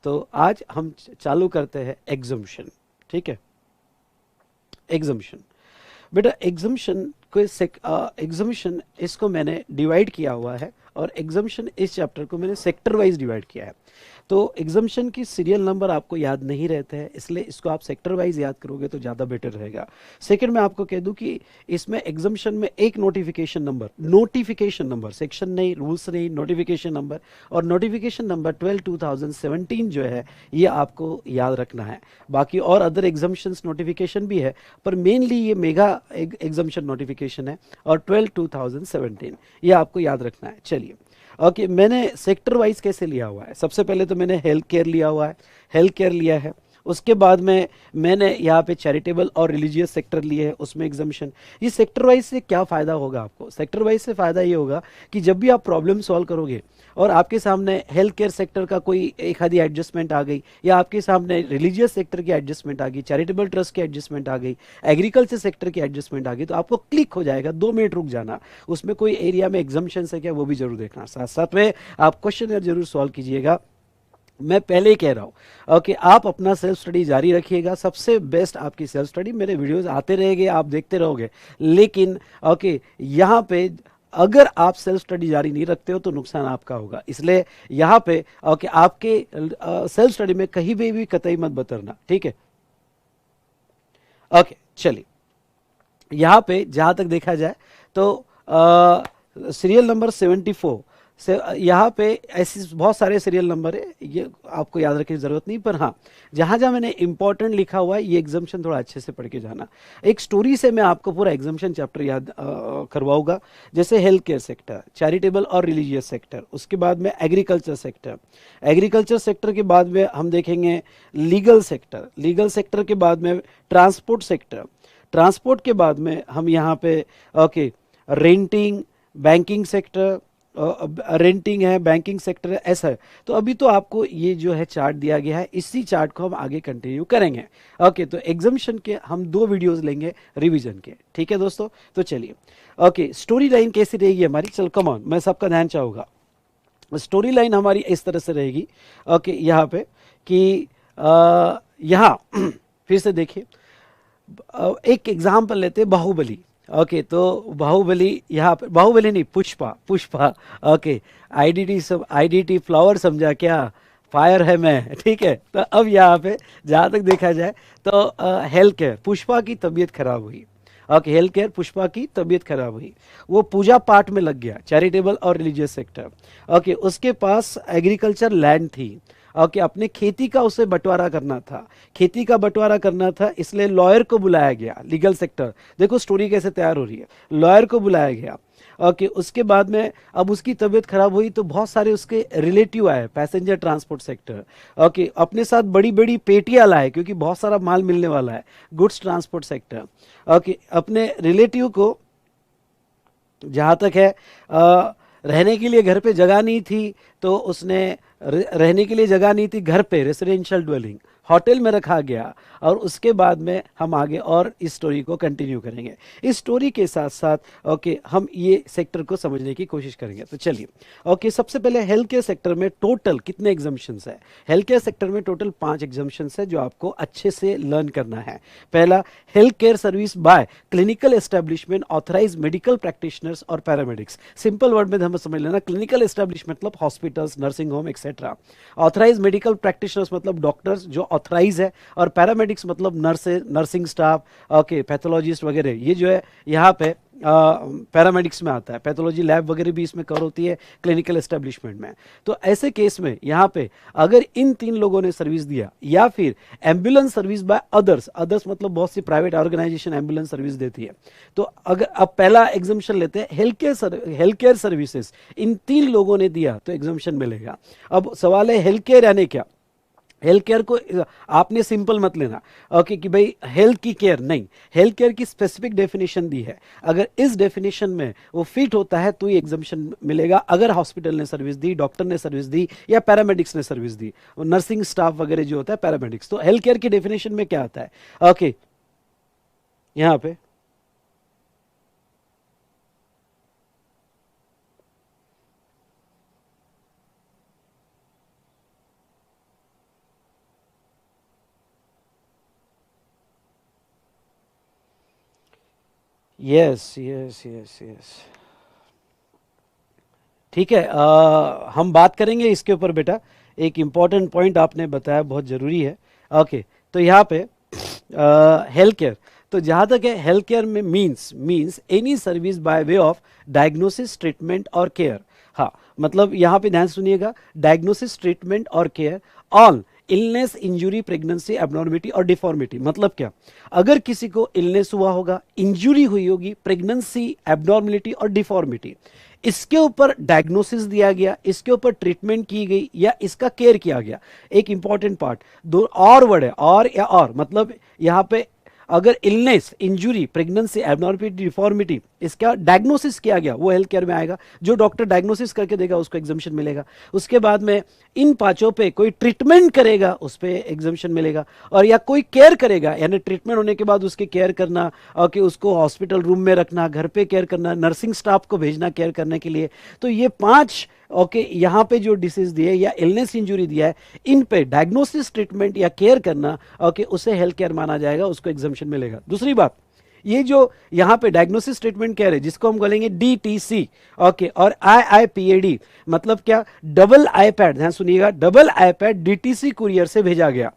तो आज हम चालू करते हैं एग्जम्पशन। ठीक है, एग्जम्पशन। बेटा एग्जम्पशन को एग्जम्पशन इसको मैंने डिवाइड किया हुआ है, और एग्जम्पशन इस चैप्टर को मैंने सेक्टर वाइज डिवाइड किया है। तो एग्जम्पशन की सीरियल नंबर आपको याद नहीं रहते हैं, इसलिए इसको आप सेक्टर वाइज याद करोगे तो ज़्यादा बेटर रहेगा। सेकंड मैं आपको कह दूं कि इसमें एग्जम्पशन में एक नोटिफिकेशन नंबर, सेक्शन नहीं, रूल्स नहीं, नोटिफिकेशन नंबर, और नोटिफिकेशन नंबर 12/2017 जो है ये आपको याद रखना है। बाकी और अदर एग्जम्पशंस नोटिफिकेशन भी है, पर मेनली ये मेगा एग्जम्पशन नोटिफिकेशन है, और 12/2017 ये आपको याद रखना है। चलिए ओके, मैंने सेक्टर वाइज कैसे लिया हुआ है, सबसे पहले तो मैंने हेल्थ केयर लिया हुआ है, हेल्थ केयर लिया है। उसके बाद में मैंने यहाँ पे चैरिटेबल और रिलीजियस सेक्टर लिए हैं, उसमें एग्जाम्शन। ये सेक्टर वाइज से क्या फ़ायदा होगा आपको, सेक्टर वाइज से फ़ायदा ये होगा कि जब भी आप प्रॉब्लम सॉल्व करोगे और आपके सामने हेल्थ केयर सेक्टर का कोई एक आधी एडजस्टमेंट आ गई, या आपके सामने रिलीजियस सेक्टर की एडजस्टमेंट आ गई, चैरिटेबल ट्रस्ट की एडजस्टमेंट आ गई, एग्रीकल्चर सेक्टर की एडजस्टमेंट आ गई, तो आपको क्लिक हो जाएगा, 2 मिनट रुक जाना, उसमें कोई एरिया में एग्जाम्शन है क्या वो भी जरूर देखना, साथ साथ में आप क्वेश्चन जरूर सॉल्व कीजिएगा। मैं पहले ही कह रहा हूं ओके, आप अपना सेल्फ स्टडी जारी रखिएगा, सबसे बेस्ट आपकी सेल्फ स्टडी, मेरे वीडियोस आते रहेंगे, आप देखते रहोगे, लेकिन ओके यहाँ पे अगर आप सेल्फ स्टडी जारी नहीं रखते हो तो नुकसान आपका होगा, इसलिए यहाँ पे ओके आपके सेल्फ स्टडी में कहीं भी कतई मत बतरना, ठीक है। ओके चलिए, यहाँ पे जहाँ तक देखा जाए तो सीरियल नंबर 74 से यहाँ पे ऐसी बहुत सारे सीरियल नंबर है, ये आपको याद रखने की जरूरत नहीं, पर हाँ जहाँ जहाँ मैंने इंपॉर्टेंट लिखा हुआ है ये एग्जाम्पशन थोड़ा अच्छे से पढ़ के जाना। एक स्टोरी से मैं आपको पूरा एग्जाम्पशन चैप्टर याद करवाऊंगा, जैसे हेल्थ केयर सेक्टर, चैरिटेबल और रिलीजियस सेक्टर, उसके बाद में एग्रीकल्चर सेक्टर, एग्रीकल्चर सेक्टर के बाद में हम देखेंगे लीगल सेक्टर, लीगल सेक्टर के बाद में ट्रांसपोर्ट सेक्टर, ट्रांसपोर्ट के बाद में हम यहाँ पे okay renting, banking sector, renting है, बैंकिंग सेक्टर है, ऐसा है। तो अभी तो आपको ये जो है चार्ट दिया गया है, इसी चार्ट को हम आगे कंटिन्यू करेंगे। ओके, तो एग्जाम्शन के हम 2 वीडियोस लेंगे रिवीजन के, ठीक है दोस्तों। तो चलिए ओके, स्टोरी लाइन कैसी रहेगी हमारी, चल कम ऑन, मैं सबका ध्यान चाहूंगा। स्टोरी लाइन हमारी इस तरह से रहेगी ओके यहाँ पे कि यहाँ फिर से देखिए, एक एग्जाम्पल लेते हैं, बाहुबली। ओके तो बाहुबली, यहाँ पे बाहुबली नहीं, पुष्पा, पुष्पा। ओके, आईडीटी सब, आईडीटी फ्लावर समझा क्या, फायर है मैं, ठीक है। तो अब यहाँ पे जहाँ तक देखा जाए तो हेल्थ केयर, पुष्पा की तबीयत खराब हुई। ओके, हेल्थ केयर, पुष्पा की तबीयत खराब हुई, वो पूजा पाठ में लग गया, चैरिटेबल और रिलीजियस सेक्टर। ओके, उसके पास एग्रीकल्चर लैंड थी, ओके अपने खेती का उसे बंटवारा करना था, खेती का बंटवारा करना था, इसलिए लॉयर को बुलाया गया, लीगल सेक्टर। देखो स्टोरी कैसे तैयार हो रही है, लॉयर को बुलाया गया। ओके, उसके बाद में अब उसकी तबीयत खराब हुई तो बहुत सारे उसके रिलेटिव आए, पैसेंजर ट्रांसपोर्ट सेक्टर। ओके, अपने साथ बड़ी बड़ी पेटियां लाए क्योंकि बहुत सारा माल मिलने वाला है, गुड्स ट्रांसपोर्ट सेक्टर। ओके, अपने रिलेटिव को, जहाँ तक है रहने के लिए घर पे जगह नहीं थी, तो उसने रहने के लिए जगह नहीं थी घर पे, रेसिडेंशियल ड्वेलिंग, होटल में रखा गया। और उसके बाद में हम आगे और इस स्टोरी को कंटिन्यू करेंगे, इस स्टोरी के साथ साथ ओके हम ये सेक्टर को समझने की कोशिश करेंगे। तो चलिए ओके, सबसे पहले हेल्थ केयर सेक्टर में टोटल कितने एग्जाम्पशंस है, हेल्थ केयर सेक्टर में टोटल 5 एग्जाम्पशंस है जो आपको अच्छे से लर्न करना है। पहला, health care service by clinical establishment authorise medical practitioners और पैरामेडिक्स। सिंपल वर्ड में हम समझ लेना, क्लिनिकल एस्टेब्लिशमेंट मतलब hospitals, nursing home etcetera, authorise medical practitioners मतलब डॉक्टर्स जो ऑथराइज है, और पैरामेडिक्स मतलब nurse, nursing staff, okay pathologist वगैरह, ये जो है यहाँ पे पैरामेडिक्स में आता है, पैथोलॉजी लैब वगैरह भी इसमें कवर होती है क्लिनिकल एस्टेब्लिशमेंट में। तो ऐसे केस में यहाँ पे अगर इन 3 लोगों ने सर्विस दिया, या फिर ambulance service by others, others मतलब बहुत सी प्राइवेट ऑर्गेनाइजेशन एम्बुलेंस सर्विस देती है। तो अगर अब पहला एग्जाम्पशन लेते हैं, हेल्थ केयर सर्विसेज इन 3 लोगों ने दिया तो एग्जाम्पशन मिलेगा। अब सवाल है हेल्थ केयर यानी क्या, हेल्थ केयर को आपने सिंपल मत लेना ओके कि भाई हेल्थ की केयर नहीं, हेल्थ केयर की स्पेसिफिक डेफिनेशन दी है, अगर इस डेफिनेशन में वो फिट होता है तो ये एग्जाम्पशन मिलेगा। अगर हॉस्पिटल ने सर्विस दी, डॉक्टर ने सर्विस दी, या पैरामेडिक्स ने सर्विस दी, नर्सिंग स्टाफ वगैरह जो होता है पैरामेडिक्स, तो हेल्थ केयर की डेफिनेशन में क्या आता है ओके यहाँ पे यस यस यस यस, ठीक है। हम बात करेंगे इसके ऊपर बेटा। एक इम्पॉर्टेंट पॉइंट आपने बताया, बहुत ज़रूरी है। ओके, तो यहाँ पे हेल्थ केयर, तो जहाँ तक है हेल्थ केयर में means means any service by way of diagnosis, treatment और केयर। हाँ, मतलब यहाँ पे ध्यान सुनिएगा, डायग्नोसिस, ट्रीटमेंट और care on illness, injury, pregnancy, abnormality और डिफॉर्मिटी। मतलब क्या, अगर किसी को इलनेस हुआ होगा, इंजुरी हुई होगी, प्रेगनेंसी, एब्नॉर्मिलिटी और डिफॉर्मिटी, इसके ऊपर डायग्नोसिस दिया गया, इसके ऊपर ट्रीटमेंट की गई या इसका केयर किया गया। एक इंपॉर्टेंट पार्ट, दो और वर्ड है, और या और, मतलब यहां पे अगर इलनेस, इंजुरी, प्रेगनेंसी, एब्नॉर्मिलिटी, डिफॉर्मिटी इसका डायग्नोसिस किया गया, वो हेल्थ केयर में आएगा। जो डॉक्टर डायग्नोसिस करके देगा उसको एग्जामिशन मिलेगा। उसके बाद में इन पांचों पे कोई ट्रीटमेंट करेगा उस पे एग्जामिशन मिलेगा, और या कोई केयर करेगा, यानी ट्रीटमेंट होने के बाद उसके केयर करना, और कि उसको हॉस्पिटल रूम में रखना, घर पे केयर करना, नर्सिंग स्टाफ को भेजना केयर करने के लिए। तो ये पांच ओके, यहाँ पे जो डिसीज दिए या इलनेस, इंजुरी दिया है, इन पे डायग्नोसिस, ट्रीटमेंट या केयर करना, ओके, उसे हेल्थ केयर माना जाएगा, उसको एग्जामिशन मिलेगा। दूसरी बात, ये जो यहाँ पे डायग्नोसिस, ट्रीटमेंट केयर है, जिसको हम बोलेंगे डीटीसी, ओके, और आईआईपीएडी, मतलब क्या, डबल आईपैड, ध्यान सुनिएगा, डबल आईपैड डीटीसी कुरियर से भेजा गया,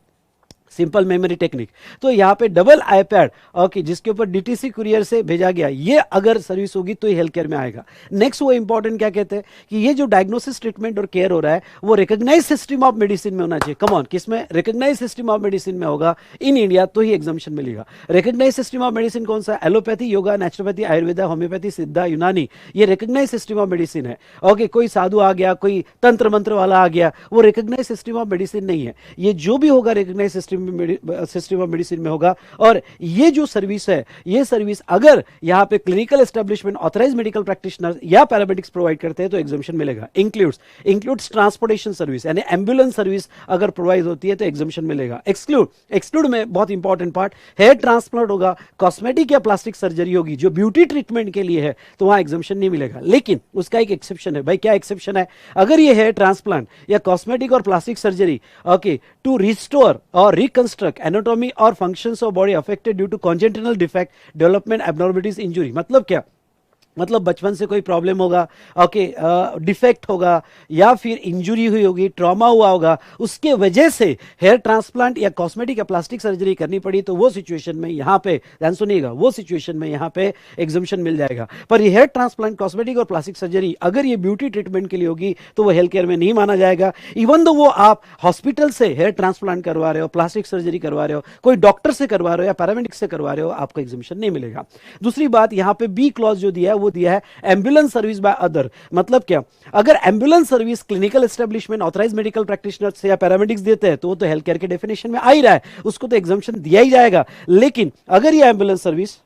सिंपल मेमोरी टेक्निक। तो यहाँ पे डबल आईपैड, ओके, जिसके ऊपर डीटीसी कुरियर से भेजा गया, ये अगर सर्विस होगी तो ये हेल्थ केयर में आएगा। नेक्स्ट, वो इंपॉर्टेंट क्या कहते हैं कि ये जो डायग्नोसिस, ट्रीटमेंट और केयर हो रहा है, वो रिकॉग्नाइज सिस्टम ऑफ मेडिसिन में होना चाहिए। कम ऑन, किसमें? रिकॉग्नाइज सिस्टम ऑफ मेडिसिन में होगा इन इंडिया, तो ही एग्जामिशन मिलेगा। रिकॉग्नाइज सिस्टम ऑफ मेडिसिन कौन सा? Allopathy, yoga, naturopathy, Ayurveda, homeopathy, सिद्धा, यूनानी, ये रिकॉग्नाइज सिस्टम ऑफ मेडिसिन है। ओके, कोई साधु आ गया, कोई तंत्र मंत्र वाला आ गया, वो रिकॉग्नाइज सिस्टम ऑफ मेडिसिन नहीं है। ये जो भी होगा रिकॉग्नाइज सिस्टम ऑफ मेडिसिन में होगा। और ये जो सर्विस है, ये सर्विस अगर यहाँ पे clinical establishment, authorise medical practitioner या पैरामेडिक्स प्रोवाइड करते हैं तो एग्जामिशन मिलेगा। इंक्लूड्स ट्रांसपोर्टेशन सर्विस, यानी एम्बुलेंस सर्विस अगर प्रोवाइड होती है तो एग्जामिशन मिलेगा। एक्सक्लूड में बहुत इंपॉर्टेंट पार्ट, हेयर ट्रांसप्लांट होगा, कॉस्मेटिक या प्लास्टिक सर्जरी होगी जो ब्यूटी ट्रीटमेंट के लिए है, तो वहां एग्जामिशन नहीं मिलेगा। लेकिन उसका एक एक्सेप्शन है। भाई क्या एक्सेप्शन है? अगर ये हेयर ट्रांसप्लांट या कॉस्मेटिक और plastic surgery, okay, to restore और रिकंस्ट्रक्ट एनाटॉमी और functions of body affected due to congenital defect, development, abnormalities, injury, मतलब क्या, मतलब बचपन से कोई प्रॉब्लम होगा, ओके, डिफेक्ट होगा, या फिर इंजुरी हुई होगी, ट्रॉमा हुआ होगा, उसके वजह से हेयर ट्रांसप्लांट या कॉस्मेटिक या प्लास्टिक सर्जरी करनी पड़ी, तो वो सिचुएशन में यहाँ पे ध्यान सुनिएगा, वो सिचुएशन में यहाँ पे एग्जामिशन मिल जाएगा। पर ये हेयर ट्रांसप्लांट, कॉस्मेटिक और प्लास्टिक सर्जरी अगर ये ब्यूटी ट्रीटमेंट के लिए होगी तो वो हेल्थ केयर में नहीं माना जाएगा। इवन दो वो आप हॉस्पिटल से हेयर ट्रांसप्लांट करवा रहे हो, प्लास्टिक सर्जरी करवा रहे हो, कोई डॉक्टर से करवा रहे हो या पैरामेडिक से करवा रहे हो, आपको एग्जामिशन नहीं मिलेगा। दूसरी बात, यहाँ पे बी क्लॉज जो दिया है वो दिया है एम्बुलेंस सर्विस बाय अदर। मतलब क्या, अगर ambulance service clinical establishment, authorise medical practitioner से या पैरामेडिक्स देते हैं तो वो तो हेल्थ केयर के डेफिनेशन में आ ही रहा है, उसको तो एग्जामिशन दिया ही जाएगा। लेकिन अगर ये एम्बुलेंस सर्विस,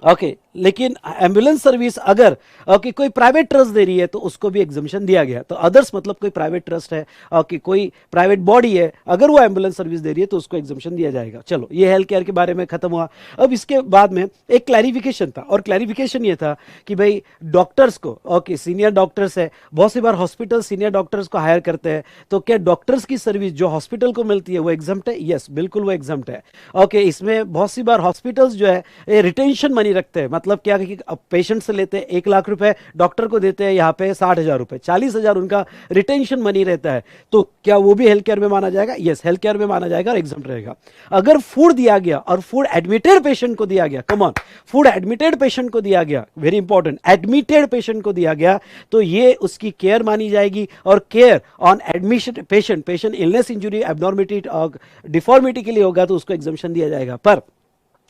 ओके, लेकिन एम्बुलेंस सर्विस अगर ओके कोई प्राइवेट ट्रस्ट दे रही है तो उसको भी एग्जामिशन दिया गया। तो अदर्स मतलब कोई प्राइवेट ट्रस्ट है, ओके, कोई प्राइवेट बॉडी है, अगर वो एम्बुलेंस सर्विस दे रही है तो उसको एग्जामिशन दिया जाएगा। चलो, ये हेल्थ केयर के बारे में खत्म हुआ। अब इसके बाद में एक क्लैरिफिकेशन था, और क्लैरिफिकेशन ये था कि भाई डॉक्टर्स को, ओके, सीनियर डॉक्टर्स है, बहुत सी बार हॉस्पिटल सीनियर डॉक्टर्स को हायर करते हैं, तो क्या डॉक्टर्स की सर्विस जो हॉस्पिटल को मिलती है वो एग्जाम्प्ट है? यस, बिल्कुल वो एग्जाम्प्ट है। ओके, इसमें बहुत सी बार हॉस्पिटल्स जो है रिटेंशन मनी रखते हैं। मतलब क्या कि पेशेंट से लेते हैं 1 लाख रुपए, डॉक्टर को देते हैं यहाँ पे 60,000 रुपए, 40,000 उनका रिटेंशन मनी रहता है। तो क्या वो भी हेल्थ केयर में माना जाएगा? यस, हेल्थ केयर में माना जाएगा और एग्जाम रहेगा। अगर फूड दिया गया और फूड एडमिटेड पेशेंट को दिया गया, come on, food admitted patient को दिया गया, वेरी इंपॉर्टेंट, एडमिटेड पेशेंट को दिया गया, तो ये उसकी केयर मानी जाएगी। और care on admission patient illness, injury, abnormality और डिफॉर्मिटी के लिए होगा तो उसको एग्जामिशन दिया जाएगा। पर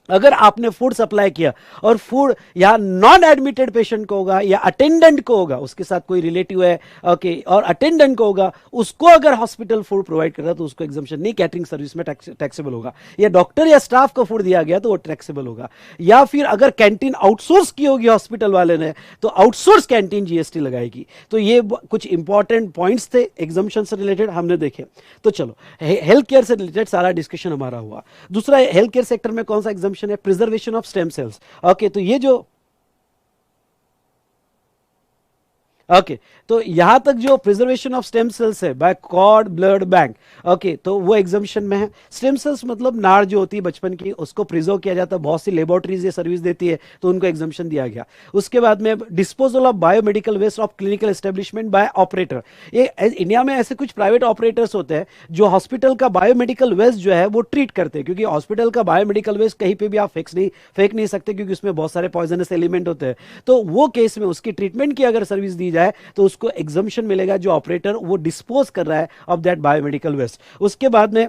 अगर आपने फूड सप्लाई किया और फूड या नॉन एडमिटेड पेशेंट को होगा या अटेंडेंट को होगा, उसके साथ कोई रिलेटिव है, ओके, और अटेंडेंट को होगा, उसको अगर हॉस्पिटल फूड प्रोवाइड कर रहा तो उसको एग्जामिशन नहीं, कैटरिंग सर्विस में टैक्सेबल होगा। या डॉक्टर या स्टाफ को फूड दिया गया तो वो टैक्सेबल होगा। या फिर अगर कैंटीन आउटसोर्स की होगी हॉस्पिटल वाले ने तो आउटसोर्स कैंटीन जीएसटी लगाएगी। तो ये कुछ इंपॉर्टेंट पॉइंट्स थे एग्जामिशन से रिलेटेड, हमने देखे। तो चलो, हेल्थ केयर से रिलेटेड सारा डिस्कशन हमारा हुआ। दूसरा, हेल्थ केयर सेक्टर में कौन सा एग्जामिशन है? Preservation of stem cells. Okay, तो ये जो ओके तो यहां तक जो प्रिजर्वेशन ऑफ स्टेम सेल्स है by cord blood bank, okay तो वो एग्जाम्पशन में है। स्टेम सेल्स मतलब नाड़ जो होती है बचपन की, उसको प्रिजर्व किया जाता है, बहुत सी लेबोरेटरीज ये सर्विस देती है, तो उनको एग्जाम्पशन दिया गया। उसके बाद में disposal of biomedical waste of clinical establishment by operator, ये इंडिया में ऐसे कुछ प्राइवेट ऑपरेटर्स होते हैं जो हॉस्पिटल का बायोमेडिकल वेस्ट जो है वो ट्रीट करते हैं, क्योंकि हॉस्पिटल का बायोमेडिकल वेस्ट कहीं पे भी आप फेंक नहीं सकते, क्योंकि उसमें बहुत सारे पॉइजनस एलिमेंट होते हैं। तो वो केस में उसकी ट्रीटमेंट की अगर सर्विस दी जाए तो उसको एग्जम्पशन मिलेगा, जो ऑपरेटर वो डिस्पोज कर रहा है ऑफ दैट बायोमेडिकल वेस्ट। उसके बाद में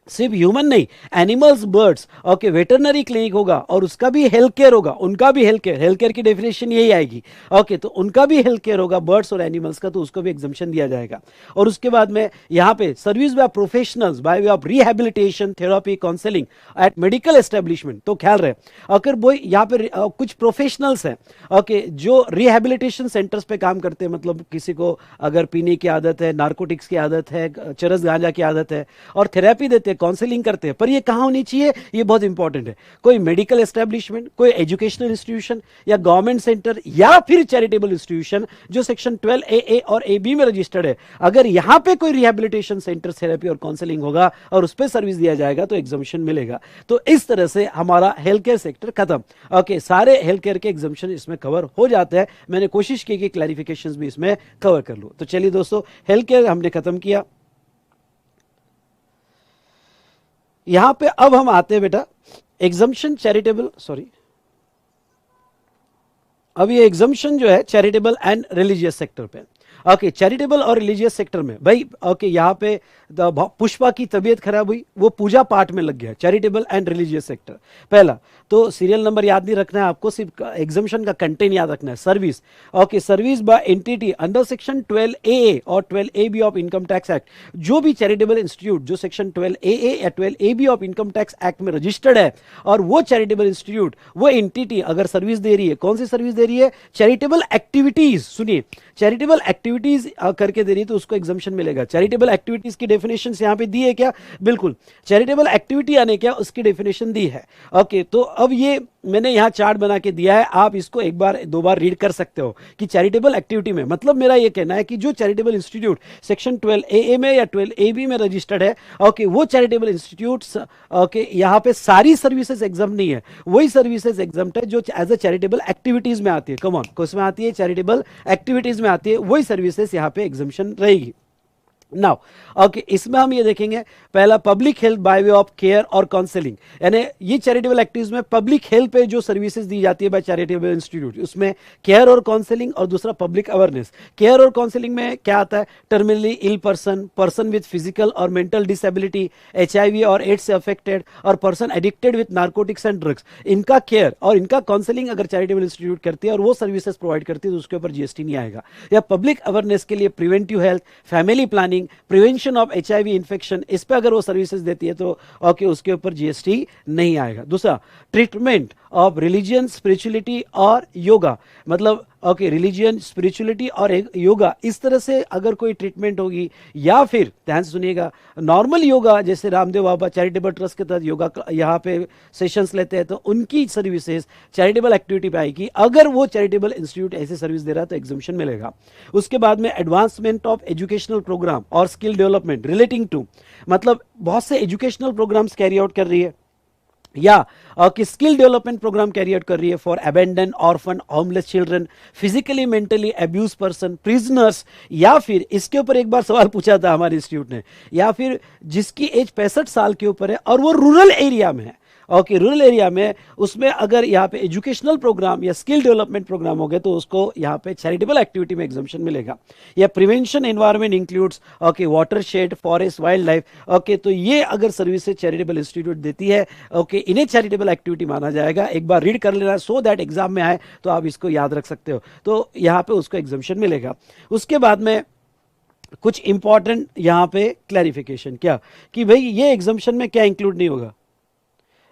सिर्फ ह्यूमन नहीं, animals, birds, okay veterinary clinic होगा और उसका भी हेल्थ केयर होगा, उनका भी हेल्थ केयर की डेफिनेशन यही आएगी। ओके तो उनका भी हेल्थ केयर होगा बर्ड्स और एनिमल्स का, तो उसको भी एग्जाम्पशन दिया जाएगा। और उसके बाद में यहाँ पे service by professionals by way of rehabilitation therapy counselling at medical establishment, तो ख्याल रहे अगर वो यहाँ पे कुछ प्रोफेशनल्स हैं ओके जो रिहैबिलिटेशन सेंटर्स पे काम करते हैं, मतलब किसी को अगर पीने की आदत है, नार्कोटिक्स की आदत है, चरस गांजा की आदत है, और थेरेपी देते हैं, काउंसलिंग करते हैं, पर ये कहां होनी चाहिए, ये बहुत इंपॉर्टेंट है। कोई मेडिकल एस्टेब्लिशमेंट, कोई एजुकेशनल इंस्टीट्यूशन या गवर्नमेंट सेंटर या फिर चैरिटेबल इंस्टीट्यूशन जो सेक्शन 12 ए और ए बी में रजिस्टर्ड है, अगर यहां पे कोई रिहैबिलिटेशन सेंटर थेरेपी और काउंसलिंग होगा और उस पर सर्विस दिया जाएगा तो एग्जाम्पशन मिलेगा। तो इस तरह से हमारा हेल्थ केयर सेक्टर खत्म। ओके सारे हेल्थ केयर के एग्जाम्पशन इसमें कवर हो जाते हैं। मैंने कोशिश की कि क्लैरिफिकेशंस भी इसमें कवर कर लूं। तो चलिए दोस्तों, हेल्थ केयर हमने खत्म किया। यहां पे अब हम आते हैं बेटा एग्जम्पशन चैरिटेबल, सॉरी अब ये एग्जम्पशन जो है चैरिटेबल एंड रिलीजियस सेक्टर पे। ओके चैरिटेबल और रिलीजियस सेक्टर में भाई ओके यहाँ पे पुष्पा की तबीयत खराब हुई, वो पूजा पाठ में लग गया, चैरिटेबल एंड रिलीजियस सेक्टर। पहला तो सीरियल नंबर याद नहीं रखना है आपको, सिर्फ एग्जाम्पशन का कंटेंट याद रखना है। Service, okay service by entity under section 12 A और 12 A B of income tax act, जो भी चैरिटेबल इंस्टीट्यूट जो सेक्शन 12 ए या 12 A B of income tax act में रजिस्टर्ड है, और वो चैरिटेबल इंस्टीट्यूट वो एंटिटी अगर सर्विस दे रही है, कौन सी सर्विस दे रही है, चैरिटेबल एक्टिविटीज, सुनिए चैरिटेबल एक्टिविटीज करके दे रही है तो उसको एग्जाम्पशन मिलेगा। चैरिटेबल एक्टिविटीज की डेफिनेशन यहां पे दी है क्या, बिल्कुल चैरिटेबल एक्टिविटी आने क्या उसकी डेफिनेशन दी है। ओके तो अब ये मैंने यहां चार्ट बना के दिया है, आप इसको एक बार दो बार रीड कर सकते हो कि चैरिटेबल एक्टिविटी में मतलब मेरा ये कहना है कि जो चैरिटेबल इंस्टीट्यूट सेक्शन 12 ए में या 12 ए बी में रजिस्टर्ड है, ओके वो चैरिटेबल इंस्टीट्यूट्स ओके यहां पे सारी सर्विसेज एग्जाम नहीं है, वही सर्विसेज एग्जाम है जो एज ए चैरिटेबल एक्टिविटीज में आती है। कम ऑन, किसमें आती है, चैरिटेबल एक्टिविटीज में आती है, वही सर्विसेज यहां पे एग्जाम्पशन रहेगी। नाउ ओके इसमें हम ये देखेंगे पहला public health by way of care और काउंसलिंग, यानी ये चैरिटेबल एक्टिविटीज में पब्लिक हेल्थ पे जो सर्विसेज दी जाती है बाय चैरिटेबल इंस्टीट्यूट, उसमें केयर और काउंसलिंग और दूसरा पब्लिक अवेयरनेस। केयर और काउंसलिंग में क्या आता है, terminally ill person, person with physical और मेंटल डिसेबिलिटी, HIV और एड्स से अफेक्टेड, और person addicted with narcotics and drugs, इनका केयर और इनका काउंसलिंग अगर चैरिटेबल इंस्टीट्यूट करती है और वो सर्विसेज प्रोवाइड करती है तो उसके ऊपर GST नहीं आएगा। या पब्लिक अवेयरनेस के लिए preventive health, family planning, prevention of HIV infection, इस पे अगर वो सर्विसेज देती है तो ओके उसके ऊपर GST नहीं आएगा। दूसरा ट्रीटमेंट ऑफ रिलीजियन, स्पिरिचुअलिटी और योगा, मतलब ओके रिलीजियन, स्पिरिचुअलिटी और योगा, इस तरह से अगर कोई ट्रीटमेंट होगी, या फिर ध्यान से सुनिएगा नॉर्मल योगा जैसे रामदेव बाबा चैरिटेबल ट्रस्ट के तहत योगा यहाँ पे सेशंस लेते हैं तो उनकी सर्विसेज चैरिटेबल एक्टिविटी पे आएगी। अगर वो चैरिटेबल इंस्टीट्यूट ऐसी सर्विस दे रहा है तो एग्जाम्पशन मिलेगा। उसके बाद में एडवांसमेंट ऑफ एजुकेशनल प्रोग्राम और स्किल डेवलपमेंट रिलेटिंग टू, मतलब बहुत से एजुकेशनल प्रोग्राम्स कैरी आउट कर रही है या कि skill development programme carry out कर रही है for abandon, orphan, homeless children, physically mentally abuse person, prisoners, या फिर इसके ऊपर एक बार सवाल पूछा था हमारे इंस्टीट्यूट ने, या फिर जिसकी एज 65 साल के ऊपर है और वो रूरल एरिया में है, ओके रूरल एरिया में, उसमें अगर यहाँ पे एजुकेशनल प्रोग्राम या स्किल डेवलपमेंट प्रोग्राम हो गए तो उसको यहाँ पे चैरिटेबल एक्टिविटी में एग्जाम्पशन मिलेगा। या prevention environment includes okay water shade, forest, wild life, okay तो ये अगर सर्विसेज चैरिटेबल इंस्टीट्यूट देती है ओके इन्हें चैरिटेबल एक्टिविटी माना जाएगा। एक बार रीड कर लेना सो दैट एग्जाम में आए तो आप इसको याद रख सकते हो, तो यहाँ पे उसको एग्जाम्पशन मिलेगा। उसके बाद में कुछ इंपॉर्टेंट यहाँ पे क्लैरिफिकेशन क्या कि भाई ये एग्जाम्पशन में क्या इंक्लूड नहीं होगा।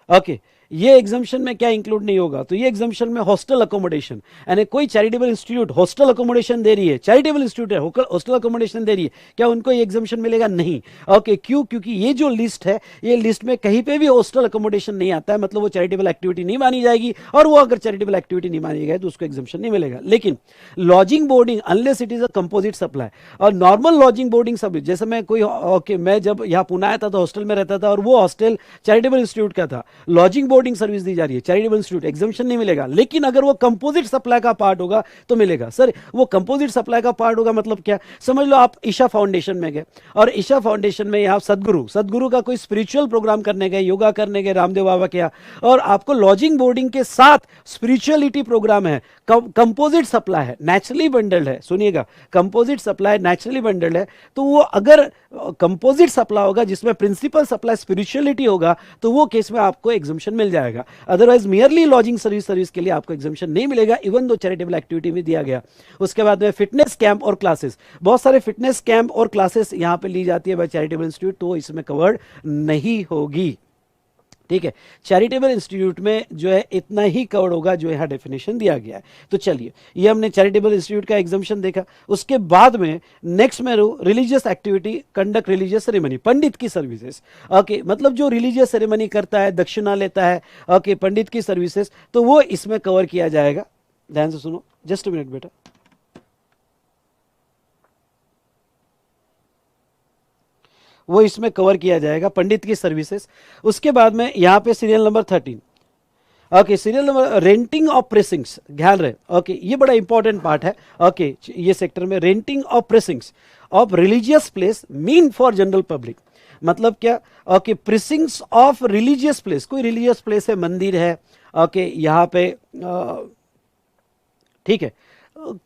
ओके ये एग्जाम्शन में क्या इंक्लूड नहीं होगा, तो ये एग्जाम्शन में हॉस्टल अकोमोडेशन, यानी कोई चैरिटेबल इंस्टीट्यूट हॉस्टल अकोमोडेशन दे रही है, चैरिटेबल इंस्टीट्यूट है हॉस्टल अकोमोडेशन दे रही है, क्या उनको ये एग्जाम्शन मिलेगा? नहीं। ओके, क्यों? क्योंकि ये जो लिस्ट है, ये लिस्ट में कहीं पे भी हॉस्टल अकोमोडेशन नहीं आता है, मतलब वो चैरिटेबल एक्टिविटी नहीं मानी जाएगी, और वो अगर चैरिटेबल एक्टिविटी नहीं मानी जाएगी तो उसको एग्जाम्शन नहीं मिलेगा। लेकिन lodging boarding unless it is a composite supply, और नॉर्मल लॉजिंग बोर्डिंग सब, जैसे मैं कोई ओके मैं जब यहाँ पुणे आया था तो हॉस्टल में रहता था, और वो हॉस्टल चैरिटेबल इंस्टीट्यूट का था, लॉजिंग बोर्डिंग सर्विस दी जा रही है, चैरिटेबल इंस्टीट्यूट, एग्जाम्शन नहीं मिलेगा। लेकिन अगर वो कंपोजिट सप्लाई का पार्ट होगा तो मिलेगा। सर वो कंपोजिट सप्लाई का पार्ट होगा मतलब क्या? समझ लो आप ईशा फाउंडेशन में गए, और ईशा फाउंडेशन में यहाँ सदगुरु का कोई स्पिरिचुअल प्रोग्राम करने गए, योगा करने गए रामदेव बाबा के यहाँ, और आपको लॉजिंग बोर्डिंग के साथ स्पिरिचुअलिटी प्रोग्राम है, कंपोजिट सप्लाई है, नेचुरली बंडल्ड है, सुनिएगा, कंपोजिट सप्लाई नेचुरली बंडल्ड है, तो वो अगर कंपोजिट सप्लाई होगा जिसमें प्रिंसिपल सप्लाई स्पिरिचुअलिटी होगा, तो वो केस में आपको एग्जाम्शन मिल जाएगा। अदरवाइज मियरली लॉजिंग सर्विस के लिए आपको एग्जाम्शन नहीं मिलेगा, इवन दो चैरिटेबल एक्टिविटी में दिया गया। उसके बाद में फिटनेस कैंप और क्लासेस, बहुत सारे फिटनेस कैंप और क्लासेस यहां पे ली जाती है बाय चैरिटेबल इंस्टीट्यूट, तो इसमें कवर्ड नहीं होगी। ठीक है, चैरिटेबल इंस्टीट्यूट में जो है इतना ही कवर होगा जो यहां डेफिनेशन दिया गया है। तो चलिए, ये हमने चैरिटेबल इंस्टीट्यूट का एग्जाम्शन देखा। उसके बाद में नेक्स्ट में religious activity, conduct religious ceremony, pandit की सर्विसेज। ओके, मतलब जो रिलीजियस सेरेमनी करता है, दक्षिणा लेता है, ओके, पंडित की सर्विसेज, तो वो इसमें कवर किया जाएगा। ध्यान से सुनो, जस्ट मिनट बेटा। वो इसमें कवर किया जाएगा, पंडित की सर्विसेज। उसके बाद में यहां पे serial number 13, okay, serial number renting of premises, ध्यान रहे, ओके, ये बड़ा इंपॉर्टेंट पार्ट है। ओके, ये सेक्टर में renting of premises of religious place mean for general public, मतलब क्या? Okay, premises of religious place, कोई रिलीजियस प्लेस है, मंदिर है, ओके, यहाँ पे ठीक है,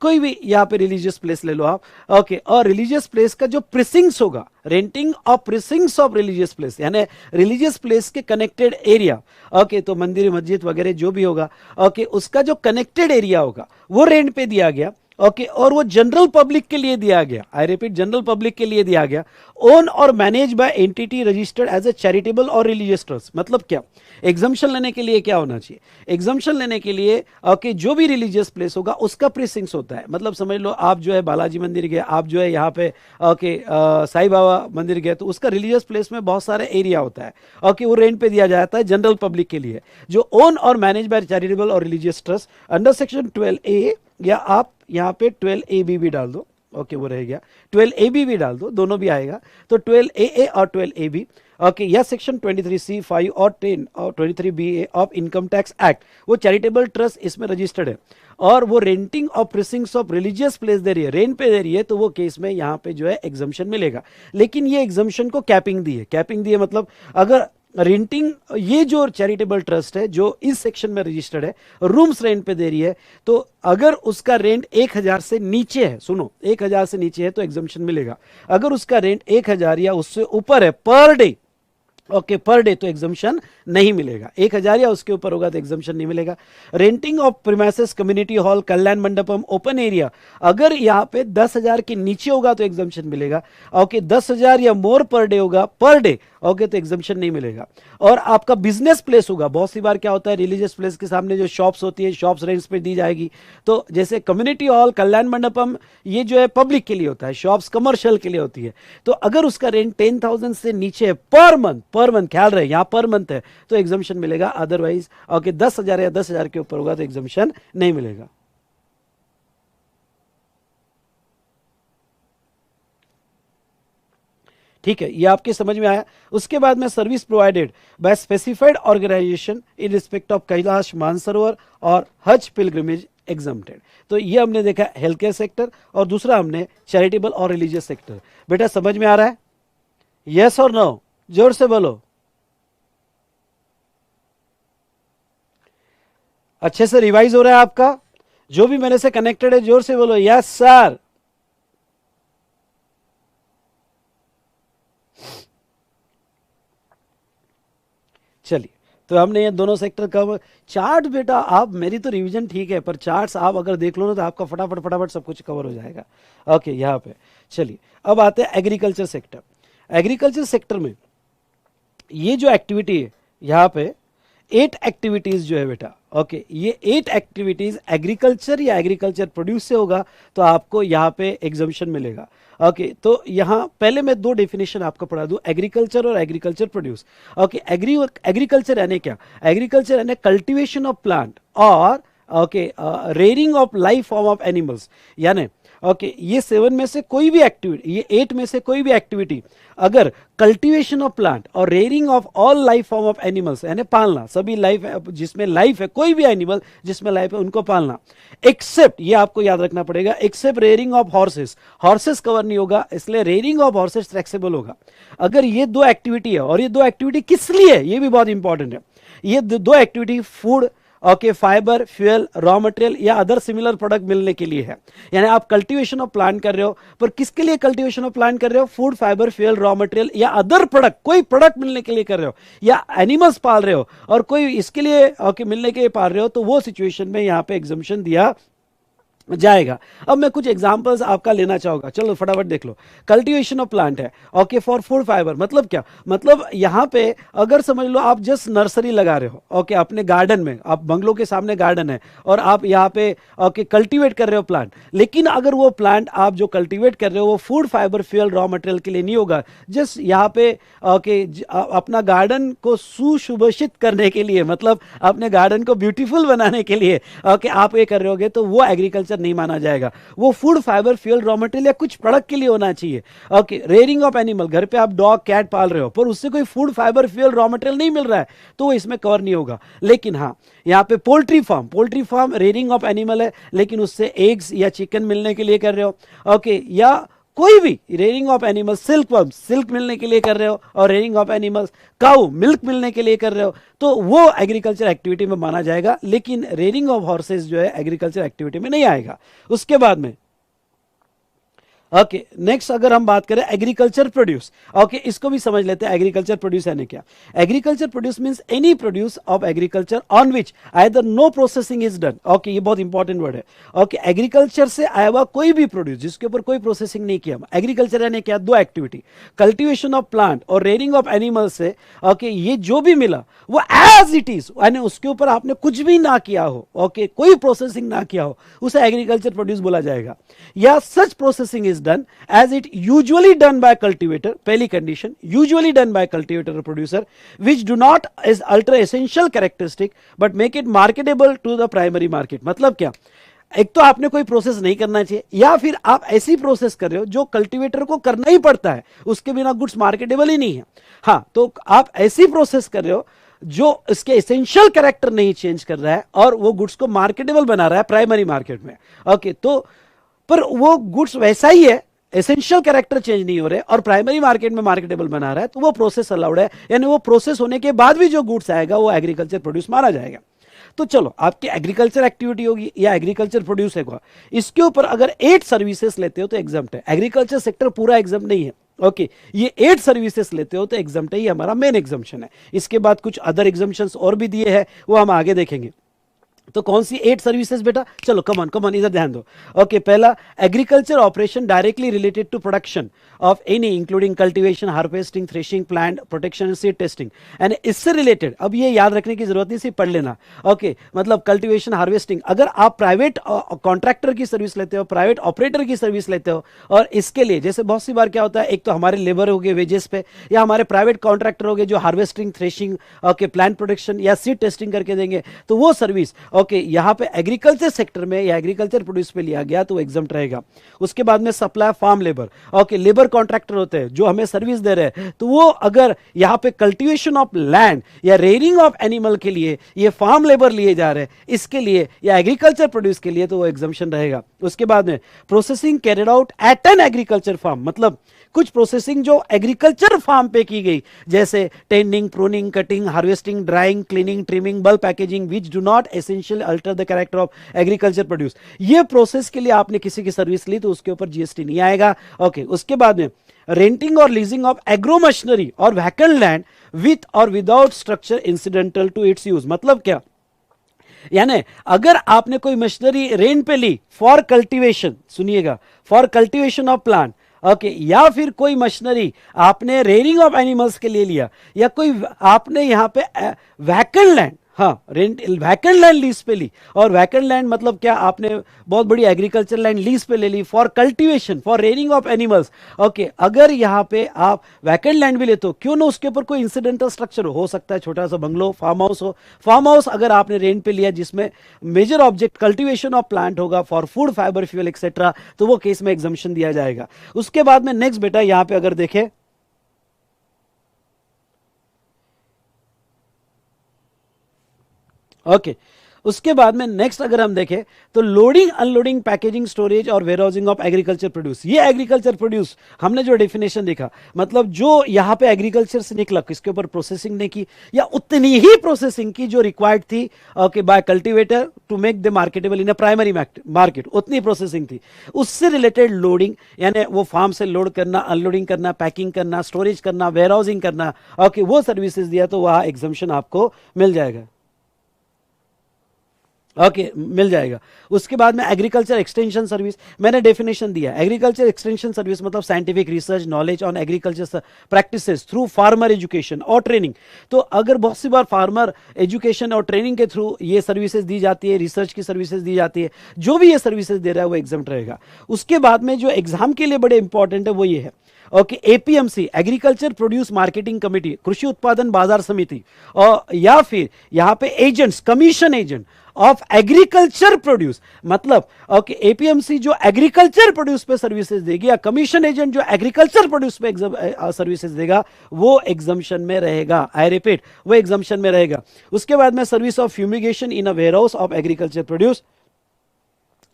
कोई भी यहाँ पे रिलीजियस प्लेस ले लो आप, ओके, और रिलीजियस प्लेस का जो प्रिसिंग्स होगा, renting of premises of religious place, यानी रिलीजियस प्लेस के कनेक्टेड एरिया, ओके, तो मंदिर मस्जिद वगैरह जो भी होगा, ओके, उसका जो कनेक्टेड एरिया होगा वो रेंट पे दिया गया, ओके, और वो जनरल पब्लिक के लिए दिया गया, आई रिपीट, जनरल पब्लिक के लिए दिया गया, ओन और manage by entity registered as a charitable और रिलीजियस ट्रस्ट। मतलब क्या? एग्जाम्शन लेने के लिए क्या होना चाहिए? एग्जाम्शन लेने के लिए ओके, जो भी रिलीजियस प्लेस होगा उसका प्रीसिंक्स होता है। मतलब समझ लो आप जो है बालाजी मंदिर गए, आप जो है यहाँ पे ओके साईं बाबा मंदिर गए, तो उसका रिलीजियस प्लेस में बहुत सारा एरिया होता है, ओके, वो रेंट पे दिया जाता है जनरल पब्लिक के लिए, जो ओन और मैनेज बाय चैरिटेबल और religious trust under section 12A, या आप यहाँ पे 12AB भी डाल दो, ओके, वो रह गया, 12AB भी डाल दो, दोनों भी आएगा, तो 12AA और 12AB, ओके, या सेक्शन 23C5 और 10 और 23BA of income tax act, वो चैरिटेबल ट्रस्ट इसमें रजिस्टर्ड है, और वो renting of premises of religious place दे रही है, रेंट पे दे रही है, तो वो केस में यहाँ पे जो है एग्जाम्शन मिलेगा। लेकिन ये एग्जाम्शन को कैपिंग दी है, कैपिंग दी है मतलब अगर रेंटिंग, ये जो चैरिटेबल ट्रस्ट है जो इस सेक्शन में रजिस्टर्ड है, रूम्स रेंट पे दे रही है, तो अगर उसका रेंट 1000 से नीचे है, सुनो, 1000 से नीचे है तो एग्जाम्शन मिलेगा। अगर उसका रेंट 1000 या उससे ऊपर है per day, okay, per day, तो एग्जाम्शन नहीं मिलेगा। 1000 या उसके ऊपर होगा तो एग्जाम्शन नहीं मिलेगा। Renting of premises, community hall, Kalyan Mandapam, open area, अगर यहाँ पे 10,000 के नीचे होगा तो एग्जाम्शन मिलेगा। ओके, 10,000 या मोर पर डे होगा, पर डे, ओके, तो एग्जाम्शन नहीं मिलेगा। और आपका बिजनेस प्लेस होगा, बहुत सी बार क्या होता है, रिलीजियस प्लेस के सामने जो शॉप्स होती है, शॉप्स रेंट्स पे दी जाएगी, तो जैसे कम्युनिटी हॉल, कल्याण मंडपम, ये जो है पब्लिक के लिए होता है, शॉप्स कमर्शियल के लिए होती है, तो अगर उसका रेंट 10,000 से नीचे है पर मंथ, ख्याल रहे यहां पर मंथ है, तो एग्जाम्शन मिलेगा। अदरवाइज ओके, 10,000 या 10,000 के ऊपर होगा तो एग्जाम्शन नहीं मिलेगा। ठीक है, ये आपके समझ में आया। उसके बाद में service provided by specified organisation in respect of Kailash, Mansarovar और हज पिलग्रिमेज एग्जम्प्टेड। तो ये हमने देखा हेल्थ केयर सेक्टर, और दूसरा हमने चैरिटेबल और रिलीजियस सेक्टर। बेटा समझ में आ रहा है? यस और नो? जोर से बोलो। अच्छे से रिवाइज हो रहा है आपका? जो भी मेरे से कनेक्टेड है जोर से बोलो यस सर। चलिए, तो हमने ये दोनों सेक्टर कवर। चार्ट बेटा आप, मेरी तो रिवीजन ठीक है, पर चार्ट्स आप अगर देख लो ना तो आपका फटाफट फटाफट सब कुछ कवर हो जाएगा। ओके, यहाँ पे चलिए, अब आते हैं एग्रीकल्चर सेक्टर। एग्रीकल्चर सेक्टर में ये जो एक्टिविटी है यहाँ पे, 8 एक्टिविटीज जो है बेटा, ओके, ये 8 एक्टिविटीज एग्रीकल्चर या एग्रीकल्चर प्रोड्यूस से होगा तो आपको यहाँ पे एग्जम्पशन मिलेगा। ओके, तो यहाँ पहले मैं दो डेफिनेशन आपको पढ़ा दूं, एग्रीकल्चर और एग्रीकल्चर प्रोड्यूस। ओके, एग्रीकल्चर यानी क्या? एग्रीकल्चर यानी कल्टीवेशन ऑफ प्लांट और okay rearing of life form of animals, यानी ओके ये 7 में से कोई भी एक्टिविटी, ये 8 में से कोई भी एक्टिविटी अगर कल्टीवेशन ऑफ प्लांट और rearing of all life form of animals, यानी पालना, सभी लाइफ जिसमें लाइफ है, कोई भी एनिमल जिसमें लाइफ है उनको पालना, एक्सेप्ट, ये आपको याद रखना पड़ेगा, except rearing of horses, horses cover नहीं होगा, इसलिए रेयरिंग ऑफ हॉर्सेस फ्लेक्सिबल होगा। अगर ये दो एक्टिविटी है, और ये दो एक्टिविटी किस लिए है ये भी बहुत इंपॉर्टेंट है, ये दो activity food, okay, fibre, fuel, raw material या अदर सिमिलर प्रोडक्ट मिलने के लिए है। यानी आप कल्टीवेशन ऑफ प्लांट कर रहे हो, पर किसके लिए कल्टीवेशन ऑफ प्लांट कर रहे हो? Food, fibre, fuel, raw material या अदर प्रोडक्ट, कोई प्रोडक्ट मिलने के लिए कर रहे हो, या एनिमल्स पाल रहे हो और कोई इसके लिए ओके मिलने के लिए पाल रहे हो, तो वो सिचुएशन में यहां पे एग्जम्पशन दिया जाएगा। अब मैं कुछ एग्जांपल्स आपका लेना चाहूंगा, चलो फटाफट देख लो। कल्टीवेशन ऑफ प्लांट है, ओके, फॉर फूड फाइबर, मतलब क्या? मतलब यहां पे अगर समझ लो आप जस्ट नर्सरी लगा रहे हो, ओके, अपने गार्डन में, आप बंगलों के सामने गार्डन है और आप यहां पे ओके कल्टीवेट कर रहे हो प्लांट, लेकिन अगर वो प्लांट आप जो कल्टीवेट कर रहे हो वो food, fibre, fuel, raw material के लिए नहीं होगा, जस्ट यहाँ पे ओके अपना गार्डन को सुशोभित करने के लिए, मतलब अपने गार्डन को ब्यूटीफुल बनाने के लिए ओके आप ये कर रहे होगे, तो वो एग्रीकल्चर नहीं माना जाएगा। वो food, fibre, fuel, raw material या कुछ प्रोडक्ट के लिए होना चाहिए। ओके, रेयरिंग ऑफ एनिमल, घर पे आप डॉग कैट पाल रहे हो पर उससे कोई food, fibre, fuel, raw material नहीं मिल रहा है, तो वो इसमें कवर नहीं होगा। लेकिन हाँ, यहाँ पे poultry farm rearing of animal है, लेकिन उससे एग्स या चिकन मिलने के लिए कर रहे हो, ओके, या कोई भी रेयरिंग ऑफ एनिमल्स, सिल्क मिलने के लिए कर रहे हो, और rearing of animals cow milk मिलने के लिए कर रहे हो, तो वो एग्रीकल्चर एक्टिविटी में माना जाएगा। लेकिन रेयरिंग ऑफ हॉर्सेस जो है एग्रीकल्चर एक्टिविटी में नहीं आएगा। उसके बाद में ओके नेक्स्ट अगर हम बात करें एग्रीकल्चर प्रोड्यूस, ओके इसको भी समझ लेते हैं। एग्रीकल्चर प्रोड्यूस यानी क्या? Agriculture produce means any produce of agriculture on which either no processing is done. Okay, ये बहुत इंपॉर्टेंट वर्ड है। ओके, एग्रीकल्चर से आया हुआ कोई भी प्रोड्यूस जिसके ऊपर कोई प्रोसेसिंग नहीं किया। एग्रीकल्चर यानी क्या? दो एक्टिविटी, कल्टीवेशन ऑफ प्लांट और रेयरिंग ऑफ एनिमल्स से ओके ये जो भी मिला वो एज इट इज, यानी उसके ऊपर आपने कुछ भी ना किया हो, ओके कोई प्रोसेसिंग ना किया हो, उसे एग्रीकल्चर प्रोड्यूस बोला जाएगा। या such processing is done as it usually done by cultivator, पहली condition, usually done by cultivator or producer which do not is alter essential characteristic but make it marketable to the primary market। मतलब क्या? एक तो आपने कोई process नहीं करना चाहिए, या फिर आप ऐसी प्रोसेस कर रहे हो जो कल्टीवेटर को करना ही पड़ता है, उसके बिना गुड्स मार्केटेबल ही नहीं है। हाँ, तो आप ऐसी प्रोसेस कर रहे हो जो इसके एसेंशियल कैरेक्टर नहीं चेंज कर रहा है और वो गुड्स को मार्केटेबल बना रहा है प्राइमरी मार्केट में। ओके, तो पर वो गुड्स वैसा ही है, एसेंशियल कैरेक्टर चेंज नहीं हो रहे और प्राइमरी मार्केट में मार्केटेबल बना रहा है, तो वो प्रोसेस अलाउड है। यानी वो प्रोसेस होने के बाद भी जो गुड्स आएगा वो एग्रीकल्चर प्रोड्यूस माना जाएगा। तो चलो, आपकी एग्रीकल्चर एक्टिविटी होगी या एग्रीकल्चर प्रोड्यूस होगा, इसके ऊपर अगर 8 सर्विसेज लेते हो तो एग्जम्प्ट है। एग्रीकल्चर सेक्टर पूरा एग्जम्प्ट नहीं है। ओके, ये 8 सर्विसेज लेते हो तो एग्जम्प्ट है, ये हमारा मेन एग्जम्पशन है। इसके बाद कुछ अदर एग्जम्पशंस और भी दिए हैं, वो हम आगे देखेंगे। तो कौन सी 8 सर्विसेज बेटा? चलो कमन इधर ध्यान दो। ओके, पहला, agriculture operation directly related to production of any including cultivation, harvesting, threshing, plant protection, seed testing. And इससे रिलेटेड, अब ये याद रखने की जरूरत नहीं, सिर्फ पढ़ लेना। ओके, मतलब कल्टीवेशन, हार्वेस्टिंग, अगर आप प्राइवेट कॉन्ट्रैक्टर की सर्विस लेते हो, प्राइवेट ऑपरेटर की सर्विस लेते हो, और इसके लिए जैसे बहुत सी बार क्या होता है, एक तो हमारे लेबर हो गए वेजेस पे, या हमारे प्राइवेट कॉन्ट्रैक्टर हो गए जो harvesting, threshing, okay plant protection या सीड टेस्टिंग करके देंगे, तो वो सर्विस ओके यहाँ पे एग्रीकल्चर सेक्टर में या एग्रीकल्चर प्रोड्यूस पे लिया गया तो एग्जम्प्ट रहेगा। उसके बाद में supply farm labour, okay labour contractor होते हैं जो हमें सर्विस दे रहे हैं, तो वो अगर यहाँ पे कल्टीवेशन ऑफ लैंड या रेयरिंग ऑफ एनिमल के लिए ये फार्म लेबर लिए जा रहे हैं, इसके लिए या एग्रीकल्चर प्रोड्यूस के लिए, तो वो एग्जम्पशन रहेगा। उसके बाद में processing carried out at an agriculture farm, मतलब कुछ प्रोसेसिंग जो एग्रीकल्चर फार्म पे की गई, जैसे tending, pruning, cutting, harvesting, drawing, cleaning, trimming, bulk packaging, which do not essential alter the character of agriculture produce. ये प्रोसेस के लिए आपने किसी की सर्विस ली तो उसके ऊपर जीएसटी नहीं आएगा। ओके, उसके बाद में रेंटिंग और लीजिंग ऑफ एग्रो मशीनरी और वैकेंट लैंड विथ और without structure incidental to its use. मतलब क्या? यानी अगर आपने कोई मशीनरी रेंट पे ली फॉर कल्टीवेशन, सुनिएगा, for cultivation of plant, okay, या फिर कोई मशीनरी आपने रेयरिंग ऑफ एनिमल्स के लिए लिया, या कोई आपने यहां पे वैकेंट लैंड, हाँ रेंट वैकेंट लैंड लीज पे ली, और वैकेंट लैंड मतलब क्या, आपने बहुत बड़ी एग्रीकल्चर लैंड लीज पे ले ली for cultivation, for rearing of animals. Okay, अगर यहां पे आप वैकेंट लैंड भी लेते हो, क्यों ना उसके ऊपर कोई इंसिडेंटल स्ट्रक्चर हो सकता है, छोटा सा बंगलो, फार्म हाउस हो। फार्म हाउस अगर आपने रेंट पे लिया जिसमें major object cultivation of plant होगा for food, fibre, fuel etcetera, तो वो केस में एग्जम्पशन दिया जाएगा। उसके बाद में नेक्स्ट बेटा यहां पे अगर देखें, ओके उसके बाद में नेक्स्ट अगर हम देखें तो लोडिंग, अनलोडिंग, पैकेजिंग, स्टोरेज और वेयरहाउसिंग ऑफ एग्रीकल्चर प्रोड्यूस। ये एग्रीकल्चर प्रोड्यूस हमने जो डेफिनेशन देखा, मतलब जो यहां पे एग्रीकल्चर से निकला, किसके ऊपर प्रोसेसिंग ने की, या उतनी ही प्रोसेसिंग की जो रिक्वायर्ड थी okay by cultivator to make the marketable in a primary market, उतनी प्रोसेसिंग थी। उससे रिलेटेड लोडिंग, यानी वो फार्म से लोड करना, अनलोडिंग करना, पैकिंग करना, स्टोरेज करना, वेयरहाउसिंग करना, ओके वो सर्विसेज दिया तो वहां एग्जम्पशन आपको मिल जाएगा। ओके मिल जाएगा। उसके बाद में एग्रीकल्चर एक्सटेंशन सर्विस, मैंने डेफिनेशन दिया, एग्रीकल्चर एक्सटेंशन सर्विस मतलब scientific research, knowledge on agriculture practices through farmer education और ट्रेनिंग। तो अगर बहुत सी बार फार्मर एजुकेशन और ट्रेनिंग के थ्रू ये सर्विसेज दी जाती है, रिसर्च की सर्विसेज दी जाती है, जो भी ये सर्विसेज दे रहा है वो एग्जाम्प्ट रहेगा। उसके बाद में जो एग्जाम के लिए बड़े इंपॉर्टेंट है वो ये है, okay APMC, agriculture produce marketing committee, कृषि उत्पादन बाजार समिति, और या फिर यहां पे agents, commission agent of agriculture produce, मतलब ओके एपीएमसी जो एग्रीकल्चर प्रोड्यूस पे सर्विसेज देगी, या कमीशन एजेंट जो एग्रीकल्चर प्रोड्यूस पे सर्विसेज देगा, वो एग्जम्पशन में रहेगा। आई रिपीट, वो एग्जम्पशन में रहेगा। उसके बाद में service of fumigation in a warehouse of agriculture produce,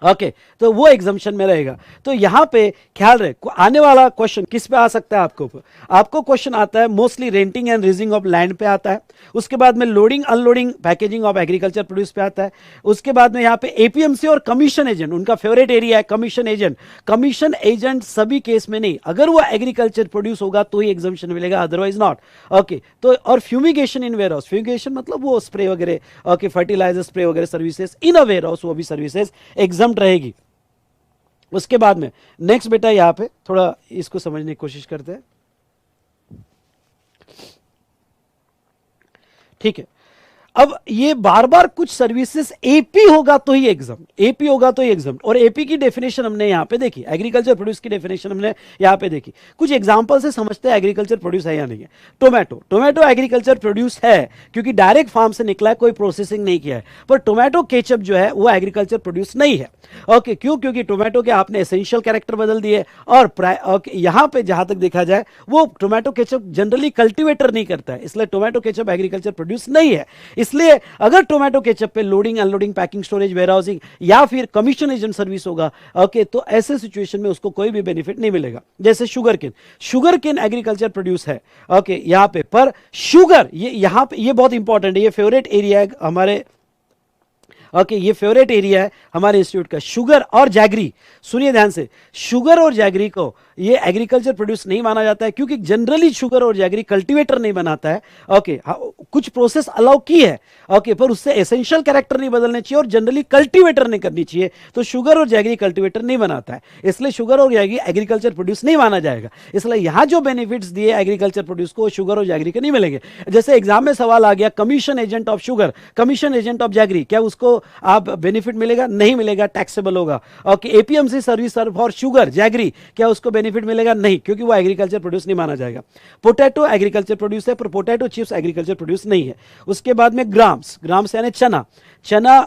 okay तो वो एग्जम्पशन में रहेगा। तो यहां पे ख्याल रहे, आने वाला क्वेश्चन किस पे आ सकता है आपको, आपको क्वेश्चन आता है mostly renting and leasing of land पे आता है। उसके बाद में loading, unloading, packaging of agriculture produce पे आता है। उसके बाद में यहां पे एपीएमसी और कमीशन एजेंट, उनका फेवरेट एरिया है कमीशन एजेंट। कमीशन एजेंट सभी केस में नहीं, अगर वो एग्रीकल्चर प्रोड्यूस होगा तो ही एग्जम्पशन मिलेगा, अदरवाइज नॉट। ओके तो और fumigation in warehouse, fumigation मतलब वो स्प्रे वगैरह, ओके फर्टिलाइजर स्प्रे वगैरह services in a warehouse, वो भी सर्विसेज एग्जाम रहेगी। उसके बाद में नेक्स्ट बेटा यहां पे थोड़ा इसको समझने की कोशिश करते हैं, ठीक है। अब ये बार बार कुछ सर्विसेज एपी होगा तो ही एग्जाम, एपी होगा तो ही एग्जाम, और एपी की डेफिनेशन हमने यहां पे देखी, एग्रीकल्चर प्रोड्यूस की डेफिनेशन हमने यहां पे देखी। कुछ एग्जांपल से समझते हैं एग्रीकल्चर प्रोड्यूस है या नहीं है। टोमेटो, टोमेटो एग्रीकल्चर प्रोड्यूस है क्योंकि डायरेक्ट फार्म से निकला है, कोई प्रोसेसिंग नहीं किया है। पर टोमेटो केचप जो है वो एग्रीकल्चर प्रोड्यूस नहीं है। ओके क्यों, क्योंकि टोमेटो के आपने एसेंशियल कैरेक्टर बदल दिए, और यहां पे जहां तक देखा जाए वो टोमेटो केचप जनरली कल्टीवेटर नहीं करता है, इसलिए टोमेटो केचप एग्रीकल्चर प्रोड्यूस नहीं है। इसलिए अगर टोमेटो केचप पे loading, unloading, packing, storage, warehousing या फिर कमीशन एजेंट सर्विस होगा, ओके तो ऐसे सिचुएशन में उसको कोई भी बेनिफिट नहीं मिलेगा। जैसे sugarcane, sugarcane agriculture produce है, ओके यहां पे, पर शुगर ये यहां पे ये बहुत इंपॉर्टेंट है, ये फेवरेट एरिया है हमारे, ओके ये फेवरेट एरिया है हमारे इंस्टीट्यूट का, शुगर और जैगरी। सुनिए ध्यान से, शुगर और जैगरी को ये एग्रीकल्चर प्रोड्यूस नहीं माना जाता है क्योंकि जनरली शुगर और जैगरी कल्टीवेटर नहीं बनाता है। ओके कुछ प्रोसेस अलाउ की है, ओके पर उससे एसेंशियल कैरेक्टर नहीं बदलने चाहिए और जनरली कल्टीवेटर नहीं करनी चाहिए, तो शुगर और जैगरी कल्टीवेटर नहीं बनाता है, इसलिए शुगर और जैगरी एग्रीकल्चर प्रोड्यूस नहीं माना जाएगा। इसलिए यहां जो बेनिफिट्स दिए एग्रीकल्चर प्रोड्यूस को, शुगर और जैगरी के नहीं मिलेंगे। जैसे एग्जाम में सवाल आ गया commission agent of sugar, commission agent of jaggery, क्या उसको आप बेनिफिट मिलेगा? नहीं मिलेगा, टैक्सेबल होगा। Okay APMC service for sugar, jaggery, क्या उसको बेनिफिट मिलेगा? नहीं, क्योंकि वो एग्रीकल्चर प्रोड्यूस नहीं माना जाएगा। पोटैटो एग्रीकल्चर प्रोड्यूस है पर पोटैटो चिप्स एग्रीकल्चर प्रोड्यूस नहीं है। उसके बाद में ग्राम्स, ग्राम्स यानी चना, चना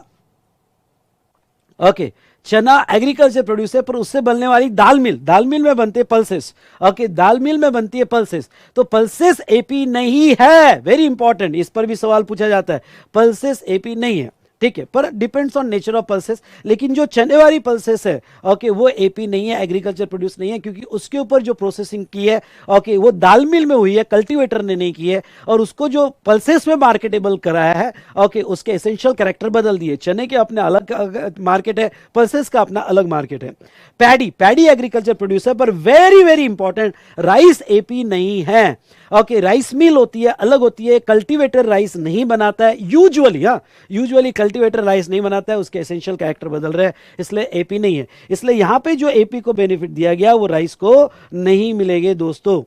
ओके चना एग्रीकल्चर प्रोड्यूस है पर उससे बनने वाली दाल मिल, दाल मिल में बनते पल्सेस, ओके दाल मिल में बनती है पल्सेस, तो पल्सेस एपी नहीं है। वेरी इंपॉर्टेंट, इस पर भी सवाल पूछा जाता है, पल्सेस एपी नहीं है, ठीक है, पर depends on nature of pulses. लेकिन जो चने वाली पल्सेस है, ओके वो एपी नहीं है, एग्रीकल्चर प्रोड्यूस नहीं है, क्योंकि उसके ऊपर जो प्रोसेसिंग की है, ओके वो दाल मिल में हुई है, कल्टीवेटर ने नहीं की है, और उसको जो पल्सेस में मार्केटेबल कराया है, ओके उसके एसेंशियल कैरेक्टर बदल दिए। चने के अपने अलग मार्केट है, पल्सेस का अपना अलग मार्केट है। पैडी, पैडी एग्रीकल्चर प्रोड्यूस है पर very very important, rice AP नहीं है। ओके राइस मिल होती है, अलग होती है, कल्टीवेटर राइस नहीं बनाता है यूजुअली, हाँ यूजुअली कल्टीवेटर राइस नहीं बनाता है, उसके एसेंशियल कैरेक्टर बदल रहे हैं, इसलिए एपी नहीं है। इसलिए यहां पे जो एपी को बेनिफिट दिया गया वो राइस को नहीं मिलेंगे दोस्तों।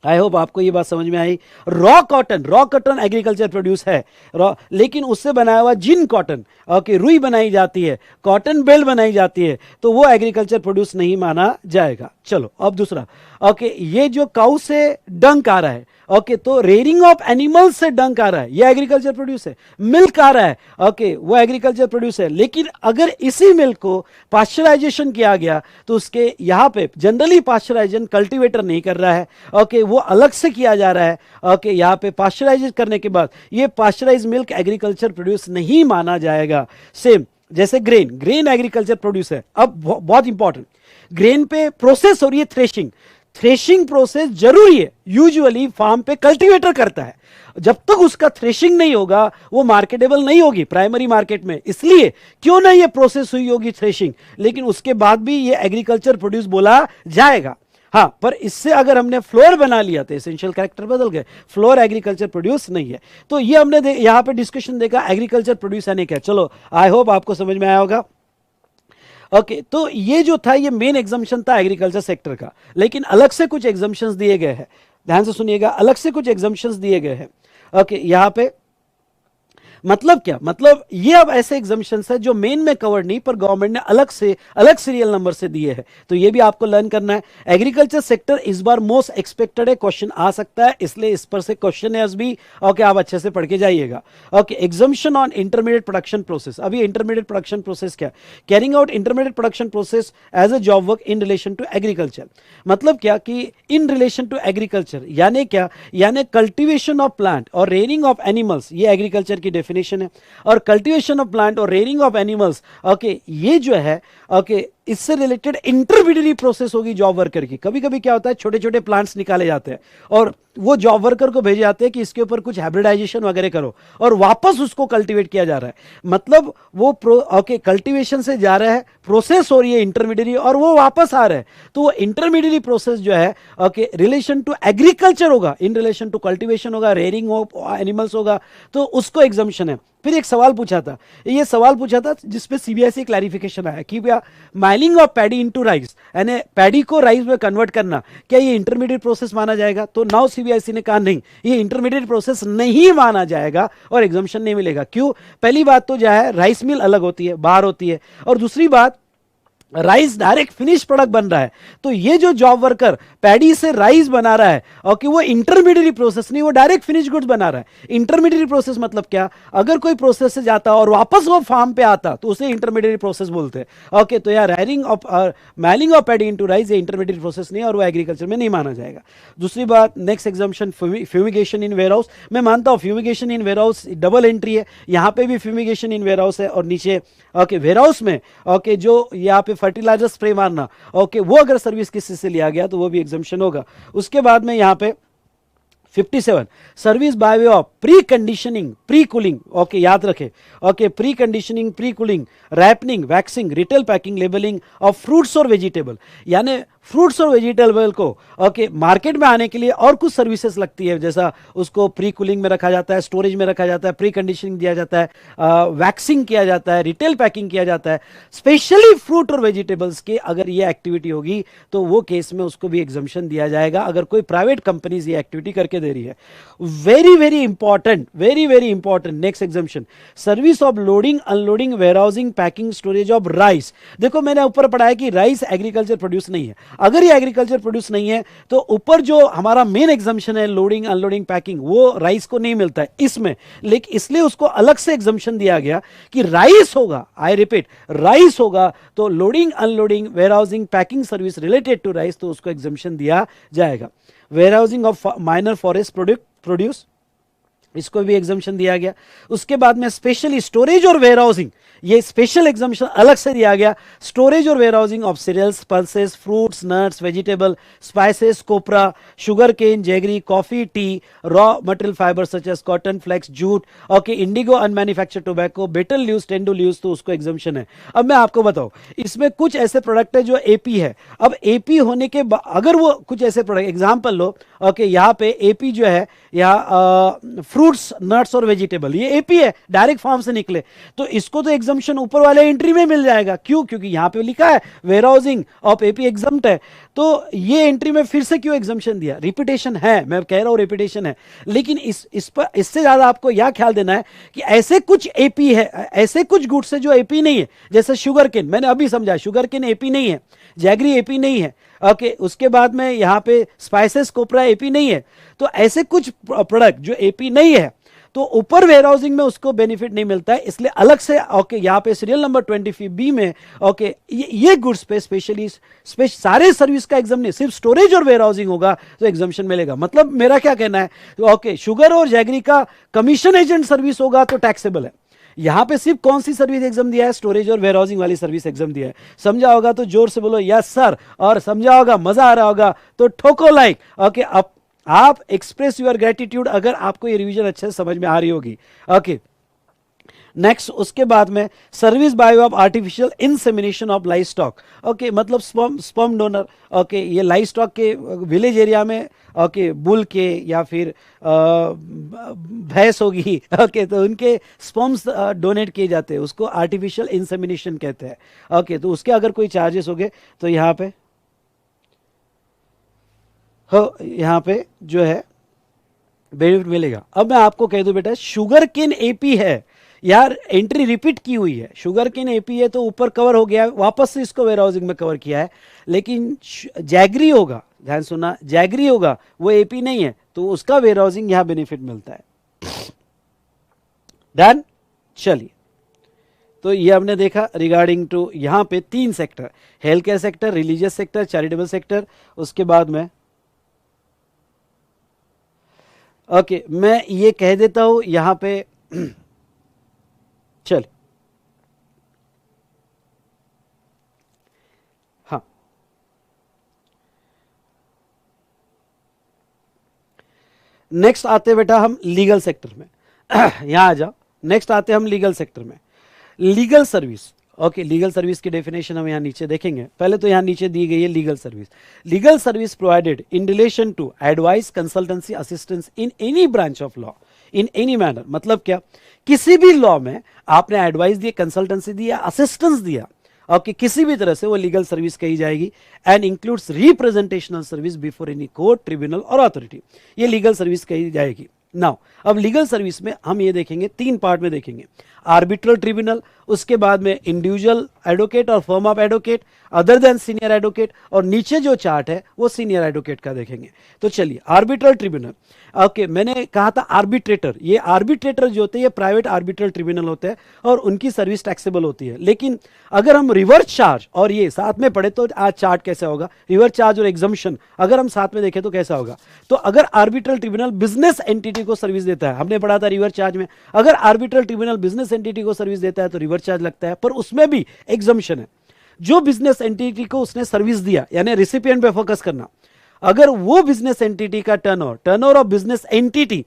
आई होप आपको ये बात समझ में आई। रॉ कॉटन एग्रीकल्चर प्रोड्यूस है, रॉ, लेकिन उससे बनाया हुआ जिन कॉटन, ओके, रुई बनाई जाती है, कॉटन बेल बनाई जाती है, तो वो एग्रीकल्चर प्रोड्यूस नहीं माना जाएगा। चलो अब दूसरा, ओके, ये जो काउ से डंक आ रहा है, ओके, तो रेयरिंग ऑफ एनिमल्स से डंक आ रहा है, ये एग्रीकल्चर प्रोड्यूस है। मिल्क आ रहा है, ओके, वो एग्रीकल्चर प्रोड्यूस है। लेकिन अगर इसी मिल्क को पाश्चराइजेशन किया गया तो उसके यहां पे जनरली पाश्चराइजेशन कल्टीवेटर नहीं कर रहा है, ओके, वो अलग से किया जा रहा है, ओके, यहां पे पाश्चराइज करने के बाद ये पाश्चराइज मिल्क एग्रीकल्चर प्रोड्यूस नहीं माना जाएगा। सेम जैसे ग्रेन एग्रीकल्चर प्रोड्यूस है। अब बहुत इंपॉर्टेंट, ग्रेन पे प्रोसेस हो रही है थ्रेशिंग प्रोसेस जरूरी है, यूजुअली फार्म पे कल्टीवेटर करता है। जब तक उसका थ्रेशिंग नहीं होगा वो मार्केटेबल नहीं होगी प्राइमरी मार्केट में, इसलिए क्यों ना ये प्रोसेस हुई होगी थ्रेशिंग, लेकिन उसके बाद भी ये एग्रीकल्चर प्रोड्यूस बोला जाएगा। हाँ, पर इससे अगर हमने फ्लोर बना लिया तो एसेंशियल कैरेक्टर बदल गए, फ्लोर एग्रीकल्चर प्रोड्यूस नहीं है। तो ये हमने यहां पे डिस्कशन देखा एग्रीकल्चर प्रोड्यूस यानी क्या। चलो आई होप आपको समझ में आया होगा। ओके, तो ये जो था ये मेन एग्जम्पशन था एग्रीकल्चर सेक्टर का, लेकिन अलग से कुछ एग्जम्पशंस दिए गए हैं, ध्यान से सुनिएगा, अलग से कुछ एग्जम्पशंस दिए गए हैं। ओके, यहां पे मतलब क्या, मतलब ये अब ऐसे एग्जम्पशंस है जो मेन में कवर नहीं पर गवर्नमेंट ने अलग सीरियल नंबर से दिए हैं, तो ये भी आपको लर्न करना है। एग्रीकल्चर सेक्टर इस बार मोस्ट एक्सपेक्टेड है, क्वेश्चन आ सकता है, इसलिए इस पर से क्वेश्चन है भी। ओके, आप अच्छे से पढ़ के जाइएगा। Okay, exemption on intermediate production process. अभी इंटरमीडिएट प्रोडक्शन प्रोसेस क्या, carrying out intermediate production process as a job work in relation to agriculture. मतलब क्या कि इन रिलेशन टू एग्रीकल्चर यानी क्या, यानी कल्टीवेशन ऑफ प्लांट और रेयरिंग ऑफ एनिमल्स, ये एग्रीकल्चर की डेफिनेशन है। और कल्टीवेशन ऑफ प्लांट और रेयरिंग ऑफ एनिमल्स, ओके, ये जो है, ओके, इससे रिलेटेड इंटरमीडिएट प्रोसेस होगी जॉब वर्कर की। कभी कभी क्या होता है, छोटे छोटे प्लांट्स निकाले जाते हैं और वो जॉब वर्कर को भेजे जाते हैं कि इसके ऊपर कुछ हाइब्रिडाइजेशन वगैरह करो, और वापस उसको कल्टीवेट किया जा रहा है। मतलब वो ओके, कल्टीवेशन से जा रहा है, प्रोसेस हो रही है इंटरमीडिएट, और वो वापस आ रहा है, तो वो इंटरमीडिएट प्रोसेस जो है, ओके, रिलेशन टू एग्रीकल्चर होगा, इन रिलेशन टू कल्टीवेशन होगा, रेयरिंग ऑफ एनिमल्स होगा, तो उसको एग्जम्पशन है। फिर एक सवाल पूछा था, ये सवाल पूछा था जिसपे सीबीएसई क्लैरिफिकेशन आया कि भैया mining of paddy into rice, यानी पैडी को राइस में कन्वर्ट करना, क्या ये इंटरमीडिएट प्रोसेस माना जाएगा? तो नाउ सीबीएसई ने कहा नहीं, ये इंटरमीडिएट प्रोसेस नहीं माना जाएगा और एग्जम्पशन नहीं मिलेगा। क्यों? पहली बात तो जो है राइस मिल अलग होती है, बाहर होती है, और दूसरी बात राइस डायरेक्ट फिनिश प्रोडक्ट बन रहा है, तो ये जो जॉब वर्कर पैडी से राइस बना रहा है, और कि वो इंटरमीडिएट प्रोसेस नहीं, वो डायरेक्ट फिनिश गुड्स बना रहा है। इंटरमीडिएट प्रोसेस मतलब क्या, अगर कोई प्रोसेस से जाता और वापस वो फार्म पे आता तो उसे इंटरमीडिएट प्रोसेस बोलते हैं। ओके, तो यार rearing of milling of paddy into rice ये इंटरमीडिएट प्रोसेस नहीं, और वो एग्रीकल्चर में नहीं माना जाएगा। दूसरी बात, next exemption fumigation in warehouse. मैं मानता हूं fumigation in warehouse double entry है, यहां पे भी फ्यूमिगेशन इन वेयर हाउस है, और नीचे ओके वेयर हाउस में ओके जो यहाँ पे फर्टिलाइजर स्प्रे मारना, ओके, वो अगर सर्विस किसी से लिया गया तो वो भी एग्जम्पशन होगा। उसके बाद में यहाँ पे 57 service by way of pre conditioning pre cooling, okay, याद रखे, okay, pre conditioning pre cooling, ripening, waxing, retail packing, labelling of fruits और वेजिटेबल, यानी फ्रूट्स और वेजिटेबल को ओके मार्केट में आने के लिए और कुछ सर्विसेज लगती है, जैसा उसको प्री कूलिंग में रखा जाता है, स्टोरेज में रखा जाता है, प्री कंडीशनिंग दिया जाता है, वैक्सिंग किया जाता है, रिटेल पैकिंग किया जाता है, स्पेशली फ्रूट और वेजिटेबल्स की अगर ये एक्टिविटी होगी तो वो केस में उसको भी एग्जम्पशन दिया जाएगा, अगर कोई प्राइवेट कंपनीज ये एक्टिविटी करके दे रही है। Very very important, very very important next exemption, service of loading unloading warehousing packing storage of rice. देखो मैंने ऊपर पढ़ा है कि राइस एग्रीकल्चर प्रोड्यूस नहीं है, अगर ये एग्रीकल्चर प्रोड्यूस नहीं है तो ऊपर जो हमारा मेन एग्जम्पशन है लोडिंग अनलोडिंग पैकिंग, वो राइस को नहीं मिलता है इसमें, लेकिन इसलिए उसको अलग से एग्जम्पशन दिया गया कि राइस होगा, आई रिपीट राइस होगा, तो loading unloading warehousing packing service related to rice, तो उसको एग्जम्पशन दिया जाएगा। Warehousing of minor forest produce, इसको भी एग्जम्पशन दिया गया। उसके बाद में स्पेशली स्टोरेज और वेयरहाउसिंग, ये स्पेशल एग्जम्पशन अलग से दिया गया, स्टोरेज और warehousing of cereals, pulses, fruits, nuts, vegetable, spices, copra, sugar cane, jaggery, coffee, tea, raw material fibre such as cotton, flax, jute, okay, indigo, unmanufactured tobacco, battle leaves, tendu leaves, तो उसको exemption है। अब मैं आपको बताऊं, इसमें कुछ ऐसे प्रोडक्ट है जो एपी है, अब एपी होने के अगर वो कुछ ऐसे प्रोडक्ट एग्जाम्पल लो, ओके, यहाँ पे एपी जो है, यहाँ फ्रूट्स नट्स और वेजिटेबल, ये एपी है, डायरेक्ट फार्म से निकले, तो इसको तो एग्जम्पशन ऊपर वाले एंट्री में मिल जाएगा। क्यों? क्योंकि यहाँ पे लिखा है warehousing of AP exempt है, तो ये एंट्री में फिर से क्यों एग्जम्पशन दिया? रिपीटेशन है, मैं कह रहा हूं रिपीटेशन है, लेकिन इस पर इससे ज्यादा आपको यह ख्याल देना है कि ऐसे कुछ एपी है, ऐसे कुछ गुड्स है जो एपी नहीं है, जैसे शुगर केन, मैंने अभी समझा शुगर केन एपी नहीं है, जैगरी एपी नहीं है, ओके, उसके बाद में यहाँ पे स्पाइसेस कोपरा एपी नहीं है, तो ऐसे कुछ प्रोडक्ट जो एपी नहीं है तो ऊपर वेयर हाउसिंग में उसको बेनिफिट नहीं मिलता है, इसलिए अलग से ओके यहाँ पे सीरियल नंबर 20 में ओके ये गुड्स पे स्पेशली सारे सर्विस का एग्जाम नहीं, सिर्फ स्टोरेज और वेयर हाउसिंग होगा तो एग्जामिशन मिलेगा। मतलब मेरा क्या कहना है, ओके शुगर और जैगरी का कमीशन एजेंट सर्विस होगा तो टैक्सेबल है। यहां पे सिर्फ कौन सी सर्विस एग्जाम दिया है? स्टोरेज और वेयर हाउसिंग वाली सर्विस एग्जाम दिया है। समझा होगा तो जोर से बोलो यस सर, और समझा होगा, मजा आ रहा होगा तो ठोको लाइक। ओके, अब आप एक्सप्रेस योर ग्रेटिट्यूड अगर आपको ये रिवीजन अच्छे से समझ में आ रही होगी। ओके, नेक्स्ट उसके बाद में service bye of artificial insemination of live stock. Okay, मतलब स्पर्म डोनर। ओके, ये लाइव स्टॉक के विलेज एरिया में ओके बुल के या फिर भैंस होगी, ओके, तो उनके स्पर्म्स डोनेट किए जाते हैं, उसको आर्टिफिशियल इंसेमिनेशन कहते हैं। ओके, तो उसके अगर कोई चार्जेस हो गए तो यहाँ पे हो, यहाँ पे जो है बेनिफिट मिलेगा। अब मैं आपको कह दूं बेटा, शुगर केन एपी है यार, एंट्री रिपीट की हुई है, शुगर केन एपी है तो ऊपर कवर हो गया, वापस से इसको वेयर हाउसिंग में कवर किया है, लेकिन जैगरी होगा, ध्यान सुना, जैगरी होगा वो एपी नहीं है तो उसका वेयर हाउसिंग यहां बेनिफिट मिलता है। डन, चलिए, तो ये हमने देखा रिगार्डिंग टू यहां पे 3 sector, health care sector, religious sector, charitable sector. उसके बाद में ओके मैं ये कह देता हूं यहां पे चल, हाँ, नेक्स्ट आते बेटा हम लीगल सेक्टर में यहां आ जाओ, नेक्स्ट आते हम लीगल सेक्टर में। Legal service, okay, legal service की डेफिनेशन हम यहां नीचे देखेंगे। पहले तो यहां नीचे दी गई है legal service, legal service provided in relation to advice, consultancy, assistance in any branch of law in any manner. मतलब क्या, किसी भी लॉ में आपने एडवाइस दी, कंसल्टेंसी दिया, असिस्टेंस दिया, ओके, किसी भी तरह से वो लीगल सर्विस कही जाएगी। And includes representational service before any court, tribunal और अथॉरिटी, ये लीगल सर्विस कही जाएगी। नाउ अब लीगल सर्विस में हम ये देखेंगे, 3 पार्ट में देखेंगे, आर्बिट्रल ट्रिब्यूनल, उसके बाद में इंडिविजुअल एडवोकेट और firm of advocate, other than senior advocate, और नीचे जो चार्ट है वो सीनियर एडवोकेट का देखेंगे। तो चलिए, आर्बिट्रल ट्रिब्यूनल, ओके, मैंने कहा था आर्बिट्रेटर, ये आर्बिट्रेटर जो होते हैं ये प्राइवेट आर्बिट्रल ट्रिब्यूनल होते हैं और उनकी सर्विस टैक्सेबल होती है। लेकिन अगर हम रिवर्स चार्ज और ये साथ में पढ़े तो आज चार्ट कैसा होगा, रिवर्स चार्ज और एग्जम्पशन अगर हम साथ में देखें तो कैसा होगा। तो अगर आर्बिट्रल ट्रिब्यूनल बिजनेस एंटिटी को सर्विस देता है, हमने पढ़ा था रिवर्स चार्ज में, अगर आर्बिट्रल ट्रिब्यूनल बिजनेस एंटिटी को सर्विस देता है तो रिवर्स चार्ज लगता है, पर उसमें भी एग्जम्पशन है। जो बिजनेस एंटिटी को उसने सर्विस दिया, यानी रिसिपिएंट पे फोकस करना, अगर वो बिजनेस एंटिटी का turnover of business entity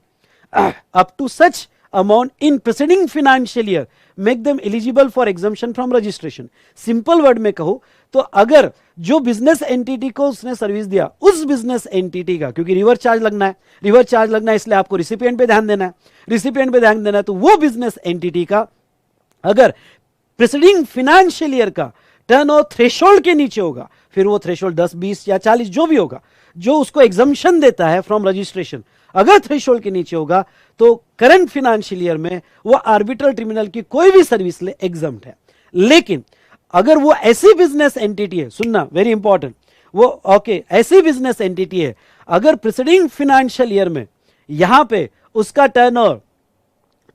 up to such amount in preceding financial year make them eligible for exemption from registration. Simple word में कहूं तो अगर जो बिजनेस एंटिटी को उसने सर्विस दिया, उस बिजनेस एंटिटी का, क्योंकि रिवर्स चार्ज लगना है, रिवर्स चार्ज लगना है इसलिए आपको रिसिपिएंट पे ध्यान देना है, रिसिपिएंट पे ध्यान देना है, तो वो बिजनेस एंटिटी का अगर प्रीसीडिंग फाइनेंशियल ईयर का टर्नओवर थ्रेशोल्ड के नीचे होगा, फिर वो थ्रेशोल्ड 10, 20 या 40 जो भी होगा, जो उसको एग्जम्पशन देता है फ्रॉम रजिस्ट्रेशन, अगर थ्रेशोल्ड के नीचे होगा तो करंट फाइनेंशियल ईयर में वो आर्बिट्रल ट्रिब्यूनल की कोई भी सर्विस ले एग्जम्प्ट है। लेकिन अगर वो ऐसी बिजनेस एंटिटी है, सुनना वेरी इंपॉर्टेंट, वो ओके ऐसी बिजनेस एंटिटी है अगर प्रीसीडिंग फाइनेंशियल ईयर में यहां पे उसका टर्नओवर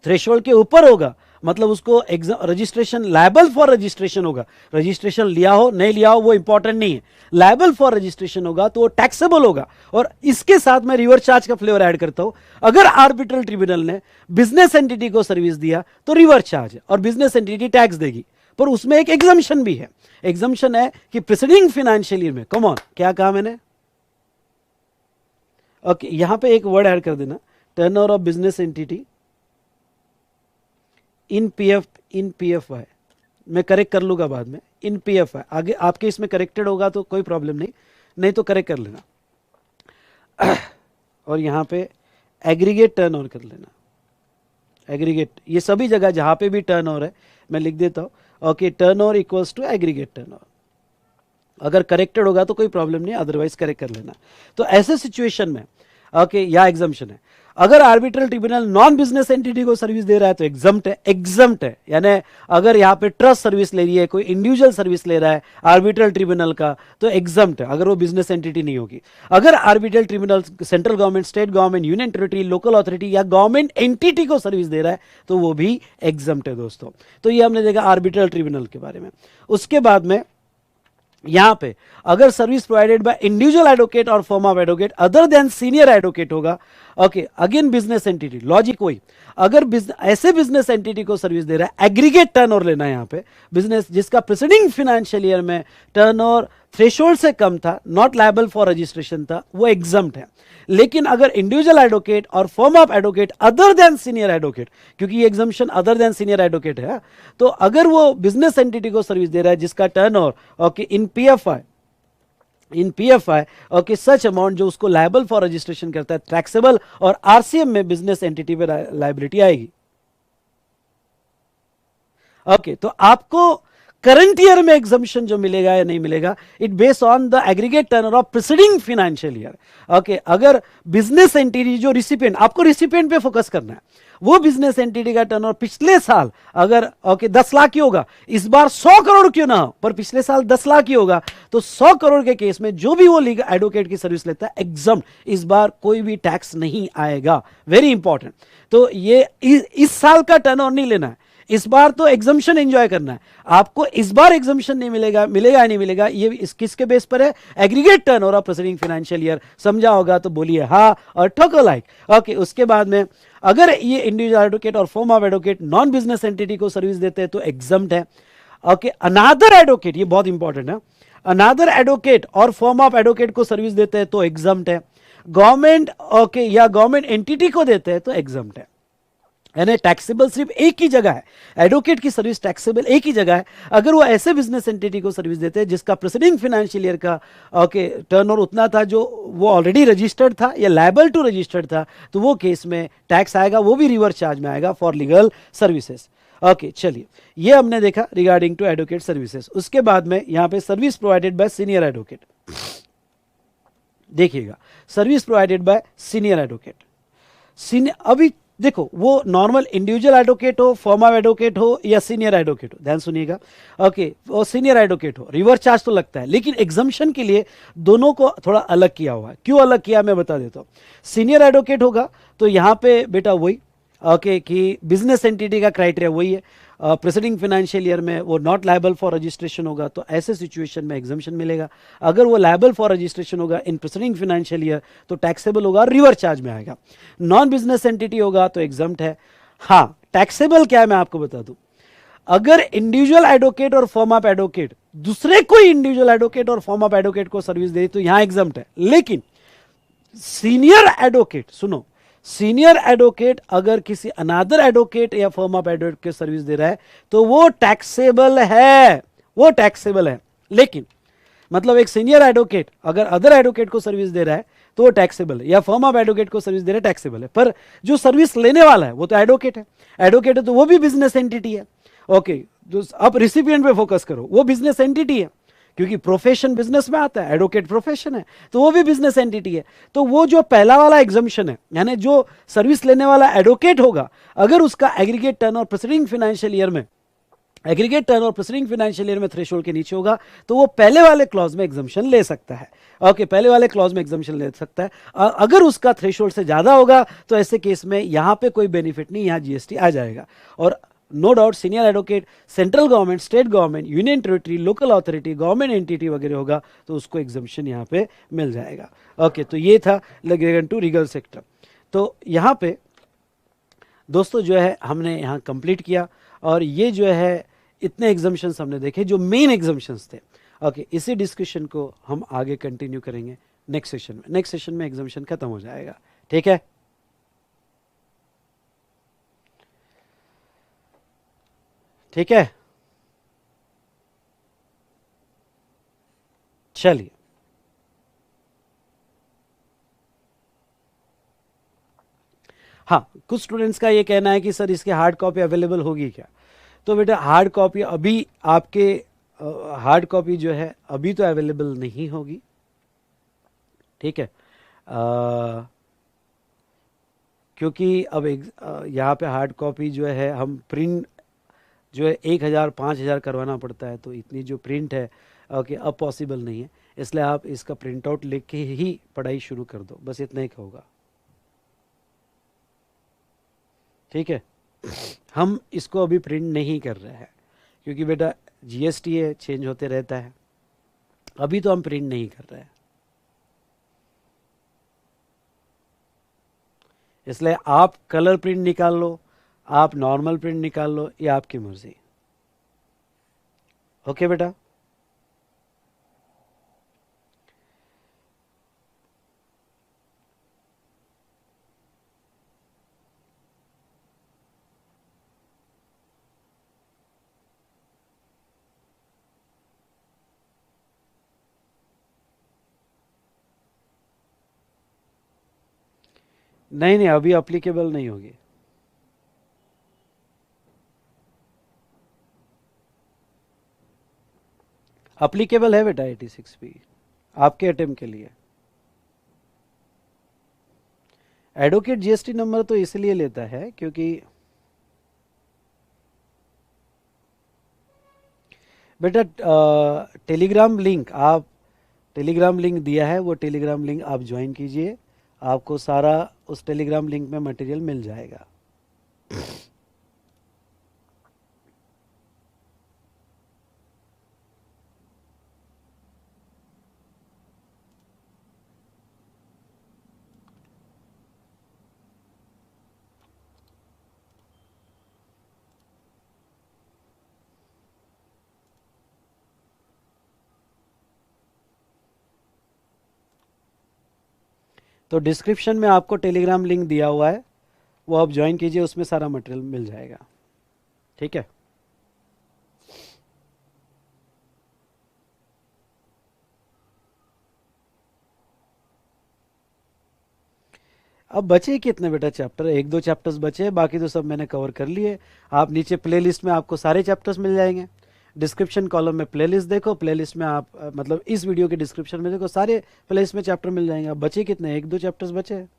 थ्रेशोल्ड के ऊपर होगा, मतलब उसको रजिस्ट्रेशन, लायबल फॉर रजिस्ट्रेशन होगा, रजिस्ट्रेशन लिया हो नहीं लिया हो वो इंपॉर्टेंट नहीं है, लायबल फॉर रजिस्ट्रेशन होगा तो वो टैक्सेबल होगा। और इसके साथ मैं रिवर्स चार्ज का फ्लेवर ऐड करता हूं, अगर आर्बिट्रल ट्रिब्यूनल ने बिजनेस एंटिटी को सर्विस दिया तो रिवर्स चार्ज है और बिजनेस एंटिटी टैक्स देगी, पर उसमें एक एग्जम्पशन भी है। एग्जम्पशन है कि प्रीसीडिंग फाइनेंशियल ईयर में, कम ऑन, क्या कहा मैंने, ओके, यहां पे एक वर्ड ऐड कर देना, turnover of business entity in PFY, मैं करेक्ट कर लूंगा बाद में, इन पीएफवाई, आगे आपके इसमें करेक्टेड होगा तो कोई प्रॉब्लम नहीं, नहीं तो करेक्ट कर लेना। और यहाँ पे एग्रीगेट टर्न ओवर कर लेना। एग्रीगेट, ये सभी जगह जहां पे भी टर्न ओवर है मैं लिख देता हूं, okay, turnover equals to aggregate turnover. अगर करेक्टेड होगा तो कोई प्रॉब्लम नहीं, अदरवाइज करेक्ट कर लेना। तो ऐसे सिचुएशन में ओके, या एग्जाम्पशन है, अगर arbitral tribunal non business entity को सर्विस दे रहा है तो एग्जम्प्ट है। एग्जम्प्ट है यानी अगर यहाँ पे ट्रस्ट सर्विस ले रही है, कोई इंडिविजुअल सर्विस ले रहा है आर्बिट्रल ट्रिब्यूनल का, तो एग्जम्प्ट है अगर वो बिजनेस एंटिटी नहीं होगी। अगर arbitral tribunal central government, state government, union territory, local authority या गवर्नमेंट एंटिटी को सर्विस दे रहा है तो वो भी एग्जम्प्ट है दोस्तों। तो ये हमने देखा आर्बिट्रल ट्रिब्यूनल के बारे में। उसके बाद में यहां पे अगर service provided by individual advocate और firm of advocate other than senior advocate होगा, okay, again business entity, logic वही, अगर ऐसे बिजनेस एंटिटी को सर्विस दे रहा है, एग्रीगेट टर्नओवर लेना है यहां पे, बिजनेस जिसका प्रीसीडिंग फाइनेंशियल ईयर में टर्नओवर थ्रेशोल्ड से कम था, नॉट लायबल फॉर रजिस्ट्रेशन था, वो एग्जम्प्ट है। लेकिन अगर इंडिविजुअल एडवोकेट और firm of advocate other than senior advocate, क्योंकि ये exemption other than senior advocate है, तो अगर वो बिजनेस एंटिटी को सर्विस दे रहा है जिसका turnover okay in PFI okay such amount जो उसको लायबल फॉर रजिस्ट्रेशन करता है, टैक्सेबल, और आरसीएम में बिजनेस एंटिटी पे लायबिलिटी आएगी। ओके, तो आपको करंट ईयर में एग्जम्पशन जो मिलेगा या नहीं मिलेगा, it based on the aggregate turnover of preceding financial year. Okay, अगर बिजनेस एंटिटी जो रिसिपिएंट, आपको रिसिपिएंट पे फोकस करना है, वो बिजनेस एंटिटी का टर्नओवर पिछले साल अगर ओके 10 लाख की होगा, इस बार 100 करोड़ क्यों ना हो, पर पिछले साल 10 लाख की होगा, तो 100 करोड़ के केस में जो भी वो लीगल एडवोकेट की सर्विस लेता है एग्जम्प्ट, इस बार कोई भी टैक्स नहीं आएगा। Very important. तो ये इस साल का टर्नओवर नहीं लेना है, इस बार तो एग्जम्पशन एंजॉय करना है आपको। इस बार एग्जम्पशन नहीं मिलेगा, मिलेगा या नहीं मिलेगा, ये इस किसके बेस पर है, aggregate turnover of preceding financial year. समझा होगा तो बोलिए हाँ और ठोको लाइक। ओके, उसके बाद में अगर ये इंडिविजुअल एडवोकेट और firm of advocate non business entity को सर्विस देते हैं तो एग्जम्प्ट है। ओके, अनादर एडवोकेट, ये बहुत इंपॉर्टेंट है, अनादर एडवोकेट और फर्म ऑफ एडवोकेट को सर्विस देते हैं तो एग्जम्प्ट है। गवर्नमेंट ओके या गवर्नमेंट एंटिटी को देते हैं तो एग्जम्प्ट है। यानी टैक्सेबल सिर्फ एक ही जगह है, एडवोकेट की सर्विस टैक्सेबल एक ही जगह है, अगर वो ऐसे बिजनेस एंटिटी को सर्विस देते हैं जिसका प्रीसीडिंग फाइनेंशियल ईयर का ओके टर्नओवर उतना था जो वो ऑलरेडी रजिस्टर्ड था या लायबल टू रजिस्टर्ड था, तो वो केस में टैक्स आएगा, वो भी रिवर्स चार्ज में आएगा फॉर लीगल सर्विसेज। ओके, चलिए, ये हमने देखा रिगार्डिंग टू एडवोकेट सर्विसेज। उसके बाद में यहां पे service provided by senior advocate, देखिएगा, service provided by senior advocate. अभी देखो, वो नॉर्मल इंडिविजुअल एडवोकेट हो, फर्म ऑफ एडवोकेट हो या सीनियर एडवोकेट हो, ध्यान सुनिएगा। ओके, वो सीनियर एडवोकेट हो, रिवर्स चार्ज तो लगता है, लेकिन एग्जम्पशन के लिए दोनों को थोड़ा अलग किया हुआ है। क्यों अलग किया मैं बता देता हूं। सीनियर एडवोकेट होगा तो यहां पे बेटा वही ओके कि बिजनेस एंटिटी का क्राइटेरिया वही है, प्रीसीडिंग फाइनेंशियल ईयर में वो नॉट लायबल फॉर रजिस्ट्रेशन होगा तो ऐसे सिचुएशन में एग्जम्पशन मिलेगा। अगर वो लायबल फॉर रजिस्ट्रेशन होगा इन प्रीसीडिंग फाइनेंशियल ईयर तो टैक्सेबल होगा, रिवर्स चार्ज में आएगा। नॉन बिजनेस एंटिटी होगा तो एग्जम्प्ट है। हाँ, टैक्सेबल क्या है मैं आपको बता दूं, अगर इंडिविजुअल एडवोकेट और फर्म ऑफ एडवोकेट दूसरे कोई इंडिविजुअल एडवोकेट और फर्म ऑफ एडवोकेट को सर्विस दे तो यहां एग्जम्प्ट है, लेकिन सीनियर एडवोकेट, सुनो, सीनियर एडवोकेट अगर किसी अनादर एडवोकेट या फर्म ऑफ एडवोकेट के सर्विस दे रहा है तो वो टैक्सेबल है, वो टैक्सेबल है। लेकिन मतलब एक सीनियर एडवोकेट अगर अदर एडवोकेट को सर्विस दे रहा है तो वो टैक्सेबल है, या फर्म ऑफ एडवोकेट को सर्विस दे रहा है टैक्सेबल है, पर जो सर्विस लेने वाला है वो तो एडवोकेट है, एडवोकेट है तो वो भी बिजनेस एंटिटी है। ओके, अब रिसिपिएंट पे फोकस करो, वो बिजनेस एंटिटी है क्योंकि प्रोफेशन बिजनेस में आता है, एडवोकेट प्रोफेशन है तो वो भी बिजनेस एंटिटी है। तो वो जो पहला वाला एग्जम्पशन है, यानी जो सर्विस लेने वाला एडवोकेट होगा अगर उसका aggregate turnover preceding financial year में थ्रेशोल्ड के नीचे होगा तो वो पहले वाले क्लॉज में एग्जम्पशन ले सकता है। ओके, पहले वाले क्लॉज में एग्जम्पशन ले सकता है। अगर उसका थ्रेशोल्ड से ज्यादा होगा तो ऐसे केस में यहां पे कोई बेनिफिट नहीं, यहां जीएसटी आ जाएगा। और no doubt senior advocate central government, state government, union territory, local authority, government entity वगैरह होगा तो उसको एग्जम्पशन यहां पे मिल जाएगा। ओके, तो ये था रिलेटेड टू लीगल सेक्टर। तो यहां पे दोस्तों जो है हमने यहां कंप्लीट किया, और ये जो है इतने एग्जम्पशंस हमने देखे जो मेन एग्जम्पशंस थे। ओके, इसी डिस्कशन को हम आगे कंटिन्यू करेंगे नेक्स्ट सेशन में। नेक्स्ट सेशन में एग्जम्पशन खत्म हो जाएगा, ठीक है। ठीक है, चलिए। हाँ, कुछ स्टूडेंट्स का ये कहना है कि सर इसकी हार्ड कॉपी अवेलेबल होगी क्या? तो बेटा हार्ड कॉपी अभी आपके हार्ड कॉपी जो है अभी तो अवेलेबल नहीं होगी, ठीक है। क्योंकि अब यहाँ पे हार्ड कॉपी जो है हम प्रिंट जो है 1,000 5,000 करवाना पड़ता है, तो इतनी जो प्रिंट है ओके अब पॉसिबल नहीं है। इसलिए आप इसका प्रिंट आउट लेके ही पढ़ाई शुरू कर दो, बस इतना ही होगा, ठीक है। हम इसको अभी प्रिंट नहीं कर रहे हैं क्योंकि बेटा जीएसटी है, चेंज होते रहता है, अभी तो हम प्रिंट नहीं कर रहे हैं। इसलिए आप कलर प्रिंट निकाल लो, आप नॉर्मल प्रिंट निकाल लो, ये आपकी मर्जी। ओके बेटा। नहीं नहीं, अभी अप्लीकेबल नहीं होगी। अप्लीकेबल है बेटा 86 भी आपके अटेम्प्ट के लिए। एडवोकेट जीएसटी नंबर तो इसलिए लेता है क्योंकि बेटा टेलीग्राम लिंक, आप टेलीग्राम लिंक दिया है, वो टेलीग्राम लिंक आप ज्वाइन कीजिए, आपको सारा उस टेलीग्राम लिंक में मटेरियल मिल जाएगा। तो डिस्क्रिप्शन में आपको टेलीग्राम लिंक दिया हुआ है, वो आप ज्वाइन कीजिए, उसमें सारा मटेरियल मिल जाएगा, ठीक है। अब बचे कितने बेटा चैप्टर? एक दो चैप्टर्स बचे हैं, बाकी तो सब मैंने कवर कर लिए। आप नीचे प्लेलिस्ट में आपको सारे चैप्टर्स मिल जाएंगे। डिस्क्रिप्शन कॉलम में प्लेलिस्ट देखो, प्लेलिस्ट में आप मतलब इस वीडियो के डिस्क्रिप्शन में देखो, सारे प्लेलिस्ट में चैप्टर मिल जाएंगे। अब बचे कितने? एक दो चैप्टर्स बचे हैं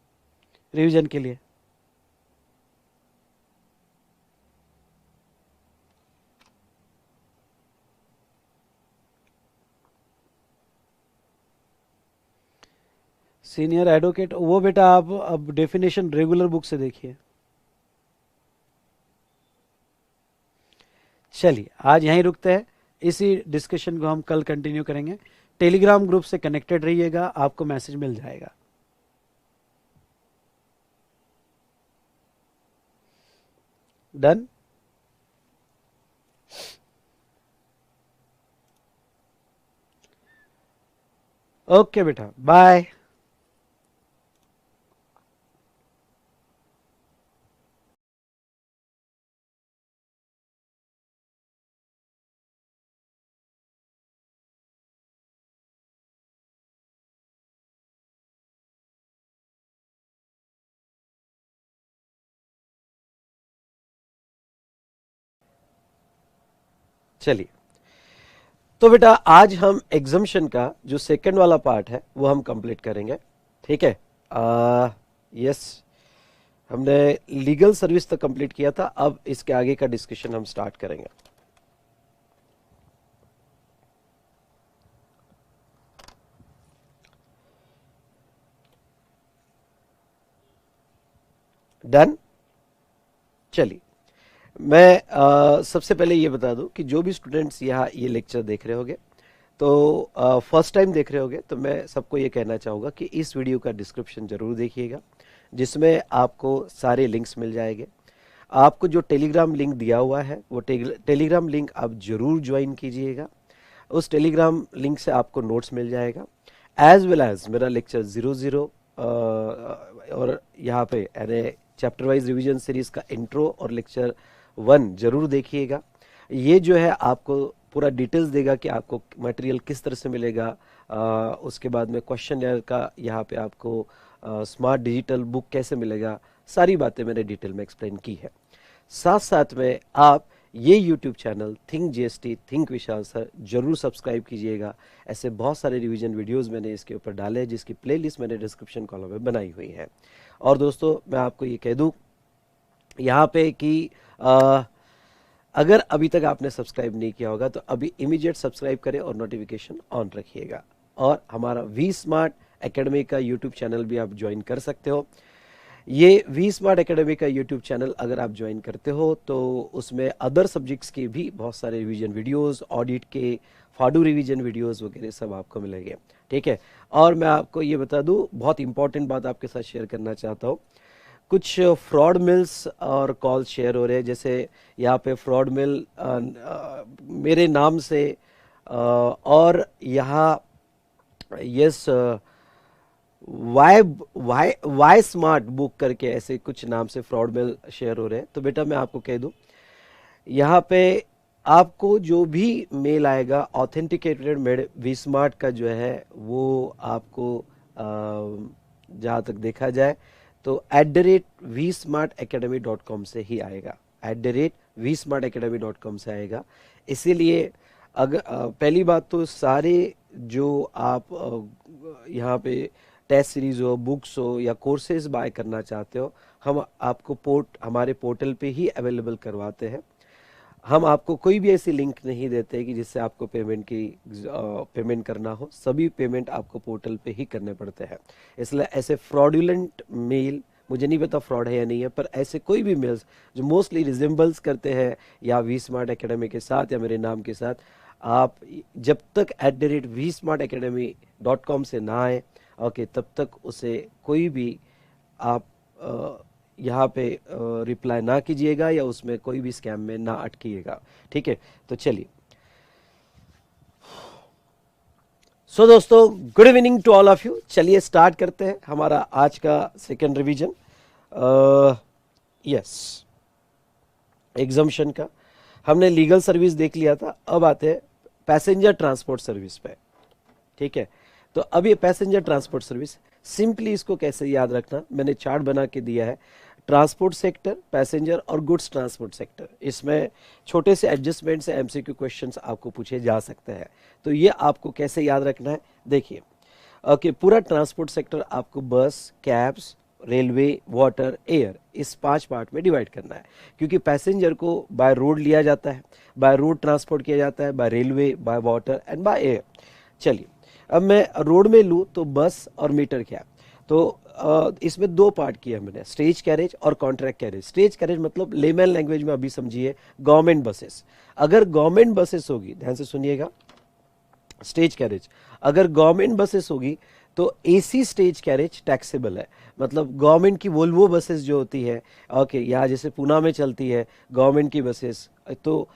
रिवीजन के लिए। सीनियर एडवोकेट वो बेटा आप अब डेफिनेशन रेगुलर बुक से देखिए। चलिए आज यहीं रुकते हैं, इसी डिस्कशन को हम कल कंटिन्यू करेंगे। टेलीग्राम ग्रुप से कनेक्टेड रहिएगा, आपको मैसेज मिल जाएगा। डन। ओके बेटा, बाय। चलिए, तो बेटा आज हम एग्जाम्शन का जो सेकंड वाला पार्ट है वो हम कंप्लीट करेंगे, ठीक है। यस, हमने लीगल सर्विस तक कंप्लीट किया था, अब इसके आगे का डिस्कशन हम स्टार्ट करेंगे। डन। चलिए, मैं सबसे पहले ये बता दूं कि जो भी स्टूडेंट्स यहाँ ये लेक्चर देख रहे होंगे, तो फर्स्ट टाइम देख रहे होंगे, तो मैं सबको ये कहना चाहूँगा कि इस वीडियो का डिस्क्रिप्शन जरूर देखिएगा, जिसमें आपको सारे लिंक्स मिल जाएंगे। आपको जो टेलीग्राम लिंक दिया हुआ है वो टेलीग्राम लिंक आप जरूर ज्वाइन कीजिएगा। उस टेलीग्राम लिंक से आपको नोट्स मिल जाएगा, एज वेल एज मेरा लेक्चर 00 और यहाँ पे यानी चैप्टर वाइज रिवीजन सीरीज का इंट्रो और लेक्चर 1 जरूर देखिएगा। ये जो है आपको पूरा डिटेल्स देगा कि आपको मटेरियल किस तरह से मिलेगा। उसके बाद में क्वेश्चन का यहाँ पे आपको स्मार्ट डिजिटल बुक कैसे मिलेगा, सारी बातें मैंने डिटेल में एक्सप्लेन की है। साथ साथ में आप ये YouTube channel think GST think Vishal sir जरूर सब्सक्राइब कीजिएगा। ऐसे बहुत सारे रिवीजन वीडियोस मैंने इसके ऊपर डाले हैं, जिसकी प्लेलिस्ट मैंने डिस्क्रिप्शन कॉलम में बनाई हुई है। और दोस्तों मैं आपको ये कह दूं यहाँ पे कि अगर अभी तक आपने सब्सक्राइब नहीं किया होगा तो अभी इमीडिएट सब्सक्राइब करें और नोटिफिकेशन ऑन रखिएगा। और हमारा वी स्मार्ट एकेडमी का यूट्यूब चैनल भी आप ज्वाइन कर सकते हो। ये वी स्मार्ट एकेडमी का यूट्यूब चैनल अगर आप ज्वाइन करते हो तो उसमें अदर सब्जेक्ट्स के भी बहुत सारे रिवीजन वीडियोस, ऑडिट के फाडू रिवीजन वीडियोस वगैरह सब आपको मिलेंगे। ठीक है। और मैं आपको ये बता दूं, बहुत इंपॉर्टेंट बात आपके साथ शेयर करना चाहता हूँ। कुछ फ्रॉड मिल्स और कॉल शेयर हो रहे हैं, जैसे यहाँ पे फ्रॉड मिल मेरे नाम से और यहाँ yes Y Y Y smart book करके ऐसे कुछ नाम से फ्रॉड मेल शेयर हो रहे हैं। तो बेटा मैं आपको कह दूं, यहाँ पे आपको जो भी मेल आएगा ऑथेंटिकेटेड मेड वी स्मार्ट का जो है वो आपको जहाँ तक देखा जाए तो @vsmartacademy.com से ही आएगा, @vsmartacademy.com से आएगा। इसीलिए अगर पहली बात तो सारे जो आप यहाँ पे टेस्ट सीरीज हो, बुक्स हो या कोर्सेज बाय करना चाहते हो, हम आपको हमारे पोर्टल पे ही अवेलेबल करवाते हैं। हम आपको कोई भी ऐसी लिंक नहीं देते कि जिससे आपको पेमेंट करना हो। सभी पेमेंट आपको पोर्टल पे ही करने पड़ते हैं। इसलिए ऐसे फ्रॉडुलेंट मेल, मुझे नहीं पता फ्रॉड है या नहीं है, पर ऐसे कोई भी मेल्स जो मोस्टली रिजेंबल्स करते हैं या वी स्मार्ट एकेडमी के साथ या मेरे नाम के साथ, आप जब तक @vsmartacademy.com से ना आए ओके तब तक उसे कोई भी आप यहाँ पे रिप्लाई ना कीजिएगा या उसमें कोई भी स्कैम में ना अटकिएगा। ठीक है। तो चलिए, सो दोस्तों good evening to all of you. चलिए स्टार्ट करते हैं हमारा आज का सेकेंड रिवीजन। यस, एग्जम्पशन का हमने लीगल सर्विस देख लिया था। अब आते हैं पैसेंजर ट्रांसपोर्ट सर्विस पे। ठीक है। तो अब ये पैसेंजर ट्रांसपोर्ट सर्विस, सिंपली इसको कैसे याद रखना, मैंने चार्ट बना के दिया है। ट्रांसपोर्ट सेक्टर, पैसेंजर और गुड्स ट्रांसपोर्ट सेक्टर, इसमें छोटे से एडजस्टमेंट से एमसीक्यू क्वेश्चंस आपको पूछे जा सकते हैं। तो ये आपको कैसे याद रखना है, देखिए। ओके, पूरा ट्रांसपोर्ट सेक्टर आपको बस, कैब्स, रेलवे, वाटर, एयर, इस 5 पार्ट में डिवाइड करना है। क्योंकि पैसेंजर को बाय रोड लिया जाता है, बाय रोड ट्रांसपोर्ट किया जाता है, by railway, by water and by air. चलिए, अब मैं रोड में लूँ तो बस और मीटर कैब। तो इसमें 2 पार्ट किया मैंने, स्टेज कैरेज और कॉन्ट्रैक्ट कैरेज। स्टेज कैरेज मतलब लेमन लैंग्वेज में अभी समझिए गवर्नमेंट बसेस। अगर गवर्नमेंट बसेस होगी, ध्यान से सुनिएगा, स्टेज कैरेज अगर गवर्नमेंट बसेस होगी तो एसी स्टेज कैरेज टैक्सेबल है। मतलब गवर्नमेंट की वोल्वो बसेस जो होती है, ओके, यहाँ जैसे पूना में चलती है गवर्नमेंट की बसेस, तो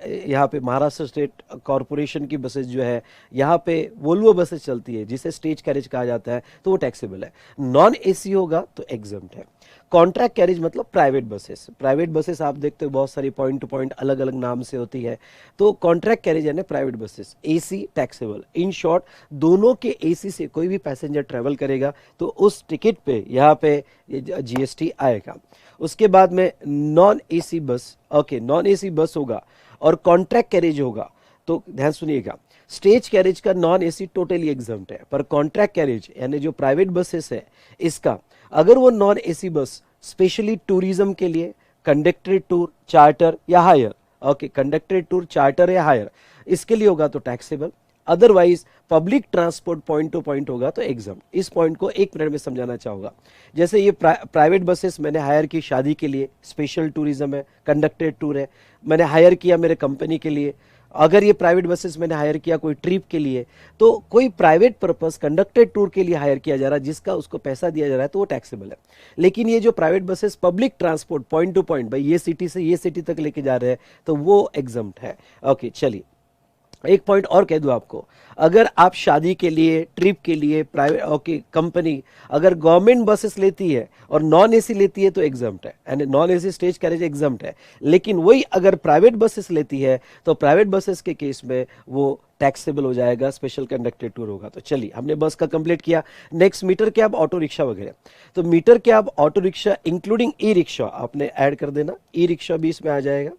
यहाँ पे महाराष्ट्र स्टेट कॉरपोरेशन की बसेस जो है यहाँ पे वोल्वो बसेस चलती है जिसे स्टेज कैरेज कहा जाता है, तो वो टैक्सेबल है। नॉन एसी होगा तो एग्जम्प्ट है। कॉन्ट्रैक्ट कैरेज मतलब प्राइवेट बसेस। प्राइवेट बसेस आप देखते हो बहुत सारी पॉइंट टू पॉइंट अलग अलग नाम से होती है, तो कॉन्ट्रैक्ट कैरेज यानी private buses, AC taxable. In short, दोनों के एसी से कोई भी पैसेंजर ट्रेवल करेगा तो उस टिकट पे यहाँ पे जीएसटी आएगा। उसके बाद में नॉन एसी बस, ओके, नॉन एसी बस होगा और कॉन्ट्रैक्ट कैरेज होगा। तो ध्यान सुनिएगा, स्टेज कैरेज का नॉन एसी टोटली एग्जम्प्ट है, पर कॉन्ट्रैक्ट कैरेज यानी जो प्राइवेट बसेस है इसका, अगर वो non AC bus specially tourism के लिए, कंडक्टेड टूर, चार्टर या hire, okay, conducted tour, charter या हायर, इसके लिए होगा तो taxable. Otherwise public transport point to point होगा तो एग्जाम। इस पॉइंट को 1 मिनट में समझाना चाहूंगा। जैसे ये प्राइवेट बसेस मैंने हायर की शादी के लिए, स्पेशल टूरिज्म है, कंडक्टेड टूर है, मैंने हायर किया मेरे कंपनी के लिए। अगर ये प्राइवेट बसेस मैंने हायर किया कोई ट्रिप के लिए, तो कोई प्राइवेट पर्पस कंडक्टेड टूर के लिए हायर किया जा रहा है जिसका उसको पैसा दिया जा रहा है, तो वो टैक्सेबल है। लेकिन ये जो private buses public transport point to point, भाई ये सिटी से ये सिटी तक लेके जा रहे हैं, तो वो एग्जम्प्ट है। ओके, चलिए एक पॉइंट और कह दूं आपको, अगर आप शादी के लिए, ट्रिप के लिए, प्राइवेट ओके कंपनी अगर गवर्नमेंट बसेस लेती है और नॉन एसी लेती है तो एग्जम्प्ट है, यानी non AC stage carriage exempt है। लेकिन वही अगर प्राइवेट बसेस लेती है तो प्राइवेट बसेस के केस में वो टैक्सेबल हो जाएगा, स्पेशल कंडक्टेड टूर होगा। तो चलिए, हमने बस का कंप्लीट किया। Next meter cab, auto rickshaw वगैरह। तो meter cab, auto rickshaw including e rickshaw आपने ऐड कर देना, ई रिक्शा भी इसमें आ जाएगा।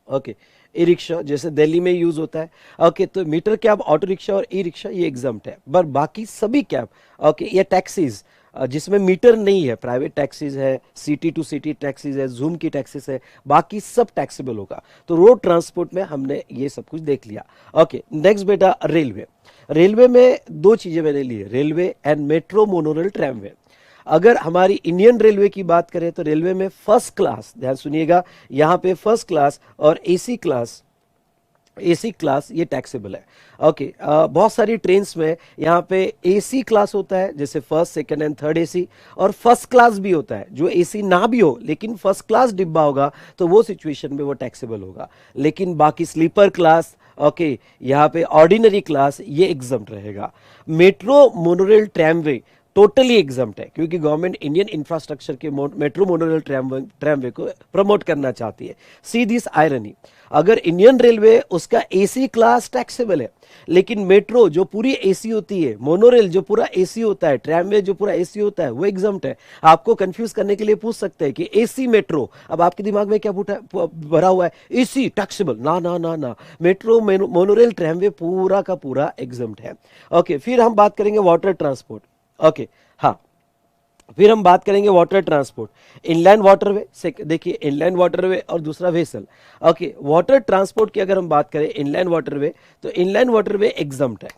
ओके, ई रिक्शा जैसे दिल्ली में यूज होता है। ओके, तो मीटर कैब, ऑटो रिक्शा और ई रिक्शा ये एग्जम्प्ट है। पर बाकी सभी कैब, ओके, ये टैक्सीज जिसमें मीटर नहीं है, प्राइवेट टैक्सीज है, सिटी टू सिटी टैक्सीज है, जूम की टैक्सीज है, बाकी सब टैक्सेबल होगा। तो रोड ट्रांसपोर्ट में हमने ये सब कुछ देख लिया। ओके, नेक्स्ट बेटा रेलवे। रेलवे में दो चीजें मैंने ली है, railway and metro, monorail, tramway. अगर हमारी इंडियन रेलवे की बात करें तो रेलवे में फर्स्ट क्लास, ध्यान सुनिएगा, यहां पे फर्स्ट क्लास और एसी क्लास, एसी क्लास ये टैक्सेबल है। ओके, बहुत सारी ट्रेन्स में यहाँ पे एसी क्लास होता है, जैसे first, second and third AC, और फर्स्ट क्लास भी होता है जो एसी ना भी हो लेकिन फर्स्ट क्लास डिब्बा होगा तो वो सिचुएशन में वो टैक्सेबल होगा। लेकिन बाकी स्लीपर क्लास, ओके, यहाँ पे ऑर्डिनरी क्लास ये एग्जम्प्ट रहेगा। Metro, monorail, tramway totally exempt है, क्योंकि गवर्नमेंट इंडियन इंफ्रास्ट्रक्चर के मेट्रो, मोनोरेल, ट्रैमवे को प्रमोट करना चाहती है। सी दिस आयरनी, अगर इंडियन रेलवे उसका एसी क्लास टैक्सेबल है, लेकिन मेट्रो जो पूरी एसी होती है, मोनोरेल जो पूरा एसी होता है, ट्रैमवे जो पूरा एसी होता है, वो एग्जम्प्ट है। आपको कंफ्यूज करने के लिए पूछ सकते हैं कि एसी मेट्रो, अब आपके दिमाग में क्या भरा हुआ है, एसी टैक्सेबल, ना ना ना ना, मेट्रो, मोनोरेल, ट्रैमवे पूरा का पूरा एग्जम्प्ट है। ओके, फिर हम बात करेंगे वाटर ट्रांसपोर्ट। ओके, हाँ, फिर हम बात करेंगे वाटर ट्रांसपोर्ट, इनलैंड वाटरवे से, देखिए इनलैंड वाटरवे और दूसरा वेसल। ओके, वाटर ट्रांसपोर्ट की अगर हम बात करें इनलैंड वाटरवे, तो इनलैंड वाटरवे एग्जम्प्ट है,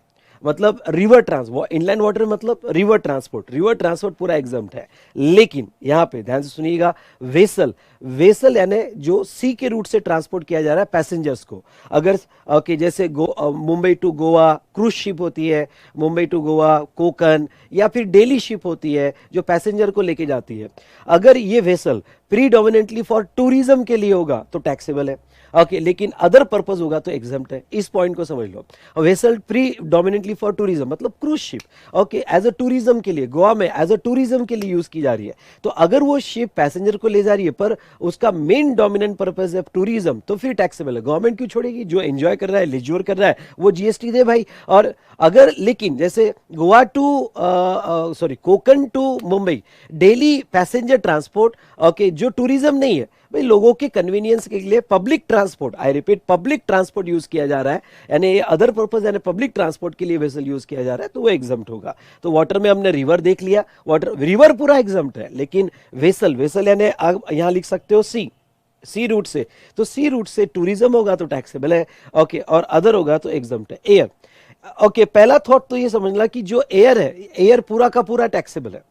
मतलब रिवर ट्रांसपोर्ट, इनलैंड वाटर मतलब रिवर ट्रांसपोर्ट, रिवर ट्रांसपोर्ट पूरा एग्जम्प्ट है। लेकिन यहां पे ध्यान से सुनिएगा, वेसल, वेसल यानी जो सी के रूट से ट्रांसपोर्ट किया जा रहा है पैसेंजर्स को, अगर ओके जैसे Mumbai to Goa cruise ship होती है, मुंबई टू गोवा, कोकन, या फिर डेली शिप होती है जो पैसेंजर को लेके जाती है, अगर ये वेसल प्रीडोमिनेंटली फॉर टूरिज्म के लिए होगा तो टैक्सेबल है। ओके, लेकिन अदर पर्पज होगा तो एग्जम्प्ट है। इस पॉइंट को समझ लो, वेसल प्रीडोमिनेंटली फॉर टूरिज्म मतलब cruise ship, okay, as a tourism के लिए, गोवा में एज अ टूरिज्म के लिए यूज की जा रही है। तो अगर वो शिप पैसेंजर को ले जा रही है पर उसका मेन डोमिनेंट पर्पज है टूरिज्म, तो फिर टैक्सेबल है। गवर्नमेंट क्यों छोड़ेगी? जो एंजॉय कर रहा है, लिज्योर कर रहा है, वो जीएसटी दे भाई। और अगर लेकिन जैसे Goa to sorry Konkan to Mumbai daily passenger transport, okay, जो टूरिज्म नहीं है भाई, लोगों के कन्वीनियंस के लिए public transport, I repeat public transport use किया जा रहा है, यानी अदर पर्पज यानी पब्लिक ट्रांसपोर्ट के लिए वेसल यूज किया जा रहा है, तो वो एग्जम्प्ट होगा। तो वाटर में हमने रिवर देख लिया, वाटर रिवर पूरा एग्जम्प्ट है, लेकिन वेसल, वेसल यानी यहां लिख सकते हो सी, सी रूट से, तो सी रूट से टूरिज्म होगा तो टैक्सेबल है। ओके, और अदर होगा तो एग्जम्प्ट है। एयर, ओके, पहला थॉट तो ये समझना कि जो एयर है, एयर पूरा का पूरा टैक्सेबल है।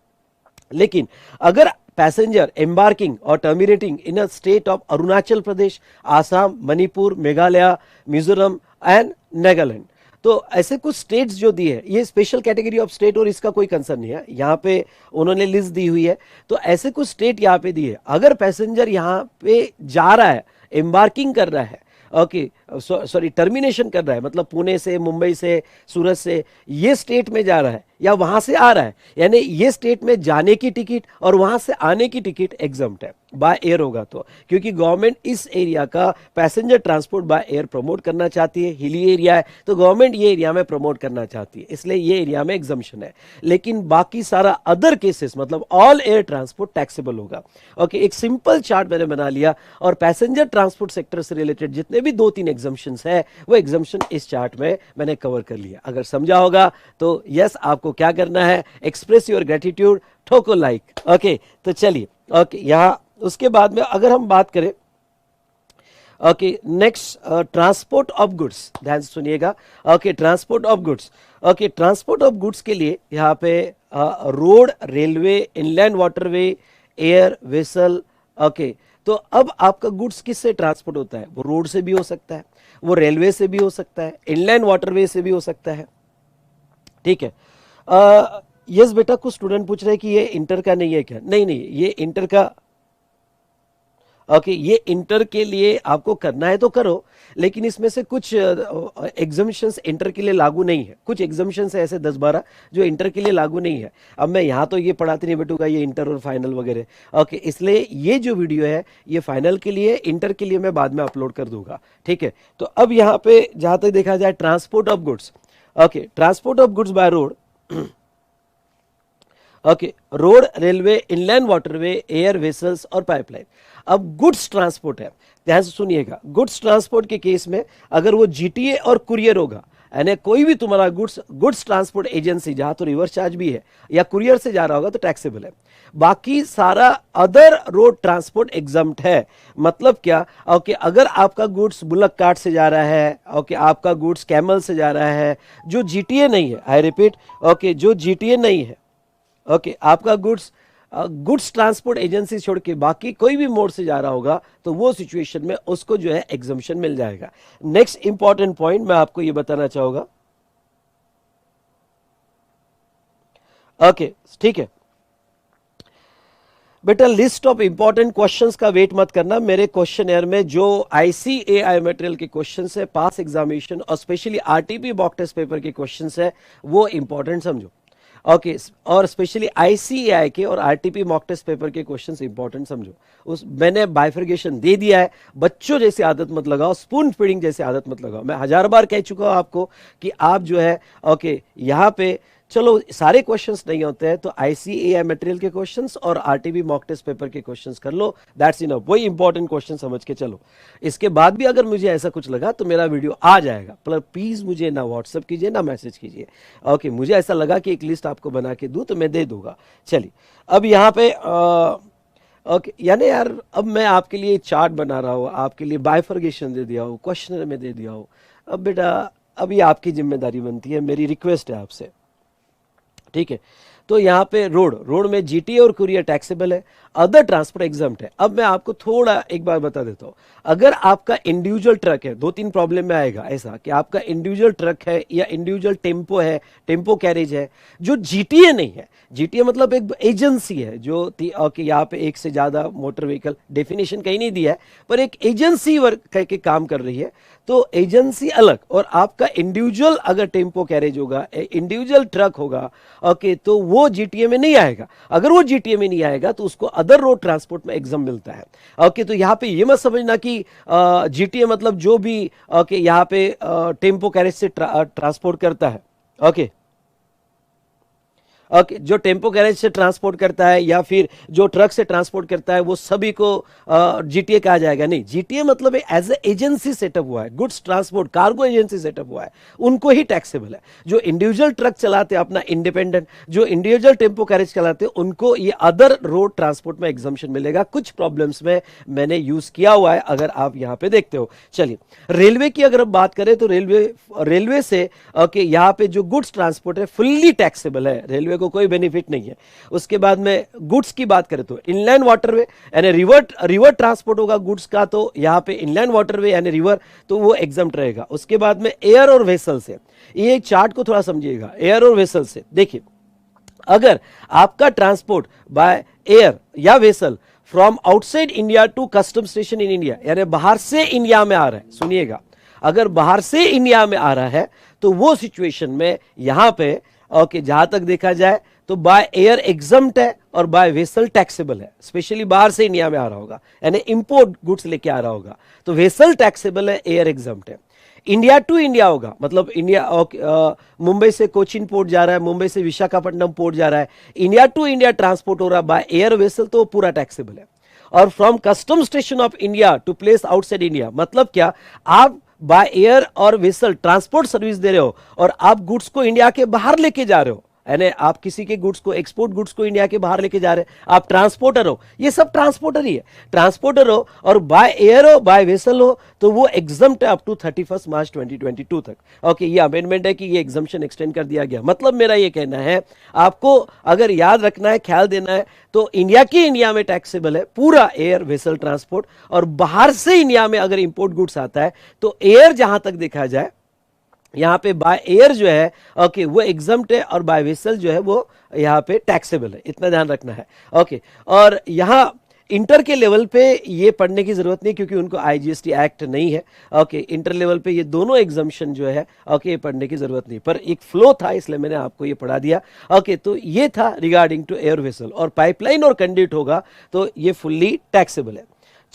लेकिन अगर पैसेंजर एम्बार्किंग और terminating in a state of Arunachal Pradesh, Assam, Manipur, Meghalaya, Mizoram and Nagaland, तो ऐसे कुछ स्टेट्स जो दिए हैं, ये स्पेशल कैटेगरी ऑफ स्टेट और इसका कोई कंसर्न नहीं है, यहाँ पे उन्होंने लिस्ट दी हुई है। तो ऐसे कुछ स्टेट यहाँ पे दिए, अगर पैसेंजर यहाँ पे जा रहा है, एम्बार्किंग कर रहा है, ओके सॉरी टर्मिनेशन कर रहा है, मतलब पुणे से, मुंबई से, सूरत से, ये स्टेट में जा रहा है या वहां से आ रहा है, यानी ये स्टेट में जाने की टिकट और वहां से आने की टिकट एग्जम्प्ट है बाय एयर होगा तो, क्योंकि गवर्नमेंट इस एरिया का passenger transport by air promote करना चाहती है। हिली एरिया है तो गवर्नमेंट ये एरिया में प्रमोट करना चाहती है, इसलिए ये एरिया में एग्जम्पशन है। लेकिन बाकी सारा अदर केसेस मतलब ऑल एयर ट्रांसपोर्ट टैक्सेबल होगा। ओके, एक सिंपल चार्ट मैंने बना लिया और पैसेंजर ट्रांसपोर्ट सेक्टर से रिलेटेड जितने भी 2-3 एग्जम्पशंस है वो एग्जम्पशन इस चार्ट में मैंने कवर कर लिया। अगर समझा होगा तो यस, आपको क्या करना है, एक्सप्रेस योर ग्रेटिट्यूड, ठोको लाइक। ओके, तो चलिए, ओके, यहां उसके बाद में अगर हम बात करें, okay, next transport of goods, ध्यान से सुनिएगा। Okay, transport of goods, okay, transport of goods के लिए यहाँ पे road, railway, inland waterway, air, vessel. Okay, तो अब आपका गुड्स किससे ट्रांसपोर्ट होता है? वो रोड से भी हो सकता है, वो रेलवे से भी हो सकता है, इनलैंड वाटरवे से भी हो सकता है। ठीक है, यस बेटा, कुछ स्टूडेंट पूछ रहे हैं कि ये इंटर का नहीं है क्या? नहीं नहीं, ये इंटर का, ओके, ये इंटर के लिए आपको करना है तो करो, लेकिन इसमें से कुछ एग्जामिशंस इंटर के लिए लागू नहीं है, कुछ एग्जामिशंस है ऐसे 10-12 जो इंटर के लिए लागू नहीं है। अब मैं यहाँ तो ये पढ़ाते नहीं बैठूंगा ये इंटर और फाइनल वगैरह। ओके, इसलिए ये जो वीडियो है ये फाइनल के लिए, इंटर के लिए मैं बाद में अपलोड कर दूंगा, ठीक है। तो अब यहाँ पे जहां तक देखा जाए transport of goods, okay, transport of goods by road, okay, road, railway, inland waterway, air vessels और पाइपलाइन। अब गुड्स ट्रांसपोर्ट है, ध्यान से सुनिएगा, गुड्स ट्रांसपोर्ट के केस में अगर वो जीटीए और कुरियर होगा, यानी कोई भी तुम्हारा गुड्स ट्रांसपोर्ट एजेंसी जहां तो रिवर्स चार्ज भी है या कुरियर से जा रहा होगा तो टैक्सेबल है। बाकी सारा अदर रोड ट्रांसपोर्ट एग्जम्प्ट है। मतलब क्या, ओके, अगर आपका गुड्स बुलक कार्ट से जा रहा है, ओके, आपका गुड्स कैमल से जा रहा है, जो जीटीए नहीं है, आई रिपीट, ओके, जो जीटीए नहीं है, ओके, आपका गुड्स ट्रांसपोर्ट एजेंसी छोड़ के बाकी कोई भी मोड से जा रहा होगा तो वो सिचुएशन में उसको जो है एग्जम्पशन मिल जाएगा। नेक्स्ट इंपॉर्टेंट पॉइंट मैं आपको ये बताना चाहूंगा, ओके, ठीक है बेटा, लिस्ट ऑफ इंपॉर्टेंट क्वेश्चंस का वेट मत करना। मेरे क्वेश्चन एयर में जो आईसीएआई मटेरियल के क्वेश्चंस है, पास एग्जामिनेशन और specially RTP mock test paper के क्वेश्चंस है, वो इंपॉर्टेंट समझो, ओके, और स्पेशली आईसीएआई के और आरटीपी मॉक टेस्ट पेपर के क्वेश्चंस इंपॉर्टेंट समझो। उस मैंने बाइफर्गेशन दे दिया है, बच्चों जैसी आदत मत लगाओ, स्पून फीडिंग जैसी आदत मत लगाओ। मैं 1000 बार कह चुका हूं आपको कि आप जो है, ओके, यहाँ पे चलो सारे क्वेश्चंस नहीं होते हैं तो आईसीएआई मटेरियल के क्वेश्चंस और आरटीपी मॉक टेस्ट पेपर के क्वेश्चंस कर लो, दैट्स इनफ, वही इंपॉर्टेंट क्वेश्चन समझ के चलो। इसके बाद भी अगर मुझे ऐसा कुछ लगा तो मेरा वीडियो आ जाएगा, पर प्लीज मुझे ना व्हाट्सअप कीजिए ना मैसेज कीजिए, ओके, मुझे ऐसा लगा कि एक लिस्ट आपको बना के दूं तो मैं दे दूंगा। चलिए, अब यहाँ पे ओके, यानी यार अब मैं आपके लिए चार्ट बना रहा हूँ, आपके लिए बाइफर्गेशन दे दिया हूँ, क्वेश्चनर में दे दिया हूँ। अब बेटा अब ये आपकी जिम्मेदारी बनती है, मेरी रिक्वेस्ट है आपसे, ठीक है। तो यहाँ पे रोड में जीटीए और कुरियर टैक्सेबल है, अदर ट्रांसपोर्ट एग्जम्प्ट है। अब मैं आपको थोड़ा एक बार बता देता हूँ, अगर आपका इंडिविजुअल ट्रक है, 2-3 प्रॉब्लम में आएगा ऐसा कि आपका इंडिविजुअल ट्रक है या इंडिविजुअल टेम्पो है, टेम्पो कैरेज है, जो जीटीए नहीं है, जीटीए मतलब एक एजेंसी है जो ओके, यहाँ पे एक से ज्यादा मोटर व्हीकल डेफिनेशन कहीं नहीं दिया है, पर एक एजेंसी वर्क करके काम कर रही है, तो एजेंसी अलग, और आपका इंडिविजुअल अगर टेम्पो कैरेज होगा, इंडिविजुअल ट्रक होगा, ओके, तो वो जीटीए में नहीं आएगा। अगर वो जीटीए में नहीं आएगा तो उसको अदर रोड ट्रांसपोर्ट में एग्जाम मिलता है, ओके। तो यहाँ पे ये मत समझना कि जीटीए मतलब जो भी, ओके, यहाँ पे टेम्पो कैरेज से ट्रांसपोर्ट करता है, ओके, ओके, जो टेम्पो गैरेज से ट्रांसपोर्ट करता है या फिर जो ट्रक से ट्रांसपोर्ट करता है वो सभी को जीटीए कहा जाएगा, नहीं। जीटीए मतलब एज ए एजेंसी सेटअप हुआ है, goods transport cargo agency setup हुआ है, उनको ही टैक्सेबल है। जो इंडिविजुअल ट्रक चलाते हैं अपना इंडिपेंडेंट, जो इंडिविजुअल टेम्पो कैरेज चलाते हैं, उनको ये अदर रोड ट्रांसपोर्ट में एग्जम्पशन मिलेगा। कुछ प्रॉब्लम्स में मैंने यूज किया हुआ है, अगर आप यहाँ पे देखते हो। चलिए, रेलवे की अगर हम बात करें तो रेलवे से ओके, यहाँ पे जो गुड्स ट्रांसपोर्ट है फुल्ली टैक्सेबल है, रेलवे को कोई बेनिफिट नहीं है। उसके बाद में गुड्स की बात करें तो इनलैंड वाटरवे यानी रिवर ट्रांसपोर्ट होगा गुड्स का, तो यहां पे इनलैंड वाटरवे यानी रिवर, तो वो एग्जम्प्ट रहेगा। उसके बाद में एयर और वेसल से, ये चार्ट को थोड़ा समझिएगा, एयर और वेसल से देखिए, अगर आपका ट्रांसपोर्ट बाय एयर या vessel from outside India to custom station in India, यानी बाहर से इंडिया में आ रहा है, सुनिएगा, अगर बाहर से इंडिया में आ रहा है तो वो सिचुएशन में यहां पे ओके, जहां तक देखा जाए तो बाय एयर एग्जम्प्ट है और बाय वेसल टैक्सेबल है। स्पेशली बाहर से इंडिया में आ रहा होगा यानी इंपोर्ट गुड्स लेके आ रहा होगा तो वेसल टैक्सेबल है, एयर एग्जम्प्ट है। इंडिया टू इंडिया होगा, मतलब इंडिया मुंबई से कोचिन पोर्ट जा रहा है, मुंबई से विशाखापट्टनम पोर्ट जा रहा है, इंडिया टू इंडिया ट्रांसपोर्ट हो रहा है बाय एयर वेसल, तो पूरा टैक्सेबल है। और from custom station of India to place outside India, मतलब क्या, आप बाय एयर और वेसल ट्रांसपोर्ट सर्विस दे रहे हो और आप गुड्स को इंडिया के बाहर लेके जा रहे हो, यानी आप किसी के गुड्स को, एक्सपोर्ट गुड्स को इंडिया के बाहर लेके जा रहे हैं, आप ट्रांसपोर्टर हो, ये सब ट्रांसपोर्टर ही है, ट्रांसपोर्टर हो और बाय एयर हो बाय वेसल हो तो वो एग्जम्प्ट है अप टू 31 मार्च 2022 तक। ओके, ये अमेंडमेंट है कि ये एग्जम्पशन एक्सटेंड कर दिया गया। मतलब मेरा ये कहना है, आपको अगर याद रखना है, ख्याल देना है, तो इंडिया की इंडिया में टैक्सेबल है पूरा एयर वेसल ट्रांसपोर्ट, और बाहर से इंडिया में अगर इंपोर्ट गुड्स आता है तो एयर जहां तक देखा जाए यहाँ पे बाय एयर जो है ओके वो एग्जम्प्ट है और बाय वेसल जो है वो यहाँ पे टैक्सेबल है, इतना ध्यान रखना है। ओके, और यहाँ इंटर के लेवल पे ये पढ़ने की जरूरत नहीं क्योंकि उनको आईजीएसटी एक्ट नहीं है। ओके, इंटर लेवल पे ये दोनों एग्जाम्शन जो है ओके ये पढ़ने की जरूरत नहीं, पर एक फ्लो था इसलिए मैंने आपको ये पढ़ा दिया। ओके, तो ये था रिगार्डिंग टू एयर वेसल, और पाइपलाइन और कंड्यूट होगा तो ये फुल्ली टैक्सेबल है।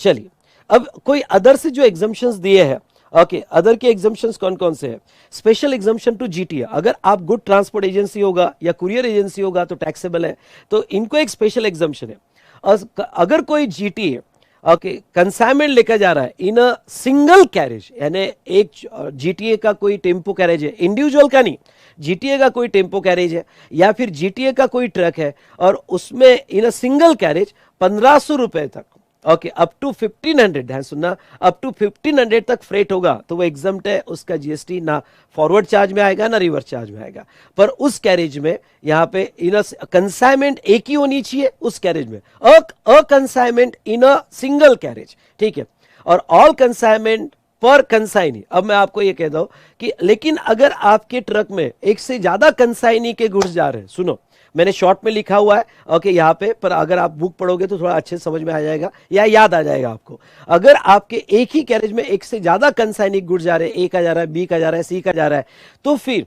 चलिए, अब कोई अदर से जो एग्जाम्शंस दिए हैं, ओके अदर के एग्जाम्शंस कौन कौन से हैं? स्पेशल एग्जाम्शन टू जीटीए, अगर आप गुड ट्रांसपोर्ट एजेंसी होगा या कुरियर एजेंसी होगा तो टैक्सेबल है, तो इनको एक स्पेशल एग्जाम्शन है। और अगर कोई जीटीए ओके कंसाइनमेंट लेकर जा रहा है इन अ सिंगल कैरेज, यानी एक जीटीए का कोई टेम्पो कैरेज है, इंडिविजुअल का नहीं, जीटीए का कोई टेम्पो कैरेज है या फिर जीटीए का कोई ट्रक है और उसमें इन अ सिंगल कैरेज 1500 रुपए तक, ओके अप टू 1500, ध्यान सुनना, अप टू 1500 तक फ्रेट होगा तो वो एग्जम्प्ट है, उसका जीएसटी ना फॉरवर्ड चार्ज में आएगा ना रिवर्स चार्ज में आएगा। पर उस कैरेज में यहाँ पे इन कंसाइनमेंट एक ही होनी चाहिए उस कैरेज में, a consignment in a single carriage, ठीक है, और ऑल कंसाइनमेंट पर कंसाइनी। अब मैं आपको ये कह दूं कि लेकिन अगर आपके ट्रक में एक से ज्यादा कंसाइनी के गुड्स जा रहे हैं, सुनो मैंने शॉर्ट में लिखा हुआ है ओके यहाँ पे, पर अगर आप बुक पढ़ोगे तो थोड़ा अच्छे समझ में आ जाएगा या याद आ जाएगा आपको। अगर आपके एक ही कैरेज में एक से ज्यादा कंसाइनिक गुड्स जा रहे हैं, ए का जा रहा है, बी का जा रहा है, सी का जा रहा है, तो फिर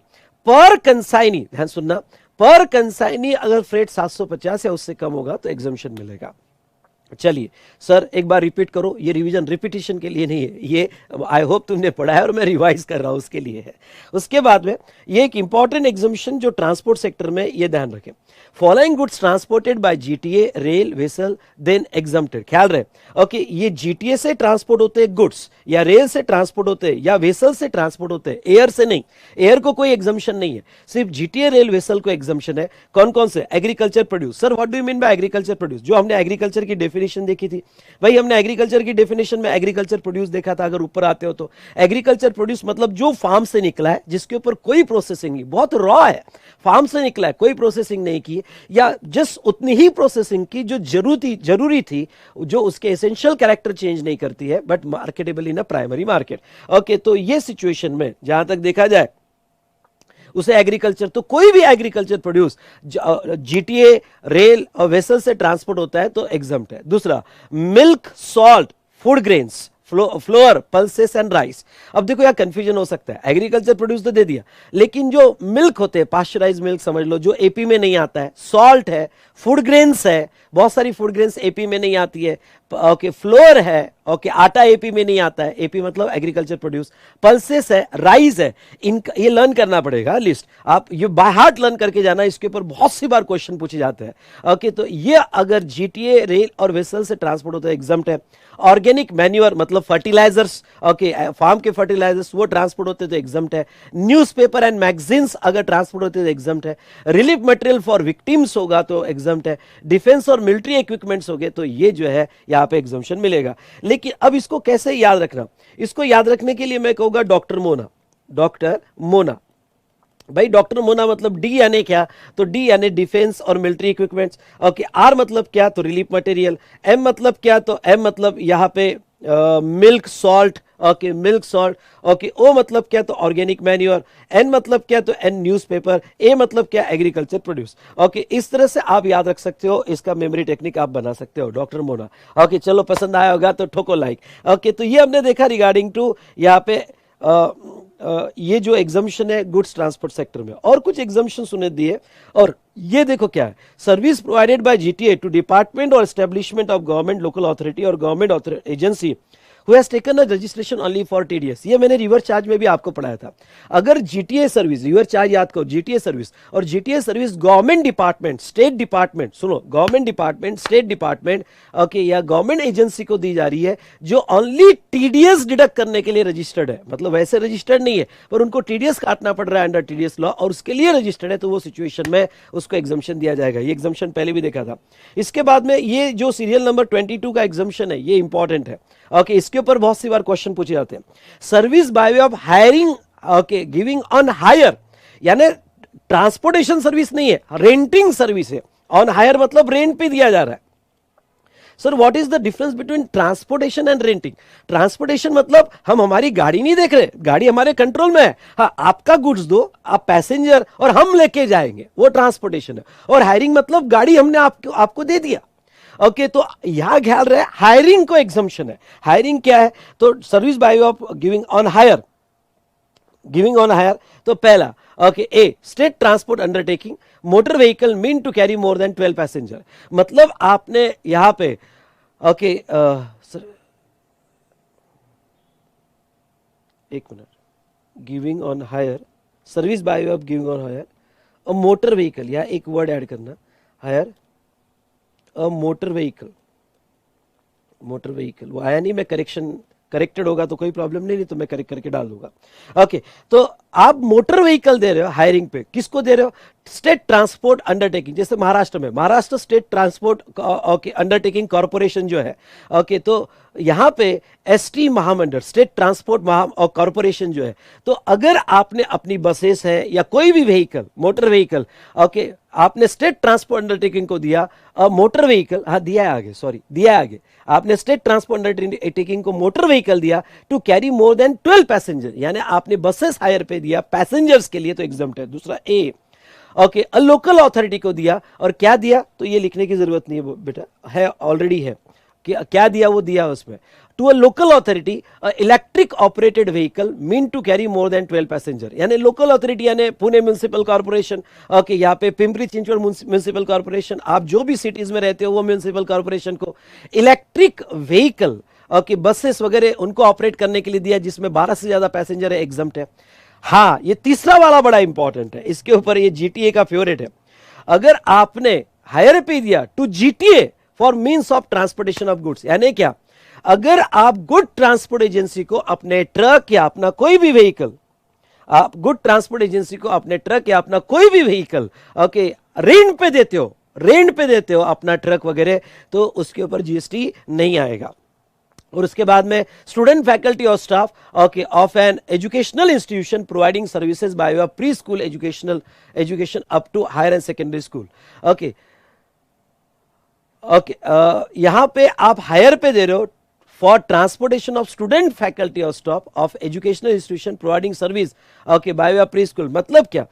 पर कंसाइनी, ध्यान सुनना, पर कंसाइनी अगर फ्रेट 750 या उससे कम होगा तो एग्जम्पशन मिलेगा। चलिए सर एक बार रिपीट करो, ये रिवीजन रिपीटिशन के लिए नहीं है, ये आई होप तुमने पढ़ा है और मैं रिवाइज कर रहा हूं उसके लिए है। उसके बाद में ये एक इंपॉर्टेंट एग्जाम्पशन जो ट्रांसपोर्ट सेक्टर में, ये ध्यान रखें, following goods transported by GTA rail vessel then exempted, ख्याल रहे ओके ये जीटीए से ट्रांसपोर्ट होते हैं गुड्स, या रेल से ट्रांसपोर्ट होते हैं, या वेसल से ट्रांसपोर्ट होते हैं, एयर से नहीं, एयर को कोई एग्जाम्पशन नहीं है, सिर्फ जीटीए रेल वेसल को एग्जाम्पशन है। कौन कौन से? Agriculture produce. Sir what do you mean by agriculture produce? जो हमने एग्रीकल्चर की डेफिनेशन देखी थी भाई, हमने एग्रीकल्चर की डेफिनेशन में एग्रीकल्चर प्रोड्यूस देखा था, अगर ऊपर आते हो तो एग्रीकल्चर प्रोड्यूस मतलब जो फार्म से निकला है, जिसके ऊपर कोई प्रोसेसिंग नहीं, बहुत रॉ है, फार्म से निकला है, कोई प्रोसेसिंग नहीं की, या जस्ट उतनी ही प्रोसेसिंग की जो जरूरी थी, जो उसके एसेंशियल कैरेक्टर चेंज नहीं करती है, but marketable in a primary market. Okay, तो ये सिचुएशन में जहां तक देखा जाए उसे एग्रीकल्चर, तो कोई भी एग्रीकल्चर प्रोड्यूस जीटीए रेल और वेसल से ट्रांसपोर्ट होता है तो एग्जम्प्ट है। दूसरा, milk salt food grains floor pulses and rice. अब देखो यार कंफ्यूजन हो सकता है, एग्रीकल्चर प्रोड्यूस तो दे दिया, लेकिन जो मिल्क होते हैं, पास्चराइज मिल्क समझ लो, जो एपी में नहीं आता है, सॉल्ट है, फूड ग्रेन्स है, बहुत सारी फूड ग्रेन्स एपी में नहीं आती है, ओके फ्लोर है, ओके आटा एपी में नहीं आता है, एपी मतलब एग्रीकल्चर प्रोड्यूस, पल्सेस है, राइस है, इनका ये लर्न करना पड़ेगा लिस्ट, आप ये बाय हार्ट लर्न करके जाना, इसके ऊपर बहुत सी बार क्वेश्चन पूछे जाते हैं। ओके, तो ये अगर जीटीए रेल और वेसल से ट्रांसपोर्ट होता है एग्जम्प्ट है। ऑर्गेनिक मैन्योर मतलब फर्टिलाइजर्स, ओके फार्म के फर्टिलाइजर्स वो ट्रांसपोर्ट होते तो एग्जम्प्ट है। न्यूज़पेपर एंड मैगजीन्स अगर ट्रांसपोर्ट होते तो एग्जम्प्ट है। रिलीफ मटेरियल फॉर विक्टिम्स होगा तो एग्जम्प्ट है। डिफेंस और मिलिट्री इक्विपमेंट्स हो गए तो ये जो है यहाँ पे एग्जम्पशन मिलेगा। लेकिन अब इसको कैसे याद रखना? इसको याद रखने के लिए मैं कहूंगा डॉक्टर मोना, डॉक्टर मोना। भाई डॉक्टर मोना मतलब डी यानी क्या? तो डी यानी डिफेंस और मिलिट्री इक्विपमेंट्स। ओके, आर मतलब क्या? तो रिलीफ मटेरियल। एम मतलब क्या? तो एम मतलब यहाँ पे milk salt, okay milk salt. Okay, ओ मतलब क्या? तो ऑर्गेनिक मैन्योर। एन मतलब क्या? तो एन न्यूज़पेपर। ए मतलब क्या? Agriculture produce. ओके, इस तरह से आप याद रख सकते हो, इसका मेमोरी टेक्निक आप बना सकते हो, डॉक्टर मोना। ओके, चलो पसंद आया होगा तो ठोको लाइक। ओके, तो ये हमने देखा रिगार्डिंग टू यहाँ पे ये जो एग्जम्पशन है गुड्स ट्रांसपोर्ट सेक्टर में। और कुछ एग्जम्पशन सुने दिए, और ये देखो क्या है, service provided by GTA to department और establishment of government local authority और government agency who has taken a registration only for TDS। ये मैंने रिवर्स चार्ज में भी आपको पढ़ाया था। अगर जीटीए सर्विस, रिवर्स चार्ज याद करो, जीटीए सर्विस और GTA service government department, state department, सुनो government department, state department, okay, या गवर्नमेंट एजेंसी को दी जा रही है जो ओनली टीडीएस डिडक्ट करने के लिए रजिस्टर्ड है, मतलब वैसे रजिस्टर्ड नहीं है पर उनको टीडीएस काटना पड़ रहा है अंडर टीडीएस लॉ और उसके लिए रजिस्टर्ड है, तो वो सिचुएशन में उसको एग्जम्पशन दिया जाएगा। ये एग्जम्पशन पहले भी देखा था। इसके बाद में ये जो सीरियल नंबर 22 का एग्जम्पशन है, ये इंपॉर्टेंट है। ओके, इसके ऊपर बहुत सी बार क्वेश्चन पूछे जाते हैं। Service by way of hiring, okay giving on hire, यानी ट्रांसपोर्टेशन सर्विस नहीं है, रेंटिंग सर्विस है। ऑन हायर मतलब रेंट पे दिया जा रहा है। Sir what is the difference between transportation and renting? Transportation मतलब हम हमारी गाड़ी नहीं देख रहे, गाड़ी हमारे कंट्रोल में है, हाँ आपका गुड्स दो, आप पैसेंजर और हम लेके जाएंगे, वो ट्रांसपोर्टेशन है। और हायरिंग मतलब गाड़ी हमने आपको दे दिया। ओके, तो यहां ख्याल रहे हायरिंग को एग्जम्पशन है। हायरिंग क्या है, तो service by way of giving on hire, giving on hire, तो पहला okay, a state transport undertaking motor vehicle mean to carry more than 12 passenger. मतलब आपने यहां पे ओके एक minute, giving on hire, service by way of giving on hire a motor vehicle, या एक word add करना, hire a motor vehicle, motor vehicle वो आया नहीं, मैं करेक्टेड होगा तो कोई प्रॉब्लम नहीं तो मैं करेक्ट करके डाल दूंगा। ओके, तो आप मोटर व्हीकल दे रहे हो हायरिंग पे, किसको दे रहे हो, स्टेट ट्रांसपोर्ट अंडरटेकिंग, जैसे महाराष्ट्र में Maharashtra state transport okay undertaking corporation जो है, ओके, तो यहां पे एसटी महामंडल स्टेट ट्रांसपोर्ट कॉर्पोरेशन जो है, तो अगर आपने अपनी बसेस है या कोई भी व्हीकल मोटर व्हीकल ओके आपने स्टेट ट्रांसपोर्ट अंडरटेकिंग को दिया, मोटर व्हीकल, हाँ दिया है आगे, सॉरी दिया है आगे, आपने स्टेट ट्रांसपोर्ट अंडरटेकिंग को मोटर व्हीकल दिया to carry more than 12 passenger, यानी आपने बसेस हायर पे दिया पैसेंजर्स के लिए तो एग्जम्प्ट है। दूसरा ए ओके अ लोकल अथॉरिटी को दिया, और क्या दिया तो ये लिखने की जरूरत नहीं है बेटा, है ऑलरेडी है, क्या दिया वो दिया उसमें, to a local authority electric operated vehicle mean to carry more than 12 passenger, यानी लोकल अथॉरिटी यानी पुणे म्युनिसिपल कॉर्पोरेशन, ओके यहाँ पे पिंपरी चिंचवड म्युनिसिपल कॉर्पोरेशन, आप जो भी सिटीज में रहते हो वो म्युनिसिपल कॉर्पोरेशन को इलेक्ट्रिक व्हीकल ओके बसेस वगैरह उनको ऑपरेट करने के लिए दिया जिसमें 12 से ज्यादा पैसेंजर है, एग्जम्प्ट है। हाँ, ये तीसरा वाला बड़ा इंपॉर्टेंट है, इसके ऊपर ये जीटीए का फेवरेट है। अगर आपने हायर पे दिया to GTA for means of transportation of goods, यानी क्या, अगर आप गुड ट्रांसपोर्ट एजेंसी को अपने ट्रक या अपना कोई भी व्हीकल, आप गुड ट्रांसपोर्ट एजेंसी को अपने ट्रक या अपना कोई भी व्हीकल ओके रेंट पे देते हो, रेंट पे देते हो अपना ट्रक वगैरह, तो उसके ऊपर जीएसटी नहीं आएगा। और उसके बाद में स्टूडेंट फैकल्टी और staff okay of an educational institution providing services by way of pre school education up to higher and secondary school, okay okay यहां पे आप हायर पे दे रहे हो for transportation of student faculty और staff of educational institution providing service okay by way of pre school. मतलब क्या,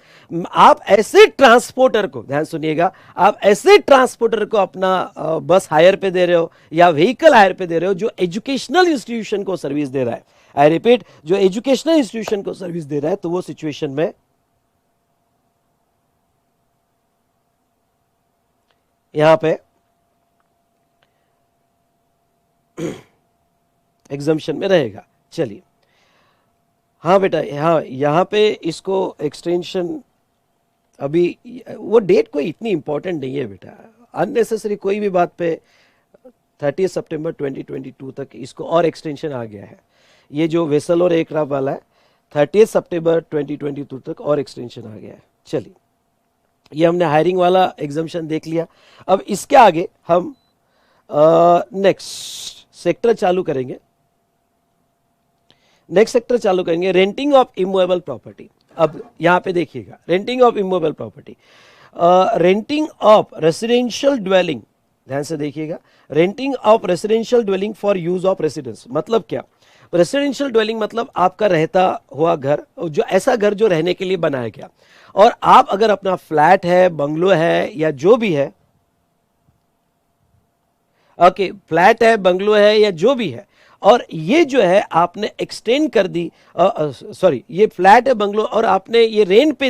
आप ऐसे ट्रांसपोर्टर को, ध्यान सुनिएगा, आप ऐसे ट्रांसपोर्टर को अपना बस हायर पे दे रहे हो या व्हीकल हायर पे दे रहे हो जो एजुकेशनल इंस्टीट्यूशन को सर्विस दे रहा है। आई रिपीट, जो एजुकेशनल इंस्टीट्यूशन को सर्विस दे रहा है, तो वो सिचुएशन में यहां पे एग्जम्पशन में रहेगा। चलिए, हाँ बेटा, हाँ यहां पे इसको एक्सटेंशन, अभी वो डेट कोई इतनी इंपॉर्टेंट नहीं है बेटा, अननेसेसरी कोई भी बात पे 30 सितंबर 2022 तक इसको और एक्सटेंशन आ गया है। ये जो वेसल और एयरक्राफ्ट वाला है 30 सितंबर 2022 तक और एक्सटेंशन आ गया है। चलिए, ये हमने हायरिंग वाला एग्जम्पशन देख लिया। अब इसके आगे हम नेक्स्ट सेक्टर चालू करेंगे। नेक्स्ट सेक्टर चालू करेंगे रेंटिंग ऑफ इमूवेबल प्रॉपर्टी। अब यहां पे देखिएगा, renting of immovable property, renting of residential dwelling, ध्यान से देखिएगा, renting of residential dwelling for use of residence. मतलब क्या, रेसिडेंशियल ड्वेलिंग मतलब आपका रहता हुआ घर, जो ऐसा घर जो रहने के लिए बनाया गया, और आप अगर अपना फ्लैट है, बंगलो है या जो भी है, ओके फ्लैट है, बंगलो है या जो भी है, और ये जो है आपने एक्सटेंड कर दी, सॉरी ये फ्लैट है, बंगलो, और आपने ये रेंट पे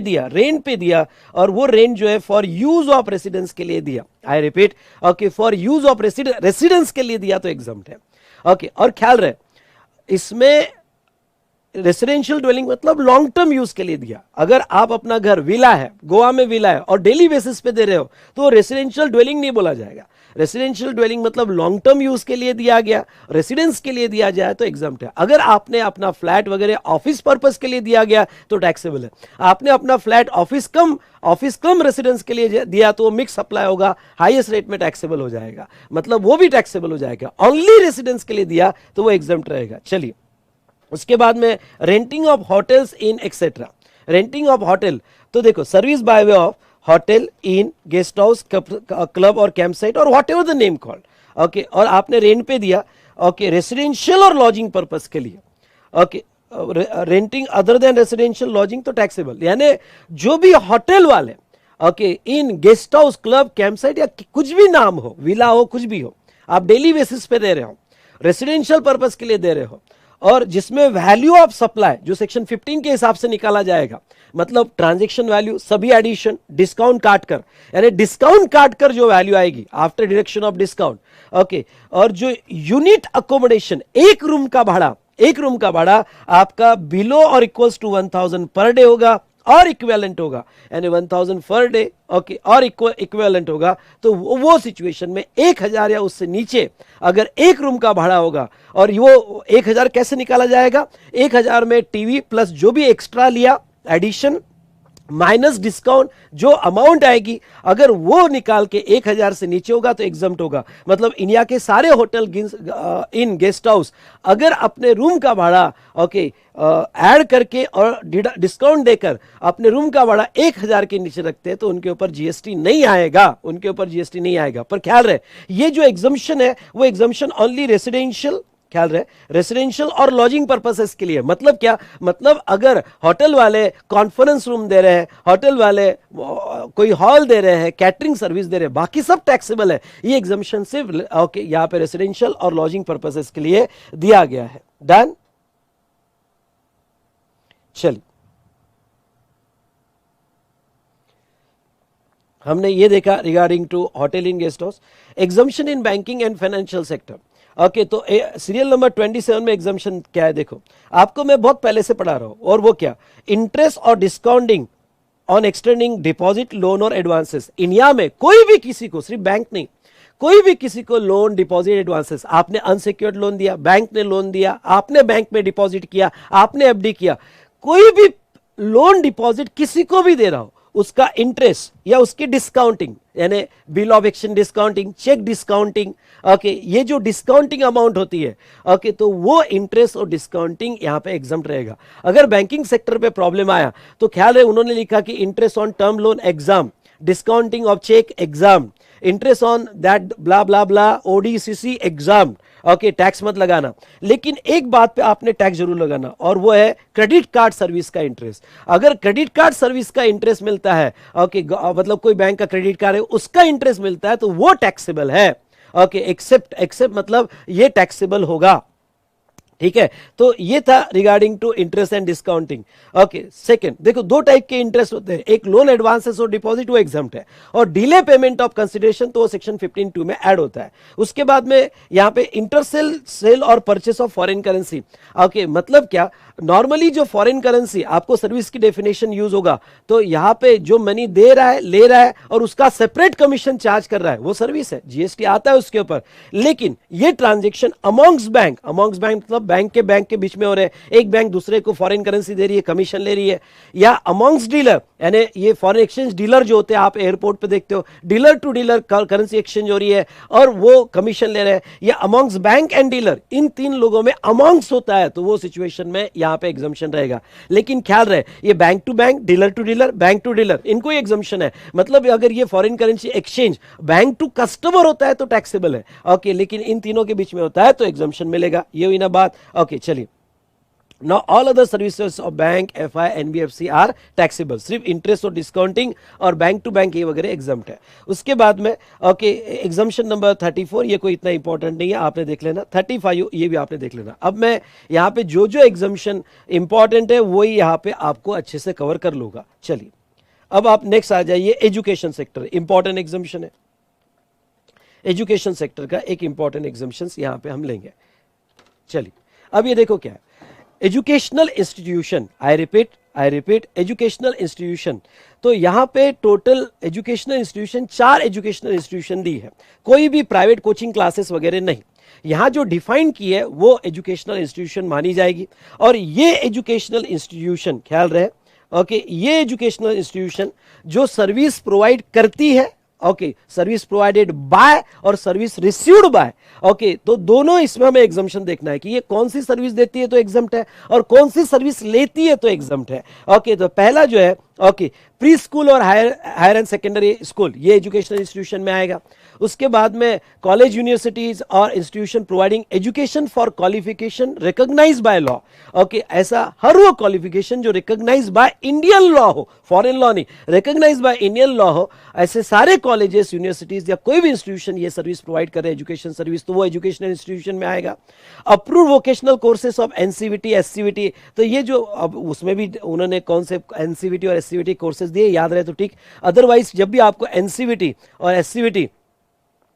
दिया, और वो रेंट जो है फॉर यूज ऑफ रेसिडेंस के लिए दिया। I repeat, okay for use of residence के लिए दिया तो एग्जम्प्ट है। ओके, और ख्याल रहे इसमें रेसिडेंशियल ड्वेलिंग मतलब लॉन्ग टर्म यूज के लिए दिया। अगर आप अपना घर विला है, गोवा में विला है और डेली बेसिस पे दे रहे हो, तो रेसिडेंशियल ड्वेलिंग नहीं बोला जाएगा। रेसिडेंशियल ड्वेलिंग मतलब लॉन्ग टर्म यूज के लिए दिया गया, रेसिडेंस के लिए दिया जाए तो एग्जम्प्ट है। अगर आपने अपना फ्लैट वगैरह ऑफिस पर्पस के लिए दिया गया तो टैक्सेबल है। आपने अपना फ्लैट ऑफिस कम रेसिडेंस के लिए दिया तो मिक्स अप्लाई होगा, हाईएस्ट रेट में टैक्सेबल हो जाएगा, मतलब वो भी टैक्सेबल हो जाएगा। ओनली रेसिडेंस के लिए दिया तो वो एग्जम्प्ट रहेगा। चलिए, उसके बाद में renting of hotels inn etcetera. Renting of hotel, तो देखो service by way of hotel, in, guest house, club और कैंप साइट और whatever the name called, okay, और आपने रेंट पे दिया, ओके, रेसिडेंशियल और लॉजिंग पर्पस के लिए, okay, renting other than residential lodging तो टैक्सेबल, यानी जो भी होटल वाले okay, inn guest house, club, camp site या कुछ भी नाम हो, विला हो, कुछ भी हो, आप डेली बेसिस पे दे रहे हो, रेसिडेंशियल पर्पस के लिए दे रहे हो, और जिसमें वैल्यू ऑफ सप्लाई जो सेक्शन 15 के हिसाब से निकाला जाएगा, मतलब ट्रांजैक्शन वैल्यू सभी एडिशन डिस्काउंट काट कर, यानी डिस्काउंट काट कर जो वैल्यू आएगी after deduction of discount, okay, और जो यूनिट अकोमोडेशन, एक रूम का भाड़ा आपका बिलो और इक्वल्स टू 1000 पर डे होगा और इक्विवेलेंट होगा, यानी 1000 पर डे, ओके, और इक्विवेलेंट होगा, तो वो सिचुएशन में 1000 या उससे नीचे अगर एक रूम का भाड़ा होगा, और वो 1000 कैसे निकाला जाएगा, 1000 में टीवी प्लस जो भी एक्स्ट्रा लिया एडिशन माइनस डिस्काउंट जो अमाउंट आएगी, अगर वो निकाल के 1000 से नीचे होगा तो एग्जम्प्ट होगा। मतलब इंडिया के सारे होटल इन गेस्ट हाउस अगर अपने रूम का भाड़ा ओके ऐड करके और डिस्काउंट देकर अपने रूम का भाड़ा 1000 के नीचे रखते हैं तो उनके ऊपर जीएसटी नहीं आएगा, पर ख्याल रहे ये जो एग्जम्पशन है वो एग्जम्पशन ओनली रेसिडेंशियल, ख्याल रहे, रेसिडेंशियल और लॉजिंग पर्पसेस के लिए। मतलब क्या, मतलब अगर होटल वाले कॉन्फ्रेंस रूम दे रहे हैं, होटल वाले कोई हॉल दे रहे हैं, कैटरिंग सर्विस दे रहे हैं, बाकी सब टैक्सेबल है, ये एग्जम्पशन सिर्फ ओके यहां पे रेसिडेंशियल और लॉजिंग पर्पसेस के लिए दिया गया है। डन, चलिए हमने ये देखा regarding to hotel in guest house. Exemption in banking and financial sector, okay, तो सीरियल नंबर 27 में एग्जम्पशन क्या है, देखो आपको मैं बहुत पहले से पढ़ा रहा हूं, और वो क्या, इंटरेस्ट और discounting on extending deposit, loan और एडवांसेस। इंडिया में कोई भी किसी को, सिर्फ बैंक नहीं, कोई भी किसी को लोन, डिपॉजिट, एडवांसेस, आपने अनसिक्योर्ड लोन दिया, बैंक ने लोन दिया, आपने बैंक में डिपॉजिट किया, आपने एफडी किया, कोई भी लोन डिपॉजिट किसी को भी दे रहा हो, उसका इंटरेस्ट या उसकी डिस्काउंटिंग, यानी bill of exchange discounting, cheque discounting, okay, ये जो डिस्काउंटिंग अमाउंट होती है, ओके, तो वो इंटरेस्ट और डिस्काउंटिंग यहां पे एग्जम्प्ट रहेगा। अगर बैंकिंग सेक्टर पे प्रॉब्लम आया तो ख्याल है उन्होंने लिखा कि interest on term loan exempt, discounting of cheque exempt, interest on that bla bla bla ODCC exempt, okay, tax मत लगाना, लेकिन एक बात पे आपने टैक्स जरूर लगाना, और वो है क्रेडिट कार्ड सर्विस का इंटरेस्ट। अगर क्रेडिट कार्ड सर्विस का इंटरेस्ट मिलता है, ओके, मतलब कोई बैंक का क्रेडिट कार्ड है उसका इंटरेस्ट मिलता है तो वो टैक्सेबल है, ओके, एक्सेप्ट मतलब ये टैक्सेबल होगा, ठीक है। तो ये था regarding to interest and discounting. Okay, second देखो, दो टाइप के इंटरेस्ट होते हैं, एक लोन एडवांसेस और डिपॉजिट, वो एग्जम्प्ट है, और डिले पेमेंट ऑफ कंसिडरेशन तो वो सेक्शन 15(2) में ऐड होता है। उसके बाद में यहां पे इंटरसेल सेल और purchase of foreign currency. Okay, मतलब क्या, नॉर्मली जो फॉरेन करेंसी आपको सर्विस की डेफिनेशन यूज होगा, तो यहां पे जो मनी दे रहा है, ले रहा है और उसका सेपरेट कमीशन चार्ज कर रहा है, वो सर्विस है, जीएसटी आता है उसके ऊपर। लेकिन ये ट्रांजेक्शन अमॉन्ग्स बैंक मतलब बैंक के बीच में हो रहे हैं, एक बैंक दूसरे को फॉरेन करेंसी दे रही है, कमीशन ले रही है, या अमॉन्ग्स डीलर, यानी ये फॉरेन एक्सचेंज डीलर जो होते हैं, आप एयरपोर्ट पे देखते हो, dealer to dealer currency exchange हो रही है और वो कमीशन ले रहे हैं, या अमॉन्ग्स बैंक एंड डीलर, इन तीन लोगों में अमॉन्ग्स होता है, तो वो सिचुएशन में यहां पे एग्जम्पशन रहेगा। लेकिन ख्याल रहे, ये bank to bank, dealer to dealer, bank to dealer, इनको ही एग्जम्पशन है। मतलब अगर ये foreign currency exchange bank to customer होता है तो टैक्सेबल है, ओके, लेकिन इन तीनों के बीच में होता है तो एग्जम्पशन मिलेगा। ये हुई ना बात, ओके, चलिए। Now all other services of bank, FI, NBFC are taxable. सिर्फ इंटरेस्ट और डिस्काउंटिंग और बैंक टू बैंक ये वगैरह एग्जम्प्ट है। उसके बाद में ओके, एग्जम्पशन नंबर 34, ये कोई इतना इंपॉर्टेंट नहीं है, आपने देख लेना। 35 ये भी आपने देख लेना। अब मैं यहाँ पे जो जो एग्जम्पशन इंपॉर्टेंट है वही यहाँ पे आपको अच्छे से कवर कर लूंगा। चलिए अब आप नेक्स्ट आ जाइए, एजुकेशन सेक्टर, इंपॉर्टेंट एग्जम्पशन है। एजुकेशन सेक्टर का एक इंपॉर्टेंट एग्जम्पशन यहाँ पे हम लेंगे। चलिए अब ये देखो क्या है, educational institution, I repeat educational institution. तो यहां पे total educational institution 4 educational institution दी है, कोई भी प्राइवेट कोचिंग क्लासेस वगैरह नहीं। यहां जो डिफाइन की है वो एजुकेशनल इंस्टीट्यूशन मानी जाएगी। और ये एजुकेशनल इंस्टीट्यूशन, ख्याल रहे, ओके, ये एजुकेशनल इंस्टीट्यूशन जो सर्विस प्रोवाइड करती है, ओके, सर्विस प्रोवाइडेड बाय और सर्विस रिसीव्ड बाय, ओके, तो दोनों इसमें हमें एग्जम्पशन देखना है कि ये कौन सी सर्विस देती है तो एग्जम्प्ट है और कौन सी सर्विस लेती है तो एग्जम्प्ट है। ओके, तो पहला जो है ओके, प्री स्कूल और हायर एंड सेकेंडरी स्कूल ये एजुकेशनल इंस्टीट्यूशन में आएगा। उसके बाद में कॉलेज, यूनिवर्सिटीज और institution providing education for qualification recognised by law. Okay, ऐसा हर वो क्वालिफिकेशन जो रिकॉग्नाइज्ड बाय इंडियन लॉ हो, फॉरेन लॉ नहीं, रिकॉग्नाइज्ड बाय इंडियन लॉ हो, ऐसे सारे कॉलेजेस, यूनिवर्सिटीज या कोई भी इंस्टीट्यूशन ये सर्विस प्रोवाइड करे एजुकेशन सर्विस, तो वो एजुकेशनल इंस्टीट्यूशन में आएगा। Approve vocational courses of NCVT, SCVT, तो ये जो अब उसमें भी उन्होंने कौन से एनसीवीटी और एससीवीटी कोर्सेज दिए, याद रहे तो ठीक, अदरवाइज जब भी आपको एनसीवीटी और SCVT,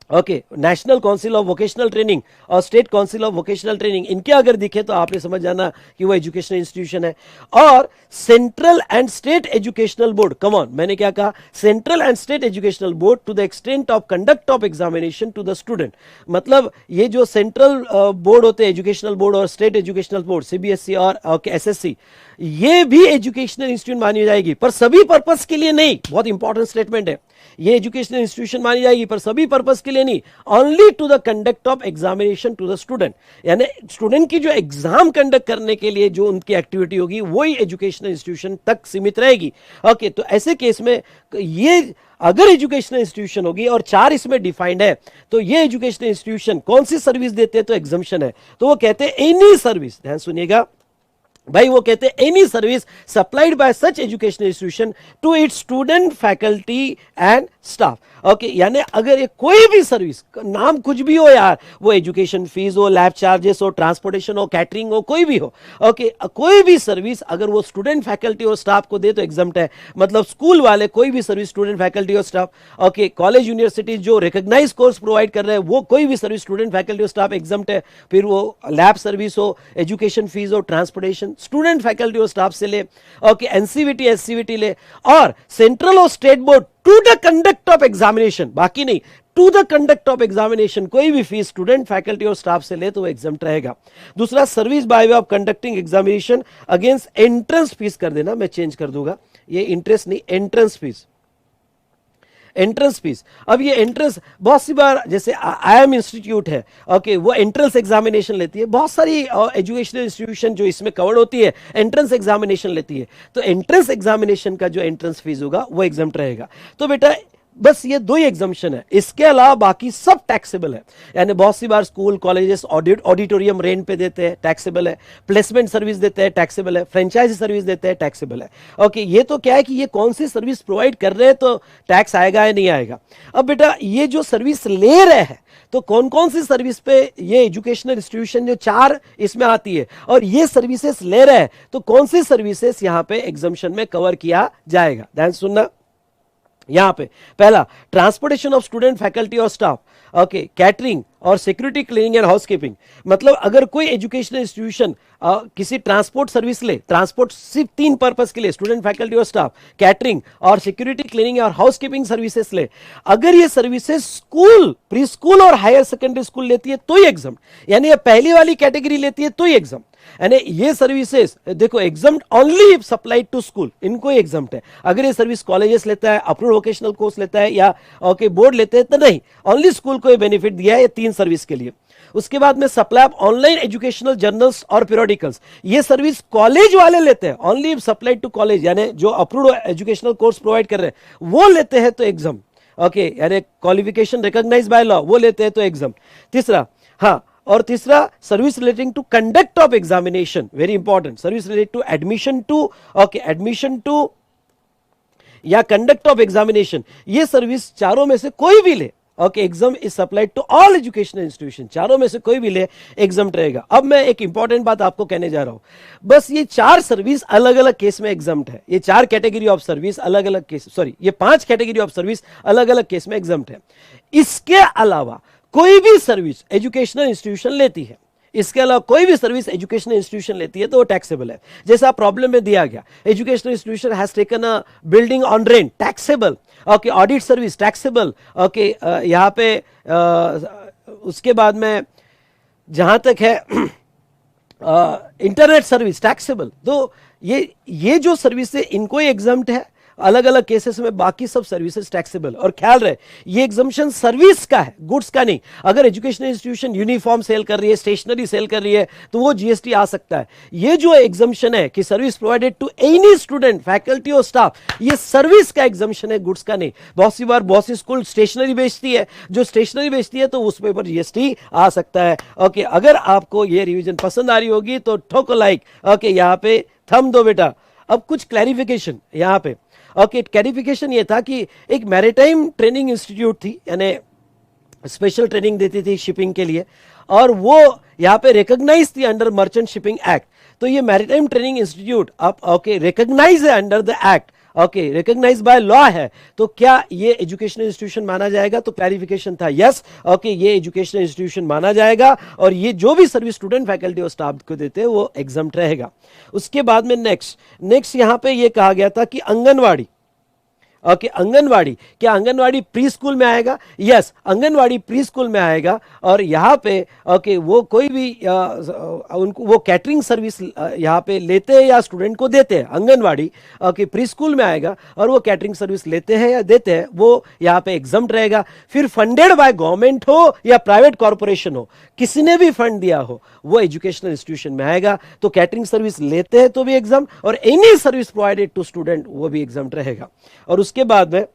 okay, national council of vocational training और state council of vocational training, इनके अगर दिखे तो आपने समझ जाना कि वो एजुकेशनल इंस्टीट्यूशन है। और central and state educational board, come on, मैंने क्या कहा, central and state educational board to the extent of conduct of examination to the student. मतलब ये जो सेंट्रल बोर्ड होते हैं, एजुकेशनल बोर्ड और स्टेट एजुकेशनल बोर्ड, सीबीएसई और एसएससी, ये भी एजुकेशनल इंस्टीट्यूट मानी जाएगी, पर सभी पर्पस के लिए नहीं। बहुत इंपॉर्टेंट स्टेटमेंट है, ये एजुकेशनल इंस्टीट्यूशन मानी जाएगी पर सभी पर्पस के लिए नहीं, only to the conduct of examination to the student, यानी स्टूडेंट की जो एग्जाम कंडक्ट करने के लिए जो उनकी एक्टिविटी होगी वही एजुकेशनल इंस्टीट्यूशन तक सीमित रहेगी। ओके, तो ऐसे केस में ये अगर एजुकेशनल इंस्टीट्यूशन होगी और 4 इसमें डिफाइंड है, तो ये एजुकेशनल इंस्टीट्यूशन कौन सी सर्विस देते हैं, तो एग्जम्पशन है, तो वो कहते हैं एनी सर्विस, ध्यान सुनिएगा भाई, वो कहते हैं any service supplied by such educational institution to its student, faculty and staff. Okay, यानी अगर ये कोई भी सर्विस, नाम कुछ भी हो यार, वो एजुकेशन फीस हो, लैब चार्जेस हो, ट्रांसपोर्टेशन हो, कैटरिंग हो, कोई भी हो, ओके, कोई भी सर्विस अगर वो स्टूडेंट, फैकल्टी और स्टाफ को दे तो एग्जम्प्ट है। मतलब स्कूल वाले कोई भी सर्विस स्टूडेंट, फैकल्टी और स्टाफ, ओके, कॉलेज, यूनिवर्सिटी जो रिकॉग्नाइज कोर्स प्रोवाइड कर रहे हैं वो कोई भी सर्विस स्टूडेंट, फैकल्टी और स्टाफ एग्जम्प्ट है। फिर वो लैब सर्विस हो, एजुकेशन फीस हो, ट्रांसपोर्टेशन स्टूडेंट, फैकल्टी और स्टाफ से ले, ओके, एनसीवीटी, एससीवीटी ले, और सेंट्रल और state board to the conduct of examination, बाकी नहीं, to the conduct of examination कोई भी फीस स्टूडेंट, फैकल्टी और स्टाफ से ले तो वो एग्जाम्प्ट रहेगा। दूसरा, service by way of conducting examination against entrance fees कर देना, मैं चेंज कर दूंगा, ये इंटरेस्ट नहीं, एंट्रेंस फीस, एंट्रेंस फीस। अब ये एंट्रेंस बहुत सी बार, जैसे IIM इंस्टीट्यूट है, ओके, वो एंट्रेंस एग्जामिनेशन लेती है, बहुत सारी एजुकेशनल इंस्टीट्यूशन जो इसमें कवर्ड होती है एंट्रेंस एग्जामिनेशन लेती है, तो एंट्रेंस एग्जामिनेशन का जो एंट्रेंस फीस होगा वो एग्जाम्प्ट रहेगा। तो बेटा बस ये 2 ही एग्जम्पशन है, इसके अलावा बाकी सब टैक्सेबल है। यानी बहुत सी बार स्कूल, कॉलेजेस ऑडिटोरियम रेंट पे देते हैं, टैक्सेबल है, प्लेसमेंट सर्विस देते हैं, टैक्सेबल है, फ्रेंचाइजी सर्विस देते हैं, टैक्सेबल है। ओके, ये तो क्या है कि ये कौन सी सर्विस प्रोवाइड कर रहे हैं तो टैक्स आएगा या नहीं आएगा। अब बेटा ये जो सर्विस ले रहे हैं तो कौन कौन सी सर्विस पे ये एजुकेशनल इंस्टीट्यूशन जो 4 इसमें आती है और ये सर्विसेज ले रहे हैं, तो कौन सी सर्विसेज यहां पे एग्जम्पशन में कवर किया जाएगा, ध्यान सुनना। यहां पे पहला, ट्रांसपोर्टेशन ऑफ स्टूडेंट, फैकल्टी और स्टाफ, ओके, कैटरिंग और सिक्योरिटी, क्लीनिंग एंड हाउसकीपिंग। मतलब अगर कोई एजुकेशनल इंस्टीट्यूशन किसी ट्रांसपोर्ट सर्विस ले, ट्रांसपोर्ट सिर्फ 3 पर्पस के लिए, स्टूडेंट, फैकल्टी और स्टाफ, कैटरिंग और सिक्योरिटी, क्लीनिंग और हाउसकीपिंग सर्विसेज ले, अगर ये सर्विसेज स्कूल, प्री स्कूल और हायर सेकेंडरी स्कूल लेती है तो ही एग्जाम, यानी ये पहली वाली कैटेगरी लेती है तो ही एग्जाम। यानी ये सर्विसेज देखो exempt only if supplied to school, इनको एग्जाम्प्ट है। अगर ये सर्विस कॉलेजेस लेता है, अप्रूव्ड वोकेशनल कोर्स लेता है या ओके बोर्ड लेते हैं तो नहीं, ओनली स्कूल को ये बेनिफिट दिया है ये 3 सर्विस के लिए। उसके बाद में supply of online educational journals और पीरियोडिकल्स, ये सर्विस कॉलेज वाले लेते हैं, only if supplied to college, यानी जो अप्रूव्ड एजुकेशनल कोर्स प्रोवाइड कर रहे हैं वो लेते हैं तो एग्जाम, ओके, यानी क्वालिफिकेशन रिकॉग्नाइज्ड बाय लॉ वो लेते हैं तो एग्जाम। तीसरा, हाँ, और तीसरा, service relating to conduct of examination, very important, service related to admission to, okay, admission to या कंडक्ट ऑफ एग्जामिनेशन, ये सर्विस चारों में से कोई भी ले, okay, exempt is supplied to all educational institution, चारों में से कोई भी ले एग्जाम रहेगा। अब मैं एक इंपॉर्टेंट बात आपको कहने जा रहा हूं, बस ये 4 सर्विस अलग अलग केस में एग्जाम्प्ट है, ये 4 कैटेगरी ऑफ सर्विस अलग अलग केस, सॉरी ये 5 कैटेगरी ऑफ सर्विस अलग अलग केस में एग्जाम्प्ट है। इसके अलावा कोई भी सर्विस एजुकेशनल इंस्टीट्यूशन लेती है, इसके अलावा कोई भी सर्विस एजुकेशनल इंस्टीट्यूशन लेती है तो वो टैक्सेबल है। जैसा प्रॉब्लम में दिया गया, educational institution has taken a building on rent, taxable, okay, audit service taxable, okay, यहाँ पे उसके बाद में जहां तक है इंटरनेट सर्विस टैक्सेबल। तो ये जो सर्विस है इनको एग्जाम्प्ट है, अलग अलग केसेस में बाकी सब सर्विसेज टैक्सेबल। और ख्याल रहे ये एग्जम्पशन सर्विस का है, गुड्स का नहीं। अगर एजुकेशनल इंस्टीट्यूशन यूनिफॉर्म सेल कर रही है, स्टेशनरी सेल कर रही है, तो वो जीएसटी आ सकता है। ये जो एग्जम्पशन है कि service provided to any student, faculty और स्टाफ, ये सर्विस का एग्जम्पशन है, गुड्स का नहीं। बहुत सी बार बहुत सी स्कूल स्टेशनरी बेचती है, जो स्टेशनरी बेचती है तो उस पर जीएसटी आ सकता है। ओके, अगर आपको ये रिवीजन पसंद आ रही होगी तो ठोको लाइक। ओके, यहाँ पे थंब दो बेटा। अब कुछ क्लैरिफिकेशन यहाँ पे। ओके, क्लैरिफिकेशन ये था कि एक मैरीटाइम ट्रेनिंग इंस्टीट्यूट थी, यानी स्पेशल ट्रेनिंग देती थी शिपिंग के लिए, और वो यहाँ पे रिकॉग्नाइज थी अंडर मर्चेंट शिपिंग एक्ट। तो ये मैरीटाइम ट्रेनिंग इंस्टीट्यूट अब ओके रिकॉग्नाइज है under the act, okay recognise by law है, तो क्या ये एजुकेशनल इंस्टीट्यूशन माना जाएगा? तो क्लैरिफिकेशन था यस, ओके ये एजुकेशनल इंस्टीट्यूशन माना जाएगा, और ये जो भी सर्विस स्टूडेंट फैकल्टी और स्टाफ को देते हैं वो एग्जम्प्ट रहेगा। उसके बाद में नेक्स्ट यहाँ पे ये कहा गया था कि आंगनवाड़ी, ओके आंगनवाड़ी, क्या आंगनवाड़ी प्री स्कूल में आएगा? यस, आंगनवाड़ी प्री स्कूल में आएगा। और यहाँ पे ओके वो कोई भी उनको वो कैटरिंग सर्विस यहाँ पे लेते हैं या स्टूडेंट को देते हैं, आंगनवाड़ी ओके प्री स्कूल में आएगा, और वो कैटरिंग सर्विस लेते हैं या देते हैं, वो यहाँ पे एग्जम्प्ट रहेगा। फिर फंडेड बाय गवर्नमेंट हो या प्राइवेट कॉर्पोरेशन हो, किसी ने भी फंड दिया हो, वो एजुकेशनल इंस्टीट्यूशन में आएगा। तो कैटरिंग सर्विस लेते हैं तो भी एग्जाम, और any service provided to student वो भी एग्जाम रहेगा। और उसके बाद में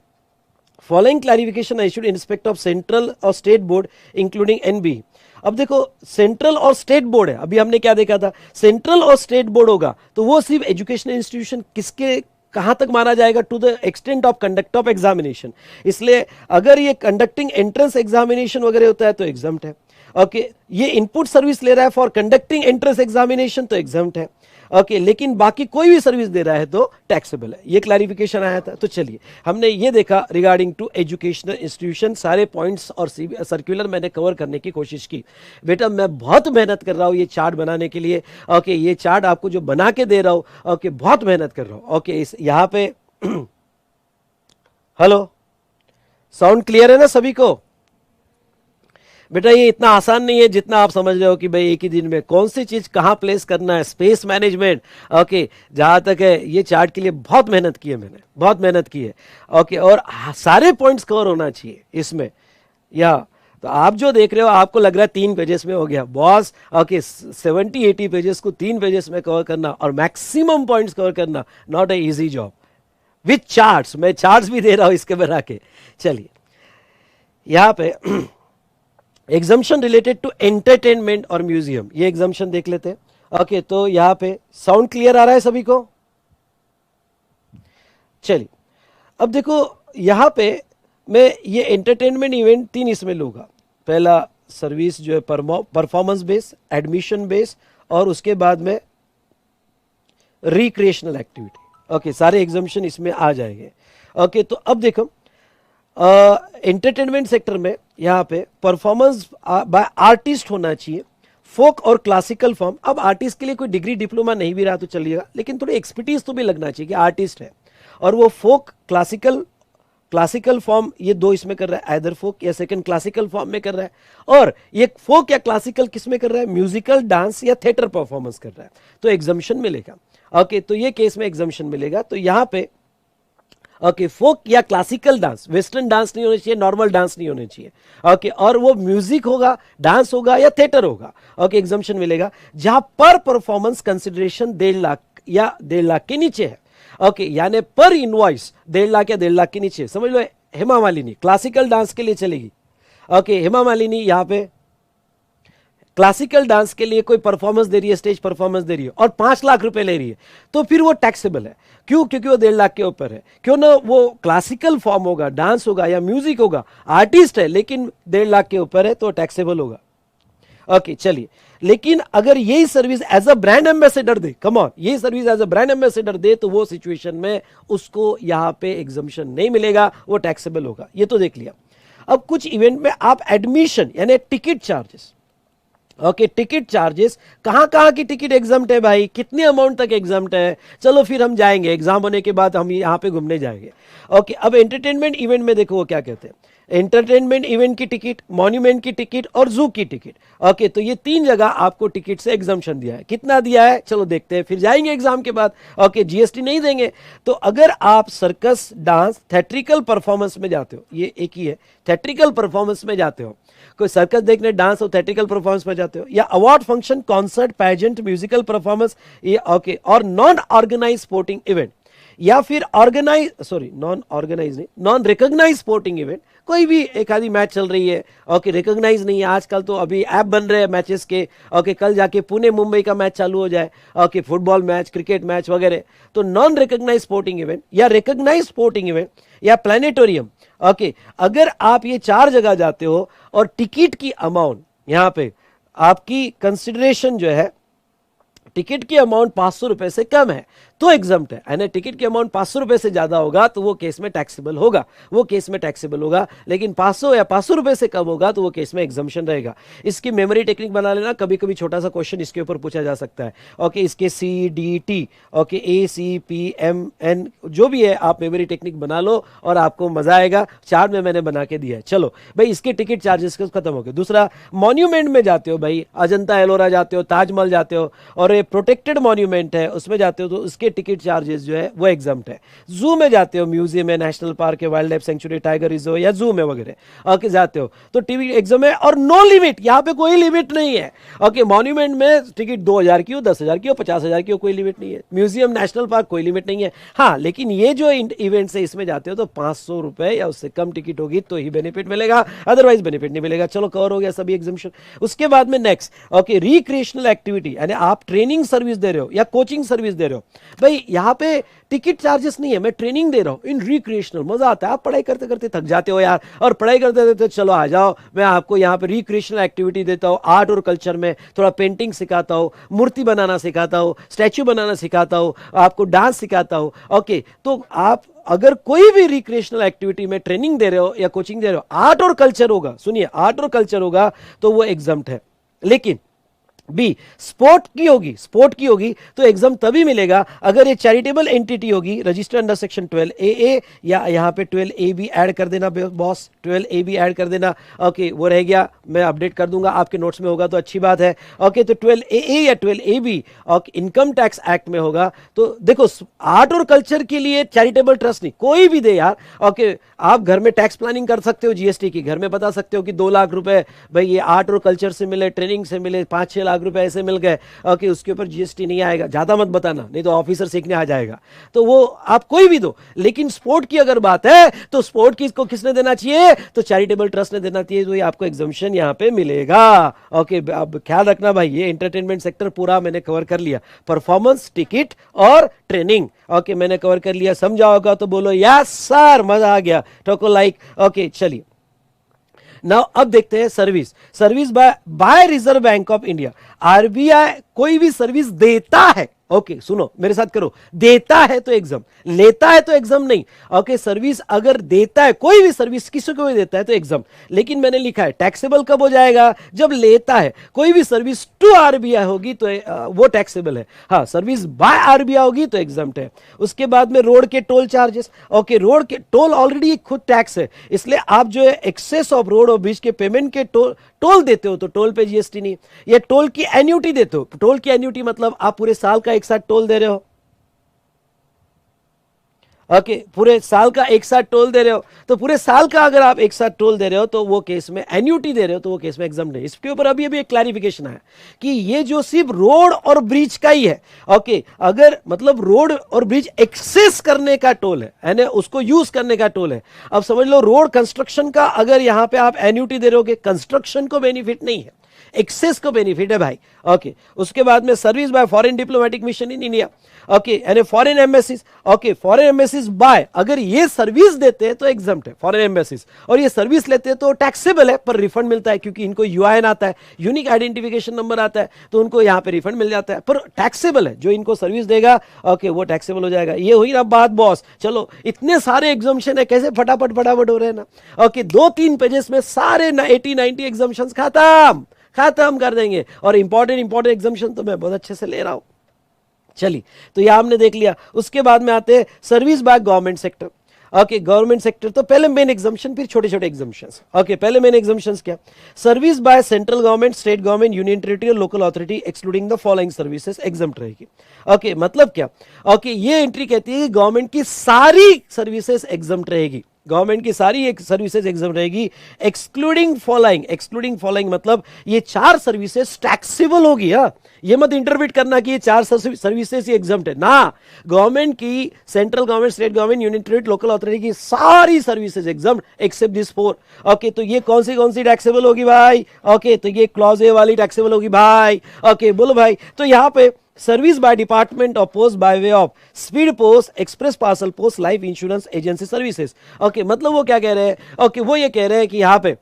following clarification issued in respect of central और स्टेट बोर्ड इंक्लूडिंग एनबी। अब देखो सेंट्रल और स्टेट बोर्ड है, अभी हमने क्या देखा था, सेंट्रल और स्टेट बोर्ड होगा तो वो सिर्फ एजुकेशनल इंस्टीट्यूशन किसके कहां तक माना जाएगा? To the extent of conduct of examination. इसलिए अगर ये कंडक्टिंग एंट्रेंस एग्जामिनेशन वगैरह होता है तो एग्जाम्प्ट है। ओके, ये इनपुट सर्विस ले रहा है फॉर कंडक्टिंग एंट्रेंस एग्जामिनेशन तो एग्जाम्प्ट है। ओके, लेकिन बाकी कोई भी सर्विस दे रहा है तो टैक्सेबल है। ये क्लैरिफिकेशन आया था। तो चलिए हमने ये देखा रिगार्डिंग टू एजुकेशनल इंस्टीट्यूशन, सारे पॉइंट्स और सर्कुलर मैंने कवर करने की कोशिश की। बेटा मैं बहुत मेहनत कर रहा हूँ ये चार्ट बनाने के लिए। ओके, ये चार्ट आपको जो बना के दे रहा हूँ, ओके बहुत मेहनत कर रहा हूँ। ओके, इस यहाँ पे हेलो, साउंड क्लियर है ना सभी को? बेटा ये इतना आसान नहीं है जितना आप समझ रहे हो कि भाई एक ही दिन में कौन सी चीज कहां प्लेस करना है, स्पेस मैनेजमेंट। ओके, जहां तक है ये चार्ट के लिए बहुत मेहनत की है, मैंने बहुत मेहनत की है। ओके, और सारे पॉइंट्स कवर होना चाहिए इसमें। या तो आप जो देख रहे हो आपको लग रहा है 3 पेजेस में हो गया, बॉस ओके 70-80 पेजेस को 3 पेजेस में कवर करना और मैक्सिमम पॉइंट्स कवर करना, not a easy job with charts. मैं चार्ट्स भी दे रहा हूं इसके बना के। चलिए यहां पे एग्जम्पशन रिलेटेड टू एंटरटेनमेंट और म्यूजियम, ये एग्जम्पशन देख लेते हैं। ओके, तो यहां पे साउंड क्लियर आ रहा है सभी को? चलिए अब देखो यहां पे मैं ये एंटरटेनमेंट इवेंट 3 इसमें लूंगा। पहला सर्विस जो है परफॉर्मेंस बेस, एडमिशन बेस, और उसके बाद में रिक्रिएशनल एक्टिविटी। ओके, सारे एग्जम्पशन इसमें आ जाएंगे। ओके, तो अब देखो एंटरटेनमेंट सेक्टर में यहाँ पे परफॉर्मेंस बाय आर्टिस्ट होना चाहिए, फोक और क्लासिकल फॉर्म। अब आर्टिस्ट के लिए कोई डिग्री डिप्लोमा नहीं भी रहा तो चलिएगा, लेकिन थोड़ी एक्सपर्टीज तो भी लगना चाहिए कि आर्टिस्ट है। और वो फोक क्लासिकल फॉर्म, ये 2 इसमें कर रहा है, आइदर फोक या सेकंड क्लासिकल फॉर्म में कर रहा है। और ये फोक या क्लासिकल किस में कर रहा है? म्यूजिकल, डांस या थिएटर परफॉर्मेंस कर रहा है, तो एग्जम्पशन मिलेगा। ओके, तो ये केस में एग्जम्पशन मिलेगा। तो यहाँ पे ओके, फोक या क्लासिकल डांस, वेस्टर्न डांस नहीं होना चाहिए, नॉर्मल डांस नहीं होना चाहिए। ओके, और वो म्यूजिक होगा, डांस होगा या थिएटर होगा। ओके, एग्जम्पशन मिलेगा। जहां पर परफॉर्मेंस कंसिडरेशन 1.5 लाख या 1.5 लाख के नीचे है। ओके, यानी पर इनवॉइस 1.5 लाख या 1.5 लाख के नीचे। समझ लो हेमा मालिनी क्लासिकल डांस के लिए चलेगी। ओके, हेमा मालिनी यहाँ पे क्लासिकल डांस के लिए कोई परफॉर्मेंस दे रही है, स्टेज परफॉर्मेंस दे रही है और 5 लाख रुपए ले रही है, तो फिर वो टैक्सेबल है। क्यों? क्योंकि वो 1.5 लाख के ऊपर है। क्यों ना वो क्लासिकल फॉर्म होगा, डांस होगा या म्यूजिक होगा, आर्टिस्ट है लेकिन 1.5 लाख के ऊपर है तो टैक्सेबल होगा। ओके, चलिए, लेकिन अगर यही service as a brand ambassador दे, कम ऑन, यही service as a brand ambassador दे, तो वो सिचुएशन में उसको यहां पे एग्जम्पशन नहीं मिलेगा, वो टैक्सेबल होगा। ये तो देख लिया। अब कुछ इवेंट में आप एडमिशन यानी ticket charges, okay ticket charges, कहां कहां की टिकट एग्जाम्प्ट है भाई, कितने अमाउंट तक एग्जाम्प्ट है, चलो फिर हम जाएंगे एग्जाम होने के बाद, हम यहां पे घूमने जाएंगे। ओके, अब एंटरटेनमेंट इवेंट में देखो वो क्या कहते हैं। एंटरटेनमेंट इवेंट की टिकट, मॉन्यूमेंट की टिकट और जू की टिकट। ओके, तो ये 3 जगह आपको टिकट से एग्जम्पशन दिया है। कितना दिया है चलो देखते हैं, फिर जाएंगे एग्जाम के बाद। ओके, जीएसटी नहीं देंगे। तो अगर आप सर्कस, डांस, थिएट्रिकल परफॉर्मेंस में जाते हो, ये एक ही है, थिएट्रिकल परफॉर्मेंस में जाते हो, कोई सर्कस देखने, डांस और थिएट्रिकल परफॉर्मेंस में जाते हो, या award function, concert, pageant, musical performance, ये ओके, और नॉन ऑर्गेनाइज स्पोर्टिंग इवेंट, या फिर ऑर्गेनाइज, सॉरी नॉन ऑर्गेनाइज नहीं, नॉन रिकॉग्नाइज स्पोर्टिंग इवेंट, कोई भी एक आधी मैच चल रही है, ओके, रिकॉग्नाइज नहीं है, आजकल तो अभी ऐप बन रहे हैं मैचेस के, ओके, कल जाके पुणे मुंबई का मैच चालू हो जाए, okay, football match, cricket match वगैरह। तो नॉन रिकॉग्नाइज स्पोर्टिंग इवेंट या रिकॉग्नाइज स्पोर्टिंग इवेंट या प्लानिटोरियम, ओके, अगर आप ये 4 जगह जाते हो और टिकट की अमाउंट, यहां पे आपकी कंसिडरेशन जो है, टिकट की अमाउंट 500 रुपए से कम है तो एग्जम्प्ट है, यानी टिकट की अमाउंट 500 रुपए से ज्यादा होगा तो वो केस में टैक्सेबल होगा, वो केस में टैक्सेबल होगा। लेकिन 500 या 500 रुपए से कम होगा तो वो केस में एग्जम्पशन रहेगा। इसकी मेमोरी टेक्निक बना लेना, कभी कभी छोटा सा क्वेश्चन इसके ऊपर पूछा जा सकता है। ओके, इसके CDT, ओके, ACPMN जो भी है, आप मेमोरी टेक्निक बना लो और आपको मजा आएगा। 4 में मैंने बना के दिया है। चलो भाई, इसके टिकट चार्जेस खत्म हो गए। दूसरा, मॉन्यूमेंट में जाते हो भाई, अजंता एलोरा जाते हो, ताजमहल जाते हो और ये प्रोटेक्टेड मॉन्यूमेंट है उसमें जाते हो तो उसके टिकट चार्जेस जो है वो एग्जम्प्ट है। जू में जाते हो, म्यूजियम है, नेशनल पार्क है, wild life sanctuary, tiger reserve या जू में वगैरह, ओके, जाते हो तो टिकट एग्जाम है। और नो लिमिट, यहां पे कोई लिमिट नहीं है। ओके, मॉन्यूमेंट में टिकट 2000 की हो, 10,000 की हो, 50,000 की हो, कोई लिमिट नहीं है। म्यूजियम, नेशनल पार्क, कोई लिमिट नहीं है। हाँ, लेकिन ये जो इवेंट्स है इसमें जाते हो तो 500 रुपए या उससे कम टिकट होगी तो ही बेनिफिट मिलेगा, अदरवाइज बेनिफिट नहीं मिलेगा। चलो, कवर हो गया सभी एग्जामिशन। उसके बाद में नेक्स्ट, ओके, रिक्रिएशनल एक्टिविटी, यानी आप ट्रेनिंग सर्विस दे रहे हो या कोचिंग सर्विस दे रहे हो, भाई यहां पे टिकट चार्जेस नहीं है, मैं ट्रेनिंग दे रहा हूं इन रिक्रिएशनल। मजा आता है, आप पढ़ाई करते करते थक जाते हो यार, और पढ़ाई करते करते चलो आ जाओ, मैं आपको यहां पे रिक्रिएशनल एक्टिविटी देता हूं। आर्ट और कल्चर में थोड़ा पेंटिंग सिखाता हूं, मूर्ति बनाना सिखाता हूं, स्टैच्यू बनाना सिखाता हूं, आपको डांस सिखाता हूं। ओके, तो आप अगर कोई भी रिक्रिएशनल एक्टिविटी में ट्रेनिंग दे रहे हो या कोचिंग दे रहे हो, आर्ट और कल्चर होगा, सुनिए, आर्ट और कल्चर होगा तो वो एग्जम्प्ट है। लेकिन बी, स्पोर्ट की होगी तो एग्जाम तभी मिलेगा अगर ये चैरिटेबल एंटिटी होगी, रजिस्टर अंडर सेक्शन 12AA, या यहां पे 12AB ऐड कर देना बॉस, 12AB ऐड कर देना। ओके, वो रह गया, मैं अपडेट कर दूंगा, आपके नोट्स में होगा तो अच्छी बात है। ओके, तो 12AA या 12AB और इनकम टैक्स एक्ट में होगा। तो देखो, आर्ट और कल्चर के लिए चैरिटेबल ट्रस्ट नहीं, कोई भी दे यार। ओके, आप घर में टैक्स प्लानिंग कर सकते हो, जीएसटी की, घर में बता सकते हो कि 2 लाख रुपए भाई ये आर्ट और कल्चर से मिले, ट्रेनिंग से मिले, 5-6 लाख रुपए ऐसे मिल गए। ओके, उसके ऊपर जीएसटी नहीं आएगा, ज्यादा मत बताना नहीं तो ऑफिसर सीखने आ जाएगा। तो वो आप कोई भी दो, लेकिन स्पोर्ट की अगर बात है तो स्पोर्ट की को किसने देना चाहिए, तो चैरिटेबल ट्रस्ट ने देना चाहिए, तो ये आपको एग्जम्पशन यहां पे मिलेगा। ओके, अब ख्याल रखना भाई, ये एंटरटेनमेंट सेक्टर पूरा मैंने कवर कर लिया, परफॉर्मेंस, टिकट और ट्रेनिंग। ओके, मैंने कवर कर लिया, समझा होगा तो बोलो यस सर, मजा आ गया, ठोको लाइक। ओके, चलिए नाउ अब देखते हैं service bye reserve bank of India. RBI कोई भी सर्विस देता है, ओके सुनो मेरे साथ करो, देता है तो एग्जाम, लेता है तो एग्जाम नहीं। ओके, सर्विस अगर देता है, कोई भी सर्विस किसी को भी देता है तो एग्जाम, लेकिन मैंने लिखा है टैक्सेबल कब हो जाएगा, जब लेता है। कोई भी सर्विस टू आरबीआई होगी तो वो टैक्सेबल है। हाँ, सर्विस बाय आरबीआई होगी तो एग्जाम्प्ट है। उसके बाद में रोड के टोल चार्जेस, ओके, रोड के टोल ऑलरेडी खुद टैक्स है, इसलिए आप जो है एक्सेस ऑफ रोड और ब्रिज के पेमेंट के टोल देते हो तो टोल पे जीएसटी नहीं। या टोल की एन्यूटी देते हो, टोल की एन्यूटी मतलब आप पूरे साल का एक साथ टोल दे रहे हो। ओके, पूरे साल का एक साथ टोल दे रहे हो, तो पूरे साल का अगर आप एक साथ टोल दे रहे हो तो वो केस में, एन्यूटी दे रहे हो तो वो केस में एग्जाम नहीं। इसके ऊपर अभी एक क्लैरिफिकेशन आया कि ये जो सिर्फ रोड और ब्रिज का ही है। ओके, अगर मतलब रोड और ब्रिज एक्सेस करने का टोल है, यानी उसको यूज करने का टोल है। अब समझ लो, रोड कंस्ट्रक्शन का अगर यहां पे आप एन्यूटी दे रहे हो, कंस्ट्रक्शन को बेनिफिट नहीं है, एक्सेस को बेनिफिट है भाई। ओके, उसके बाद में service by foreign diplomatic mission in India, okay, यानी foreign embassies. Okay, foreign embassies by, अगर ये सर्विस देते हैं तो एग्जम्प्ट है फॉरेन एम्बेसीज, और ये सर्विस लेते हैं तो टैक्सेबल है, पर रिफंड मिलता है क्योंकि इनको यूआईएन आता है, यूनिक आइडेंटिफिकेशन नंबर आता है, तो उनको यहां पे रिफंड मिल जाता है, पर टैक्सेबल है। जो इनको सर्विस देगा, ओके, वो टैक्सेबल हो जाएगा। ये हुई ना बात बॉस। चलो, इतने सारे एग्जाम्पशन है, कैसे फटाफट हो रहे हैं ना। ओके, 2-3 पेजेस में सारे 80-90 एग्जाम्पशन खत्म कर देंगे, और इंपॉर्टेंट एग्जाम्पशन तो मैं बहुत अच्छे से ले रहा हूं। चलिए, तो यह हमने देख लिया। उसके बाद में आते हैं service by government sector. Okay, government sector, तो पहले मेन एग्जाम्शन फिर छोटे छोटे एग्जाम्शंस। ओके, पहले मेन एग्जाम्शंस क्या, service by central government, state government, union territory और local authority excluding the following services exempt रहेगी। ओके, मतलब क्या, ओके, ये एंट्री कहती है कि गवर्नमेंट की सारी सर्विसेज एग्जम्प्ट रहेगी, गवर्नमेंट की सारी सर्विसेज एग्जाम रहेगी, एक्सक्लूडिंग फॉलोइंग। एक्सक्लूडिंग फॉलोइंग मतलब ये 4 सर्विसेज टैक्सेबल होगी। हाँ, ये मत इंटरप्रेट करना कि ये 4 सर्विसेज एग्जाम्प्ट है ना, गवर्नमेंट की, central government, state government, union territory, local authority की सारी services exempt except this 4। Okay, तो ये कौन सी टैक्सेबल होगी भाई? ओके, तो ये क्लॉज ए वाली टैक्सेबल होगी भाई। ओके, बोलो भाई, तो यहां पे service by department of post bye way of speed post, express parcel post, life insurance agency services. Okay, मतलब वो क्या कह रहे हैं? ओके, वो ये कह रहे हैं कि यहां पे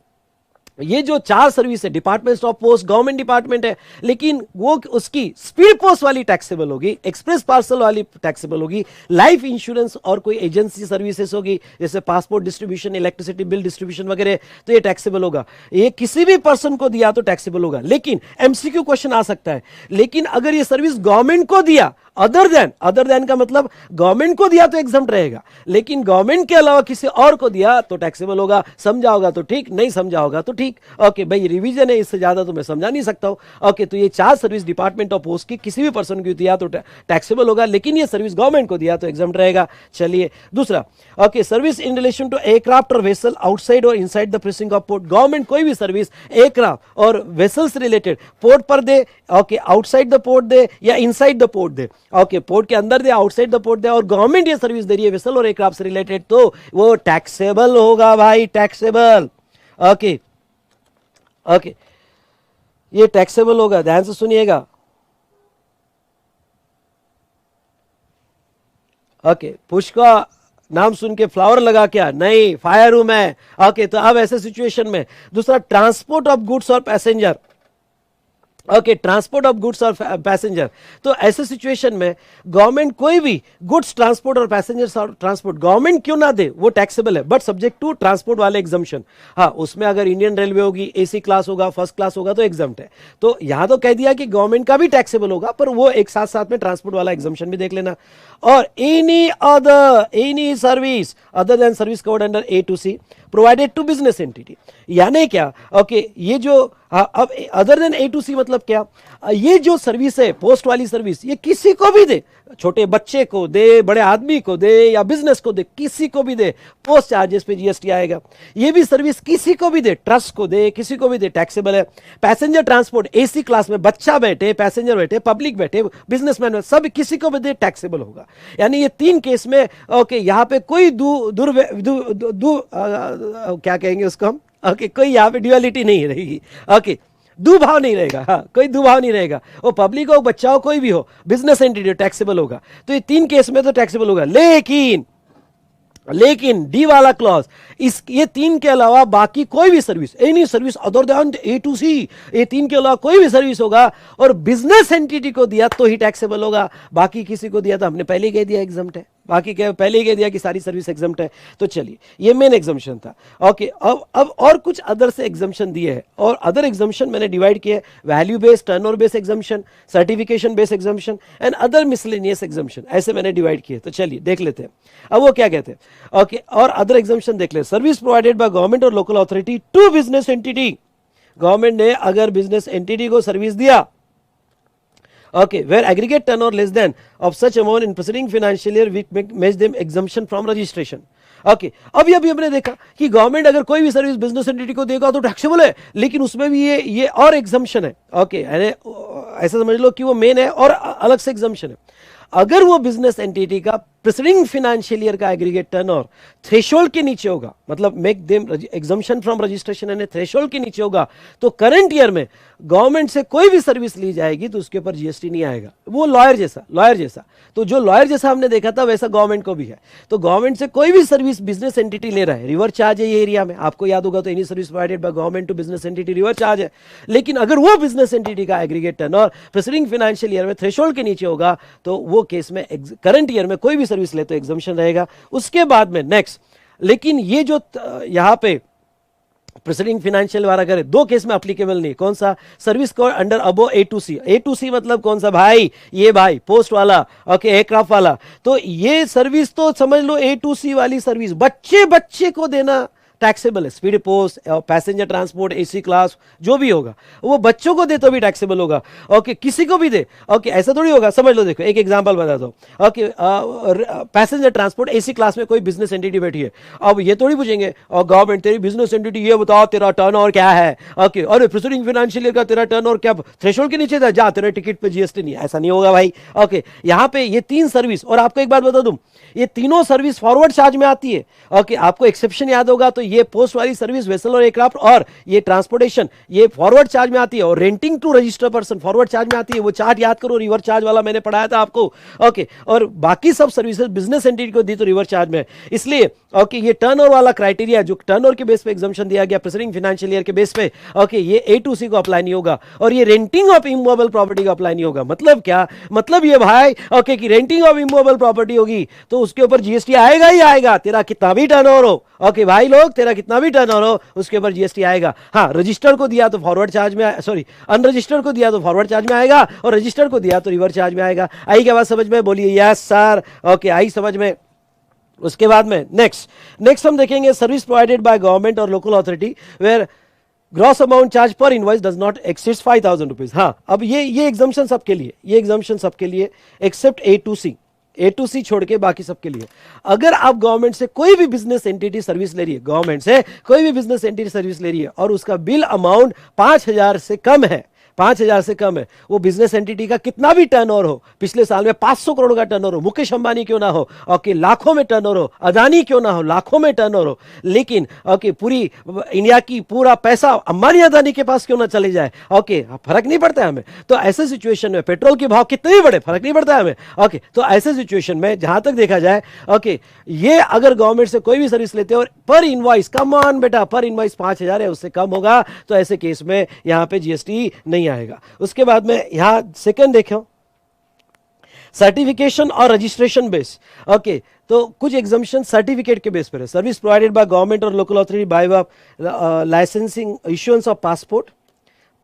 ये जो 4 सर्विस है, department of post government department है, लेकिन वो उसकी स्पीड पोस्ट वाली टैक्सेबल होगी, एक्सप्रेस पार्सल वाली टैक्सेबल होगी, लाइफ इंश्योरेंस और कोई एजेंसी सर्विसेज होगी जैसे passport distribution, electricity bill distribution वगैरह, तो ये टैक्सेबल होगा। ये किसी भी पर्सन को दिया तो टैक्सेबल होगा। लेकिन एमसीक्यू क्वेश्चन आ सकता है, लेकिन अगर ये सर्विस गवर्नमेंट को दिया, अदर देन का मतलब गवर्नमेंट को दिया तो एग्जम्प्ट रहेगा, लेकिन गवर्नमेंट के अलावा किसी और को दिया तो टैक्सेबल होगा। समझा होगा तो ठीक, नहीं समझा होगा तो ठीक। ओके भाई, रिवीजन है, इससे ज्यादा तो मैं समझा नहीं सकता हूं। ओके, तो ये 4 सर्विस डिपार्टमेंट ऑफ पोस्ट की किसी भी पर्सन को दिया तो टैक्सेबल होगा, लेकिन ये सर्विस गवर्नमेंट को दिया तो एग्जम्प्ट रहेगा। चलिए दूसरा, okay, service in relation to aircraft और वेसल आउटसाइड और inside the precincts of port. Government कोई भी सर्विस एयरक्राफ्ट और वेसल से रिलेटेड पोर्ट पर दे, ओके, आउटसाइड द पोर्ट दे या इनसाइड द पोर्ट दे, ओके, पोर्ट के अंदर दे, आउटसाइड द पोर्ट दे, और गवर्नमेंट ये सर्विस दे रही है वेसल और एयरक्राफ्ट से रिलेटेड, तो वो टैक्सेबल होगा भाई, टैक्सेबल। ओके, ओके, ये टैक्सेबल होगा, ध्यान से सुनिएगा। ओके, पुष्प का नाम सुन के फ्लावर लगा क्या? नहीं, फायर हूं मैं। ओके, तो अब ऐसे सिचुएशन में दूसरा, ट्रांसपोर्ट ऑफ गुड्स और passenger. Okay, transport of goods और पैसेंजर, तो ऐसे सिचुएशन में गवर्नमेंट कोई भी गुड्स ट्रांसपोर्ट और पैसेंजर ट्रांसपोर्ट गवर्नमेंट क्यों ना दे, वो टैक्सेबल है, बट सब्जेक्ट टू ट्रांसपोर्ट वाले एग्जाम्पशन। हाँ, उसमें अगर इंडियन रेलवे होगी, एसी क्लास होगा, फर्स्ट क्लास होगा तो एग्जाम्प्ट है। तो यहां तो कह दिया कि गवर्नमेंट का भी टैक्सेबल होगा, पर वो एक साथ साथ में ट्रांसपोर्ट वाला एग्जाम्पशन भी देख लेना। और any service other than service covered under A to C provided to business entity. यानी क्या? ओके, ये जो अब other than A to C मतलब क्या? ये जो सर्विस है, पोस्ट वाली सर्विस, ये किसी को भी दे, छोटे बच्चे को दे, बड़े आदमी को दे, या बिजनेस को दे, किसी को भी दे, पोस्ट चार्जेस पे जीएसटी आएगा। ये भी सर्विस किसी को भी दे, ट्रस्ट को दे, किसी को भी दे, टैक्सेबल है। पैसेंजर ट्रांसपोर्ट, एसी क्लास में बच्चा बैठे, पैसेंजर बैठे, पब्लिक बैठे, बिजनेसमैन, सब किसी को भी दे, टैक्सेबल होगा। यानी ये 3 केस में ओके, यहां पे कोई क्या कहेंगे उसको हम, ओके, कोई यहाँ पे ड्यूअलिटी नहीं रहेगी। ओके, दुभाव नहीं रहेगा। हाँ, कोई दुभाव नहीं रहेगा, वो पब्लिक हो, बच्चा हो, कोई भी हो, बिजनेस एंटिटी टैक्सेबल होगा। तो ये 3 केस में तो टैक्सेबल होगा। लेकिन डी वाला क्लॉज, इस ये 3 के अलावा बाकी कोई भी service, any service other than A to C, ये 3 के अलावा कोई भी सर्विस होगा और बिजनेस एंटिटी को दिया तो ही टैक्सेबल होगा, बाकी किसी को दिया तो हमने पहले ही कह दिया एग्जम्प्ट है, बाकी क्या पहले ही कह दिया कि सारी सर्विस एग्जम्प्ट है। तो चलिए, ये मेन एग्जम्पशन था। ओके, अब और कुछ अदर से एग्जम्पशन दिए हैं, और अदर एग्जम्पशन मैंने डिवाइड किए, value based, turnover based exemption, certification based exemption and other miscellaneous exemption, ऐसे मैंने डिवाइड किए। तो चलिए देख लेते हैं अब वो क्या कहते हैं। ओके, और अदर एग्जम्पशन देख ले। सर्विस प्रोवाइडेड बाय गवर्नमेंट और local authority to business entity, government ने अगर बिजनेस एंटिटी को सर्विस दिया, okay, where aggregate turnover less than of such amount in preceding financial year which makes them exemption from registration. Okay, अभी हमने देखा कि government अगर कोई भी सर्विस बिजनेस एंटिटी को देगा तो टैक्सेबल है, लेकिन उसमें भी ये और एग्जम्पशन है। ओके, ऐसा समझ लो कि वो मेन है और अलग से एग्जम्पशन है। अगर वो बिजनेस एंटिटी का प्रीसीडिंग फाइनेंशियल ईयर का एग्रीगेट टर्नओवर थ्रेशोल्ड के नीचे होगा, मतलब make them exemption from registration यानी थ्रेशोल्ड के नीचे होगा, तो करंट ईयर में गवर्नमेंट से कोई भी सर्विस ली जाएगी तो उसके ऊपर जीएसटी नहीं आएगा। वो लॉयर जैसा तो जो लॉयर जैसा हमने देखा था वैसा गवर्नमेंट को भी है। तो गवर्नमेंट से कोई भी सर्विस बिजनेस एंटिटी ले रहा है, रिवर चार्ज है ये एरिया में, आपको याद होगा, तो any service provided by government to business entity reverse charge है। लेकिन अगर वो बिजनेस एंटिटी का aggregate turnover preceding financial year में थ्रेशोल्ड के नीचे होगा तो वो केस में करंट ईयर में कोई भी सर्विस ले तो एग्जम्पशन रहेगा। उसके बाद में नेक्स्ट, लेकिन ये जो यहाँ पे प्रेसिडिंग फाइनेंशियल वाला करे, दो केस में अप्लीकेबल नहीं। कौन सा? सर्विस कोड अंडर अबो A2C। A2C मतलब कौन सा भाई? ये भाई पोस्ट वाला, ओके, एयरक्राफ्ट वाला। तो ये सर्विस तो समझ लो A2C वाली सर्विस बच्चे बच्चे को देना टैक्सेबल है। Speed post, passenger transport, AC class, जो भी होगा वो बच्चों को दे तो भी टैक्सेबल होगा, ओके, किसी को भी दे, ओके, ऐसा थोड़ी होगा। समझ लो, देखो एक एग्जांपल बता दो, okay, passenger transport AC class में कोई बिजनेस एंटिटी बैठी है, अब ये थोड़ी पूछेंगे और गवर्नमेंट तेरी बिजनेस एंटिटी ये बताओ तेरा टर्नओवर क्या है, ओके, और प्रेसिडिंग फाइनेंशियल ईयर का तेरा टर्नओवर क्या थ्रेशोल्ड के नीचे था, जा तेरे टिकट पे GST नहीं, ऐसा नहीं होगा भाई, ओके। यहाँ पे ये 3 सर्विस, और आपको एक बात बता दूं, ये तीनों सर्विस फॉरवर्ड चार्ज में आती है, ओके। आपको एक्सेप्शन याद होगा तो ये पोस्ट वाली सर्विस, वेसल और एयरक्राफ्ट, और ये ट्रांसपोर्टेशन, ये फॉरवर्ड चार्ज में आती है, और renting to register person forward charge में आती है। वो चार्ट याद करो, रिवर्स चार्ज वाला मैंने पढ़ाया था आपको, ओके। और बाकी सब सर्विसेज बिजनेस एंटिटी को दी तो रिवर्स चार्ज में, इसलिए ओके ये टर्नओवर वाला क्राइटेरिया जो टर्नओवर के बेस पे एग्जम्पशन दिया गया प्रेसिडिंग फाइनेंशियल ईयर के बेस पे, ओके, ये A2C को अप्लाई नहीं होगा, और ये रेंटिंग ऑफ इमूवेबल प्रॉपर्टी को अप्लाई नहीं होगा। मतलब क्या? मतलब ये भाई, ओके, कि रेंटिंग ऑफ इमूवेबल प्रॉपर्टी होगी तो उसके ऊपर GST आएगा ही आएगा, तेरा कितना भी टर्नओवर हो, ओके भाई लोग, तेरा कितना भी टर्नओवर हो उसके ऊपर GST आएगा। हाँ, रजिस्टर्ड को दिया तो फॉरवर्ड चार्ज में, सॉरी, अनरजिस्टर्ड को दिया तो फॉरवर्ड चार्ज में आएगा, और रजिस्टर्ड को दिया तो रिवर्स चार्ज में आएगा। आई क्या बात समझ में? बोलिए यस सर, ओके, आई समझ में। उसके बाद में नेक्स्ट हम देखेंगे सर्विस प्रोवाइडेड बाय गवर्नमेंट और local authority where gross amount charge per invoice does not exceed 5,000 rupees. हाँ, अब ये एग्जाम्पशन सबके लिए, ये एग्जाम्पशन सबके लिए एक्सेप्ट A2C छोड़ के बाकी सबके लिए। अगर आप गवर्नमेंट से कोई भी बिजनेस एंटिटी सर्विस ले रही है, गवर्नमेंट से कोई भी बिजनेस एंटिटी सर्विस ले रही है और उसका बिल अमाउंट 5,000 से कम है, 5,000 से कम है, वो बिजनेस एंटिटी का कितना भी टर्नओवर हो, पिछले साल में 500 करोड़ का टर्नओवर हो, मुकेश अंबानी क्यों ना हो, ओके, लाखों में टर्नओवर हो, अदानी क्यों ना हो, लाखों में टर्नओवर हो, लेकिन ओके पूरी इंडिया की पूरा पैसा अंबानी अदानी के पास क्यों ना चले जाए, ओके, फर्क नहीं पड़ता है हमें। तो ऐसे सिचुएशन में पेट्रोल के भाव कितने भी बढ़े, फर्क नहीं पड़ता है हमें, ओके। तो ऐसे सिचुएशन में जहां तक देखा जाए, ओके, ये अगर गवर्नमेंट से कोई भी सर्विस लेते हैं और पर इनवॉइस, कम ऑन बेटा, पर इनवॉइस 5,000 है उससे कम होगा, तो ऐसे केस में यहां पे GST नहीं आएगा। उसके बाद में यहां सेकंड देखो, सर्टिफिकेशन और रजिस्ट्रेशन बेस, ओके। तो कुछ एग्जाम्पशन सर्टिफिकेट के बेस पर है। सर्विस प्रोवाइडेड बाय गवर्नमेंट और local authority bye licensing, issuance of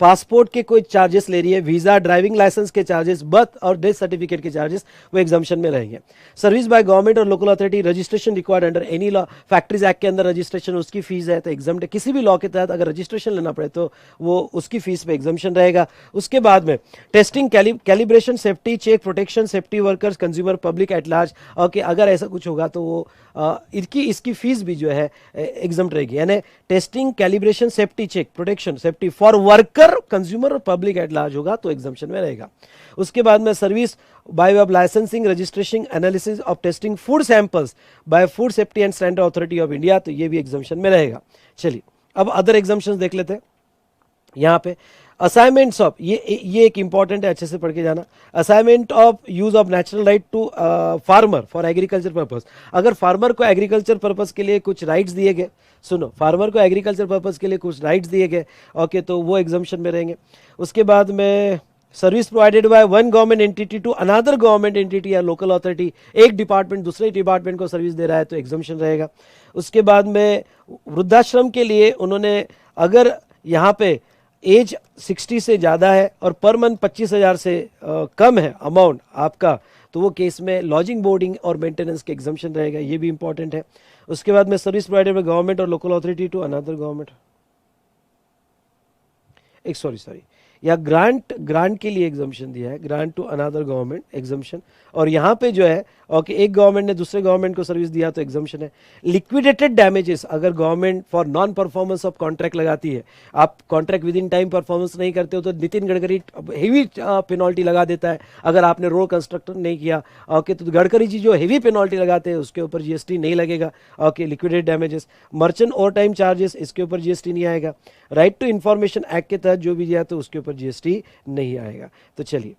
passport के कोई चार्जेस ले रही है, वीजा, ड्राइविंग लाइसेंस के चार्जेस, बर्थ और डेथ सर्टिफिकेट के चार्जेस, वो एग्जाम्पशन में रहेंगे। सर्विस बाय गवर्नमेंट और local authority, registration required under any law, factories act के अंदर रजिस्ट्रेशन, उसकी फीस है तो एग्जाम, किसी भी लॉ के तहत अगर रजिस्ट्रेशन लेना पड़े तो वो उसकी फीस पे एग्जाम्शन रहेगा। उसके बाद में testing, calibration, safety check, protection, safety workers, consumer, public at large, okay, अगर ऐसा कुछ होगा तो वो इसकी फीस भी जो है एग्जाम्प्ट रहेगी। यानी testing, calibration, safety check, protection, safety for worker, consumer और पब्लिक एट लार्ज होगा तो एग्जाम्पशन में रहेगा। उसके बाद में service by way licensing, registration, analysis of testing food samples by food safety and standard authority of India, तो ये भी एग्जाम्पशन में रहेगा। चलिए अब अदर एग्जाम्पशंस देख लेते हैं। यहाँ पे असाइनमेंट्स ऑफ, ये एक इंपॉर्टेंट है, अच्छे से पढ़ के जाना। Assignment of use of natural right to farmer for agriculture purpose. अगर फार्मर को एग्रीकल्चर पर्पस के लिए कुछ राइट्स दिए गए, सुनो, फार्मर को एग्रीकल्चर पर्पस के लिए कुछ राइट्स दिए गए, ओके, तो वो एग्जाम्पशन में रहेंगे। उसके बाद में service provided by one government entity to another government entity या लोकल अथॉरिटी, एक डिपार्टमेंट दूसरे डिपार्टमेंट को सर्विस दे रहा है तो एग्जाम्पशन रहेगा। उसके बाद में वृद्धाश्रम के लिए उन्होंने, अगर यहाँ पे एज 60 से ज़्यादा है और पर मंथ 25,000 से कम है अमाउंट आपका, तो वो केस में लॉजिंग, बोर्डिंग और मेंटेनेंस के एग्जाम्पशन रहेगा, ये भी इंपॉर्टेंट है। उसके बाद में सर्विस प्रोवाइडेड बाय गवर्नमेंट और local authority to another government, sorry, या ग्रांट के लिए एग्जाम्पशन दिया है, grant to another government exemption, और यहाँ पे जो है ओके, एक गवर्नमेंट ने दूसरे गवर्नमेंट को सर्विस दिया तो एग्जाम्पशन है। लिक्विडेटेड डैमेजेस, अगर government for non performance of contract लगाती है, आप contract with in time performance नहीं करते हो तो नितिन गडकरी हेवी पेनल्टी लगा देता है। अगर आपने रोड कंस्ट्रक्टर नहीं किया, ओके, तो गडकरी जी जो हेवी पेनल्टी लगाते हैं उसके ऊपर GST नहीं लगेगा, okay. Liquidated damages, merchant over time charges, इसके ऊपर GST नहीं आएगा। राइट टू इन्फॉर्मेशन एक्ट के तहत जो भी दिया तो उसके ऊपर GST नहीं आएगा। तो चलिए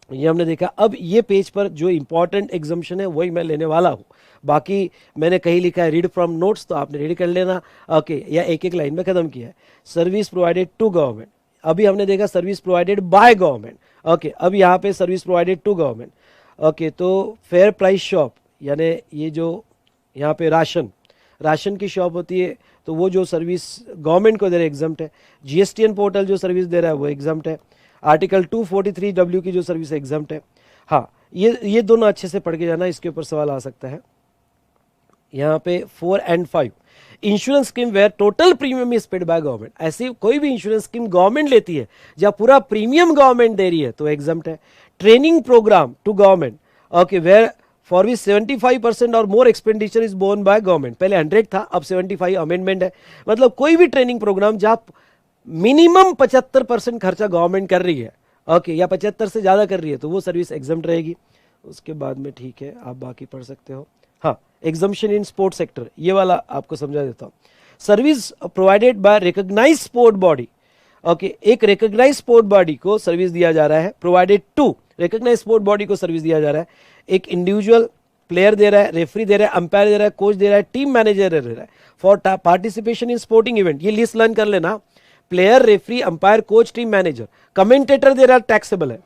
ये हमने देखा। अब ये पेज पर जो इंपॉर्टेंट एग्जाम्पशन है वही मैं लेने वाला हूँ, बाकी मैंने कहीं लिखा है रीड फ्रॉम नोट्स, तो आपने रीड कर लेना, ओके, या एक एक लाइन में खत्म किया है। सर्विस प्रोवाइडेड टू गवर्नमेंट, अभी हमने देखा service provided by government, okay. अब यहाँ पे service provided to government, okay. तो फेयर प्राइस शॉप, यानी ये जो यहाँ पे राशन, राशन की शॉप होती है तो वो जो सर्विस गवर्नमेंट को दे रहा है एग्जम्प्ट है। जीएसटीएन पोर्टल जो सर्विस दे रहा है वो एग्जम्प्ट है। आर्टिकल 243W की जो सर्विस एग्जम्प्ट है। हाँ, ये दोनों अच्छे से पढ़ के जाना, इसके ऊपर सवाल आ सकता है। यहाँ पे 4 और 5 insurance scheme where total premium is paid by government. ऐसी कोई भी इंश्योरेंस स्कीम गवर्नमेंट लेती है जब पूरा प्रीमियम गवर्नमेंट दे रही है तो एग्जम्प्ट है। Training program to government, okay, where for which 75% और more expenditure is borne by government. पहले 100 था, अब 75 अमेंडमेंट है। मतलब कोई भी ट्रेनिंग प्रोग्राम जहां मिनिमम 75% खर्चा गवर्नमेंट कर रही है, ओके, या 75 से ज्यादा कर रही है, तो वो सर्विस एग्जम्प्ट रहेगी। उसके बाद में ठीक है, आप बाकी पढ़ सकते हो। हाँ, एग्जम्पशन इन स्पोर्ट्स सेक्टर, ये वाला आपको समझा देता हूं। Service provided by recognised sport body, okay, एक रिकॉग्नाइज्ड स्पोर्ट बॉडी को सर्विस दिया जा रहा है। Provided to recognised sport body को सर्विस दिया जा रहा है। एक इंडिविजुअल प्लेयर दे रहा है, रेफरी दे रहा है, अंपायर दे रहा है, कोच दे रहा है, टीम मैनेजर दे रहा है for participation in sporting event. ये लिस्ट लर्न कर लेना। Player, referee, umpire, coach, team manager. Commentator दे रहा है, टैक्सेबल है,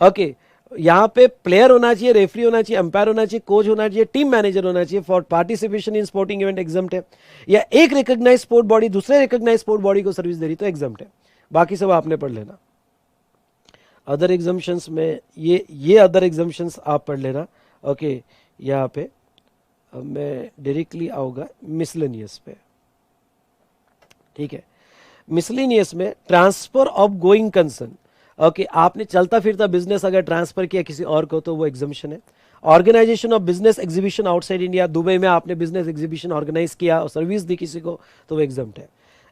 ओके। यहाँ पे प्लेयर होना चाहिए, रेफरी होना चाहिए, अंपायर होना चाहिए, कोच होना चाहिए, टीम मैनेजर होना चाहिए। For participation in sporting event exempt है। या एक रिकॉग्नाइज्ड स्पोर्ट बॉडी दूसरे रिकॉग्नाइज्ड स्पोर्ट बॉडी को सर्विस दे रही तो एग्जम्प्ट है। बाकी सब आपने पढ़ लेना। अदर एग्जम्पशंस में ये अदर एग्जम्पशंस आप पढ़ लेना, ओके। यहाँ पे अब मैं डायरेक्टली आऊंगा मिसलेनियस पे, ठीक है। मिसलेनियस में transfer of going concern, okay, आपने चलता फिरता बिजनेस अगर ट्रांसफर किया किसी और को तो वो एग्जम्पशन है। Organisation of business exhibition outside India, Dubai में आपने बिजनेस एग्जीबिशन ऑर्गेनाइज किया और सर्विस दी किसी को तो वो एग्जम्प्ट है।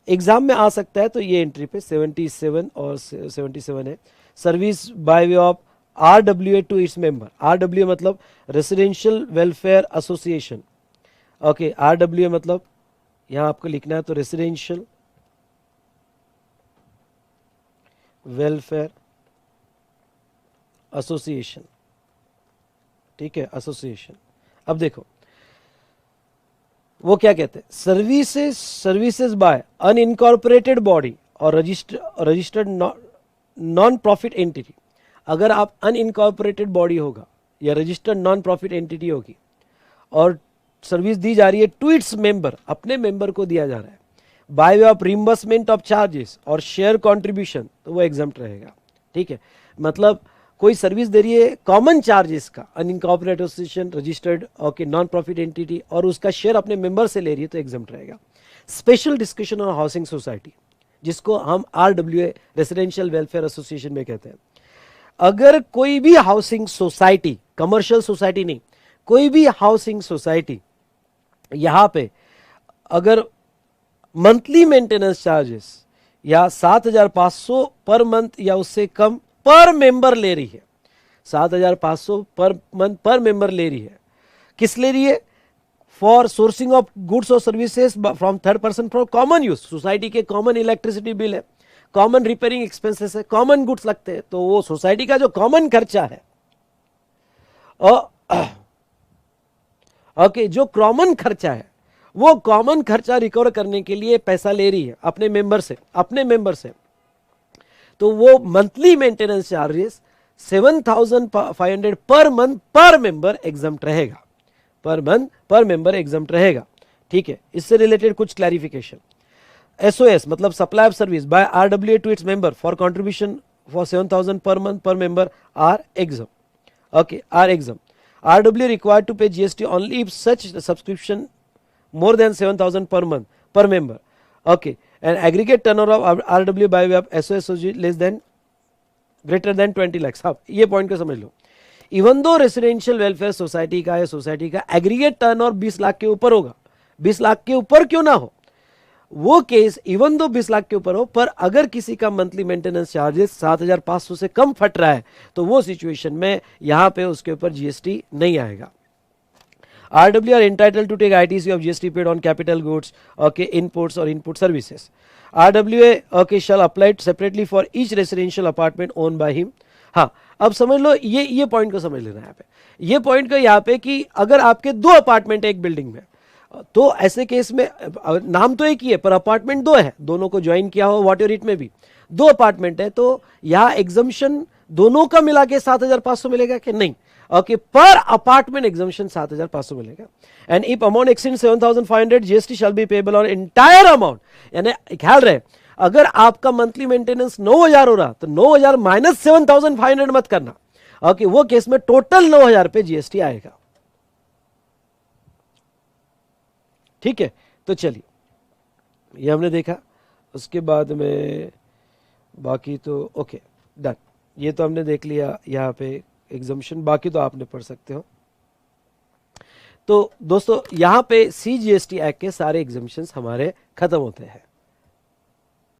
एग्जाम में आ सकता है तो ये एंट्री पे 77 और 77 है। Service by way of RWA to its member. RWA मतलब residential welfare association, okay. RWA मतलब यहां आपको लिखना है तो रेसिडेंशियल वेलफेयर एसोसिएशन, ठीक है, एसोसिएशन। अब देखो वो क्या कहते हैं, सर्विसेज बाय अनइनकॉर्पोरेटेड बॉडी और रजिस्टर्ड नॉन प्रॉफिट एंटिटी। अगर आप अनइनकॉर्पोरेटेड बॉडी होगा या रजिस्टर्ड नॉन प्रॉफिट एंटिटी होगी और सर्विस दी जा रही है टू इट्स मेंबर, अपने मेंबर को दिया जा रहा है, bye way of reimbursement of charges और शेयर कॉन्ट्रीब्यूशन, तो वो एग्जम्प्ट रहेगा, ठीक है। मतलब कोई सर्विस दे रही है कॉमन चार्जेस का, unincorporated association, registered, okay, non profit entity, और उसका शेयर अपने मेंबर से ले रही है तो एग्जम्प्ट रहेगा। Special discussion on housing society, जिसको हम RWA रेसिडेंशियल वेलफेयर एसोसिएशन में कहते हैं। अगर कोई भी हाउसिंग सोसाइटी, कमर्शियल सोसाइटी नहीं, कोई भी हाउसिंग सोसाइटी, यहां पे अगर मंथली मेंटेनेंस चार्जेस या 7,500 पर मंथ या उससे कम पर मेंबर ले रही है, 7,500 पर मंथ पर मेंबर ले रही है, किस ले रही है? फॉर सोर्सिंग ऑफ गुड्स और services from third person for common use. Society के कॉमन इलेक्ट्रिसिटी बिल है, कॉमन रिपेयरिंग एक्सपेंसेस है, कॉमन गुड्स लगते हैं, तो वो सोसाइटी का जो कॉमन खर्चा है, ओके, जो कॉमन खर्चा है, वो कॉमन खर्चा रिकवर करने के लिए पैसा ले रही है अपने मेंबर से, तो वो monthly maintenance charges 7,500 per month पर मेंबर एग्जम्प्ट रहेगा, पर मंथ पर मेंबर एग्जम्प्ट रहेगा, ठीक है। इससे रिलेटेड कुछ क्लैरिफिकेशन। SOS मतलब supply of service by RWA to its member for contribution for 7,000 per month per member are exempt. Okay, are exempt. RWA required to pay GST only if such subscription more than 7,000 per month per member. Okay, and aggregate turnover of RWA by way of SOS less than greater than 20 lakhs. हाँ, ये point को समझ लो. Even दो residential welfare society का या society का aggregate turnover 20 lakh के ऊपर होगा, 20 लाख के ऊपर क्यों ना हो, वो केस इवन दो 20 लाख के ऊपर हो, पर अगर किसी का मंथली मेंटेनेंस चार्जेस 7,500 से कम फट रहा है तो वो सिचुएशन में यहां पे उसके ऊपर जीएसटी नहीं आएगा. RWA are entitled to take ITC of GST paid on capital goods, okay, inputs or input services. RWA, okay, shall apply separately for each residential apartment owned by him. हाँ, अब समझ लो, ये पॉइंट को समझ लेना यहाँ पे, ये पॉइंट को यहाँ पे कि अगर आपके दो अपार्टमेंट है एक बिल्डिंग में, तो ऐसे केस में नाम तो एक ही है पर अपार्टमेंट दो है, दोनों को ज्वाइन किया हो वॉट एवर इट में भी, दो अपार्टमेंट है, तो यहाँ एग्जम्पशन दोनों का मिला के 7,500 मिलेगा कि नहीं. ओके, पर अपार्टमेंट एग्जामिशन 7,500 मिलेगा। And if amount exceed 7,500 GST shall be payable on entire amount. यानी ख्याल रहे, अगर आपका मंथली मेंटेनेंस 9,000 हो रहा तो 9,000 माइनस 7,500 मत करना। ओके, वो केस में टोटल 9,000 पे जीएसटी आएगा। ठीक है, तो चलिए ये हमने देखा। उसके बाद में बाकी तो ओके डन, ये तो हमने देख लिया यहाँ पे एग्जाम्शन, बाकी तो आपने पढ़ सकते हो। तो दोस्तों यहाँ पे सीजीएसटी एक्ट के सारे एग्जाम्शंस हमारे खत्म होते हैं।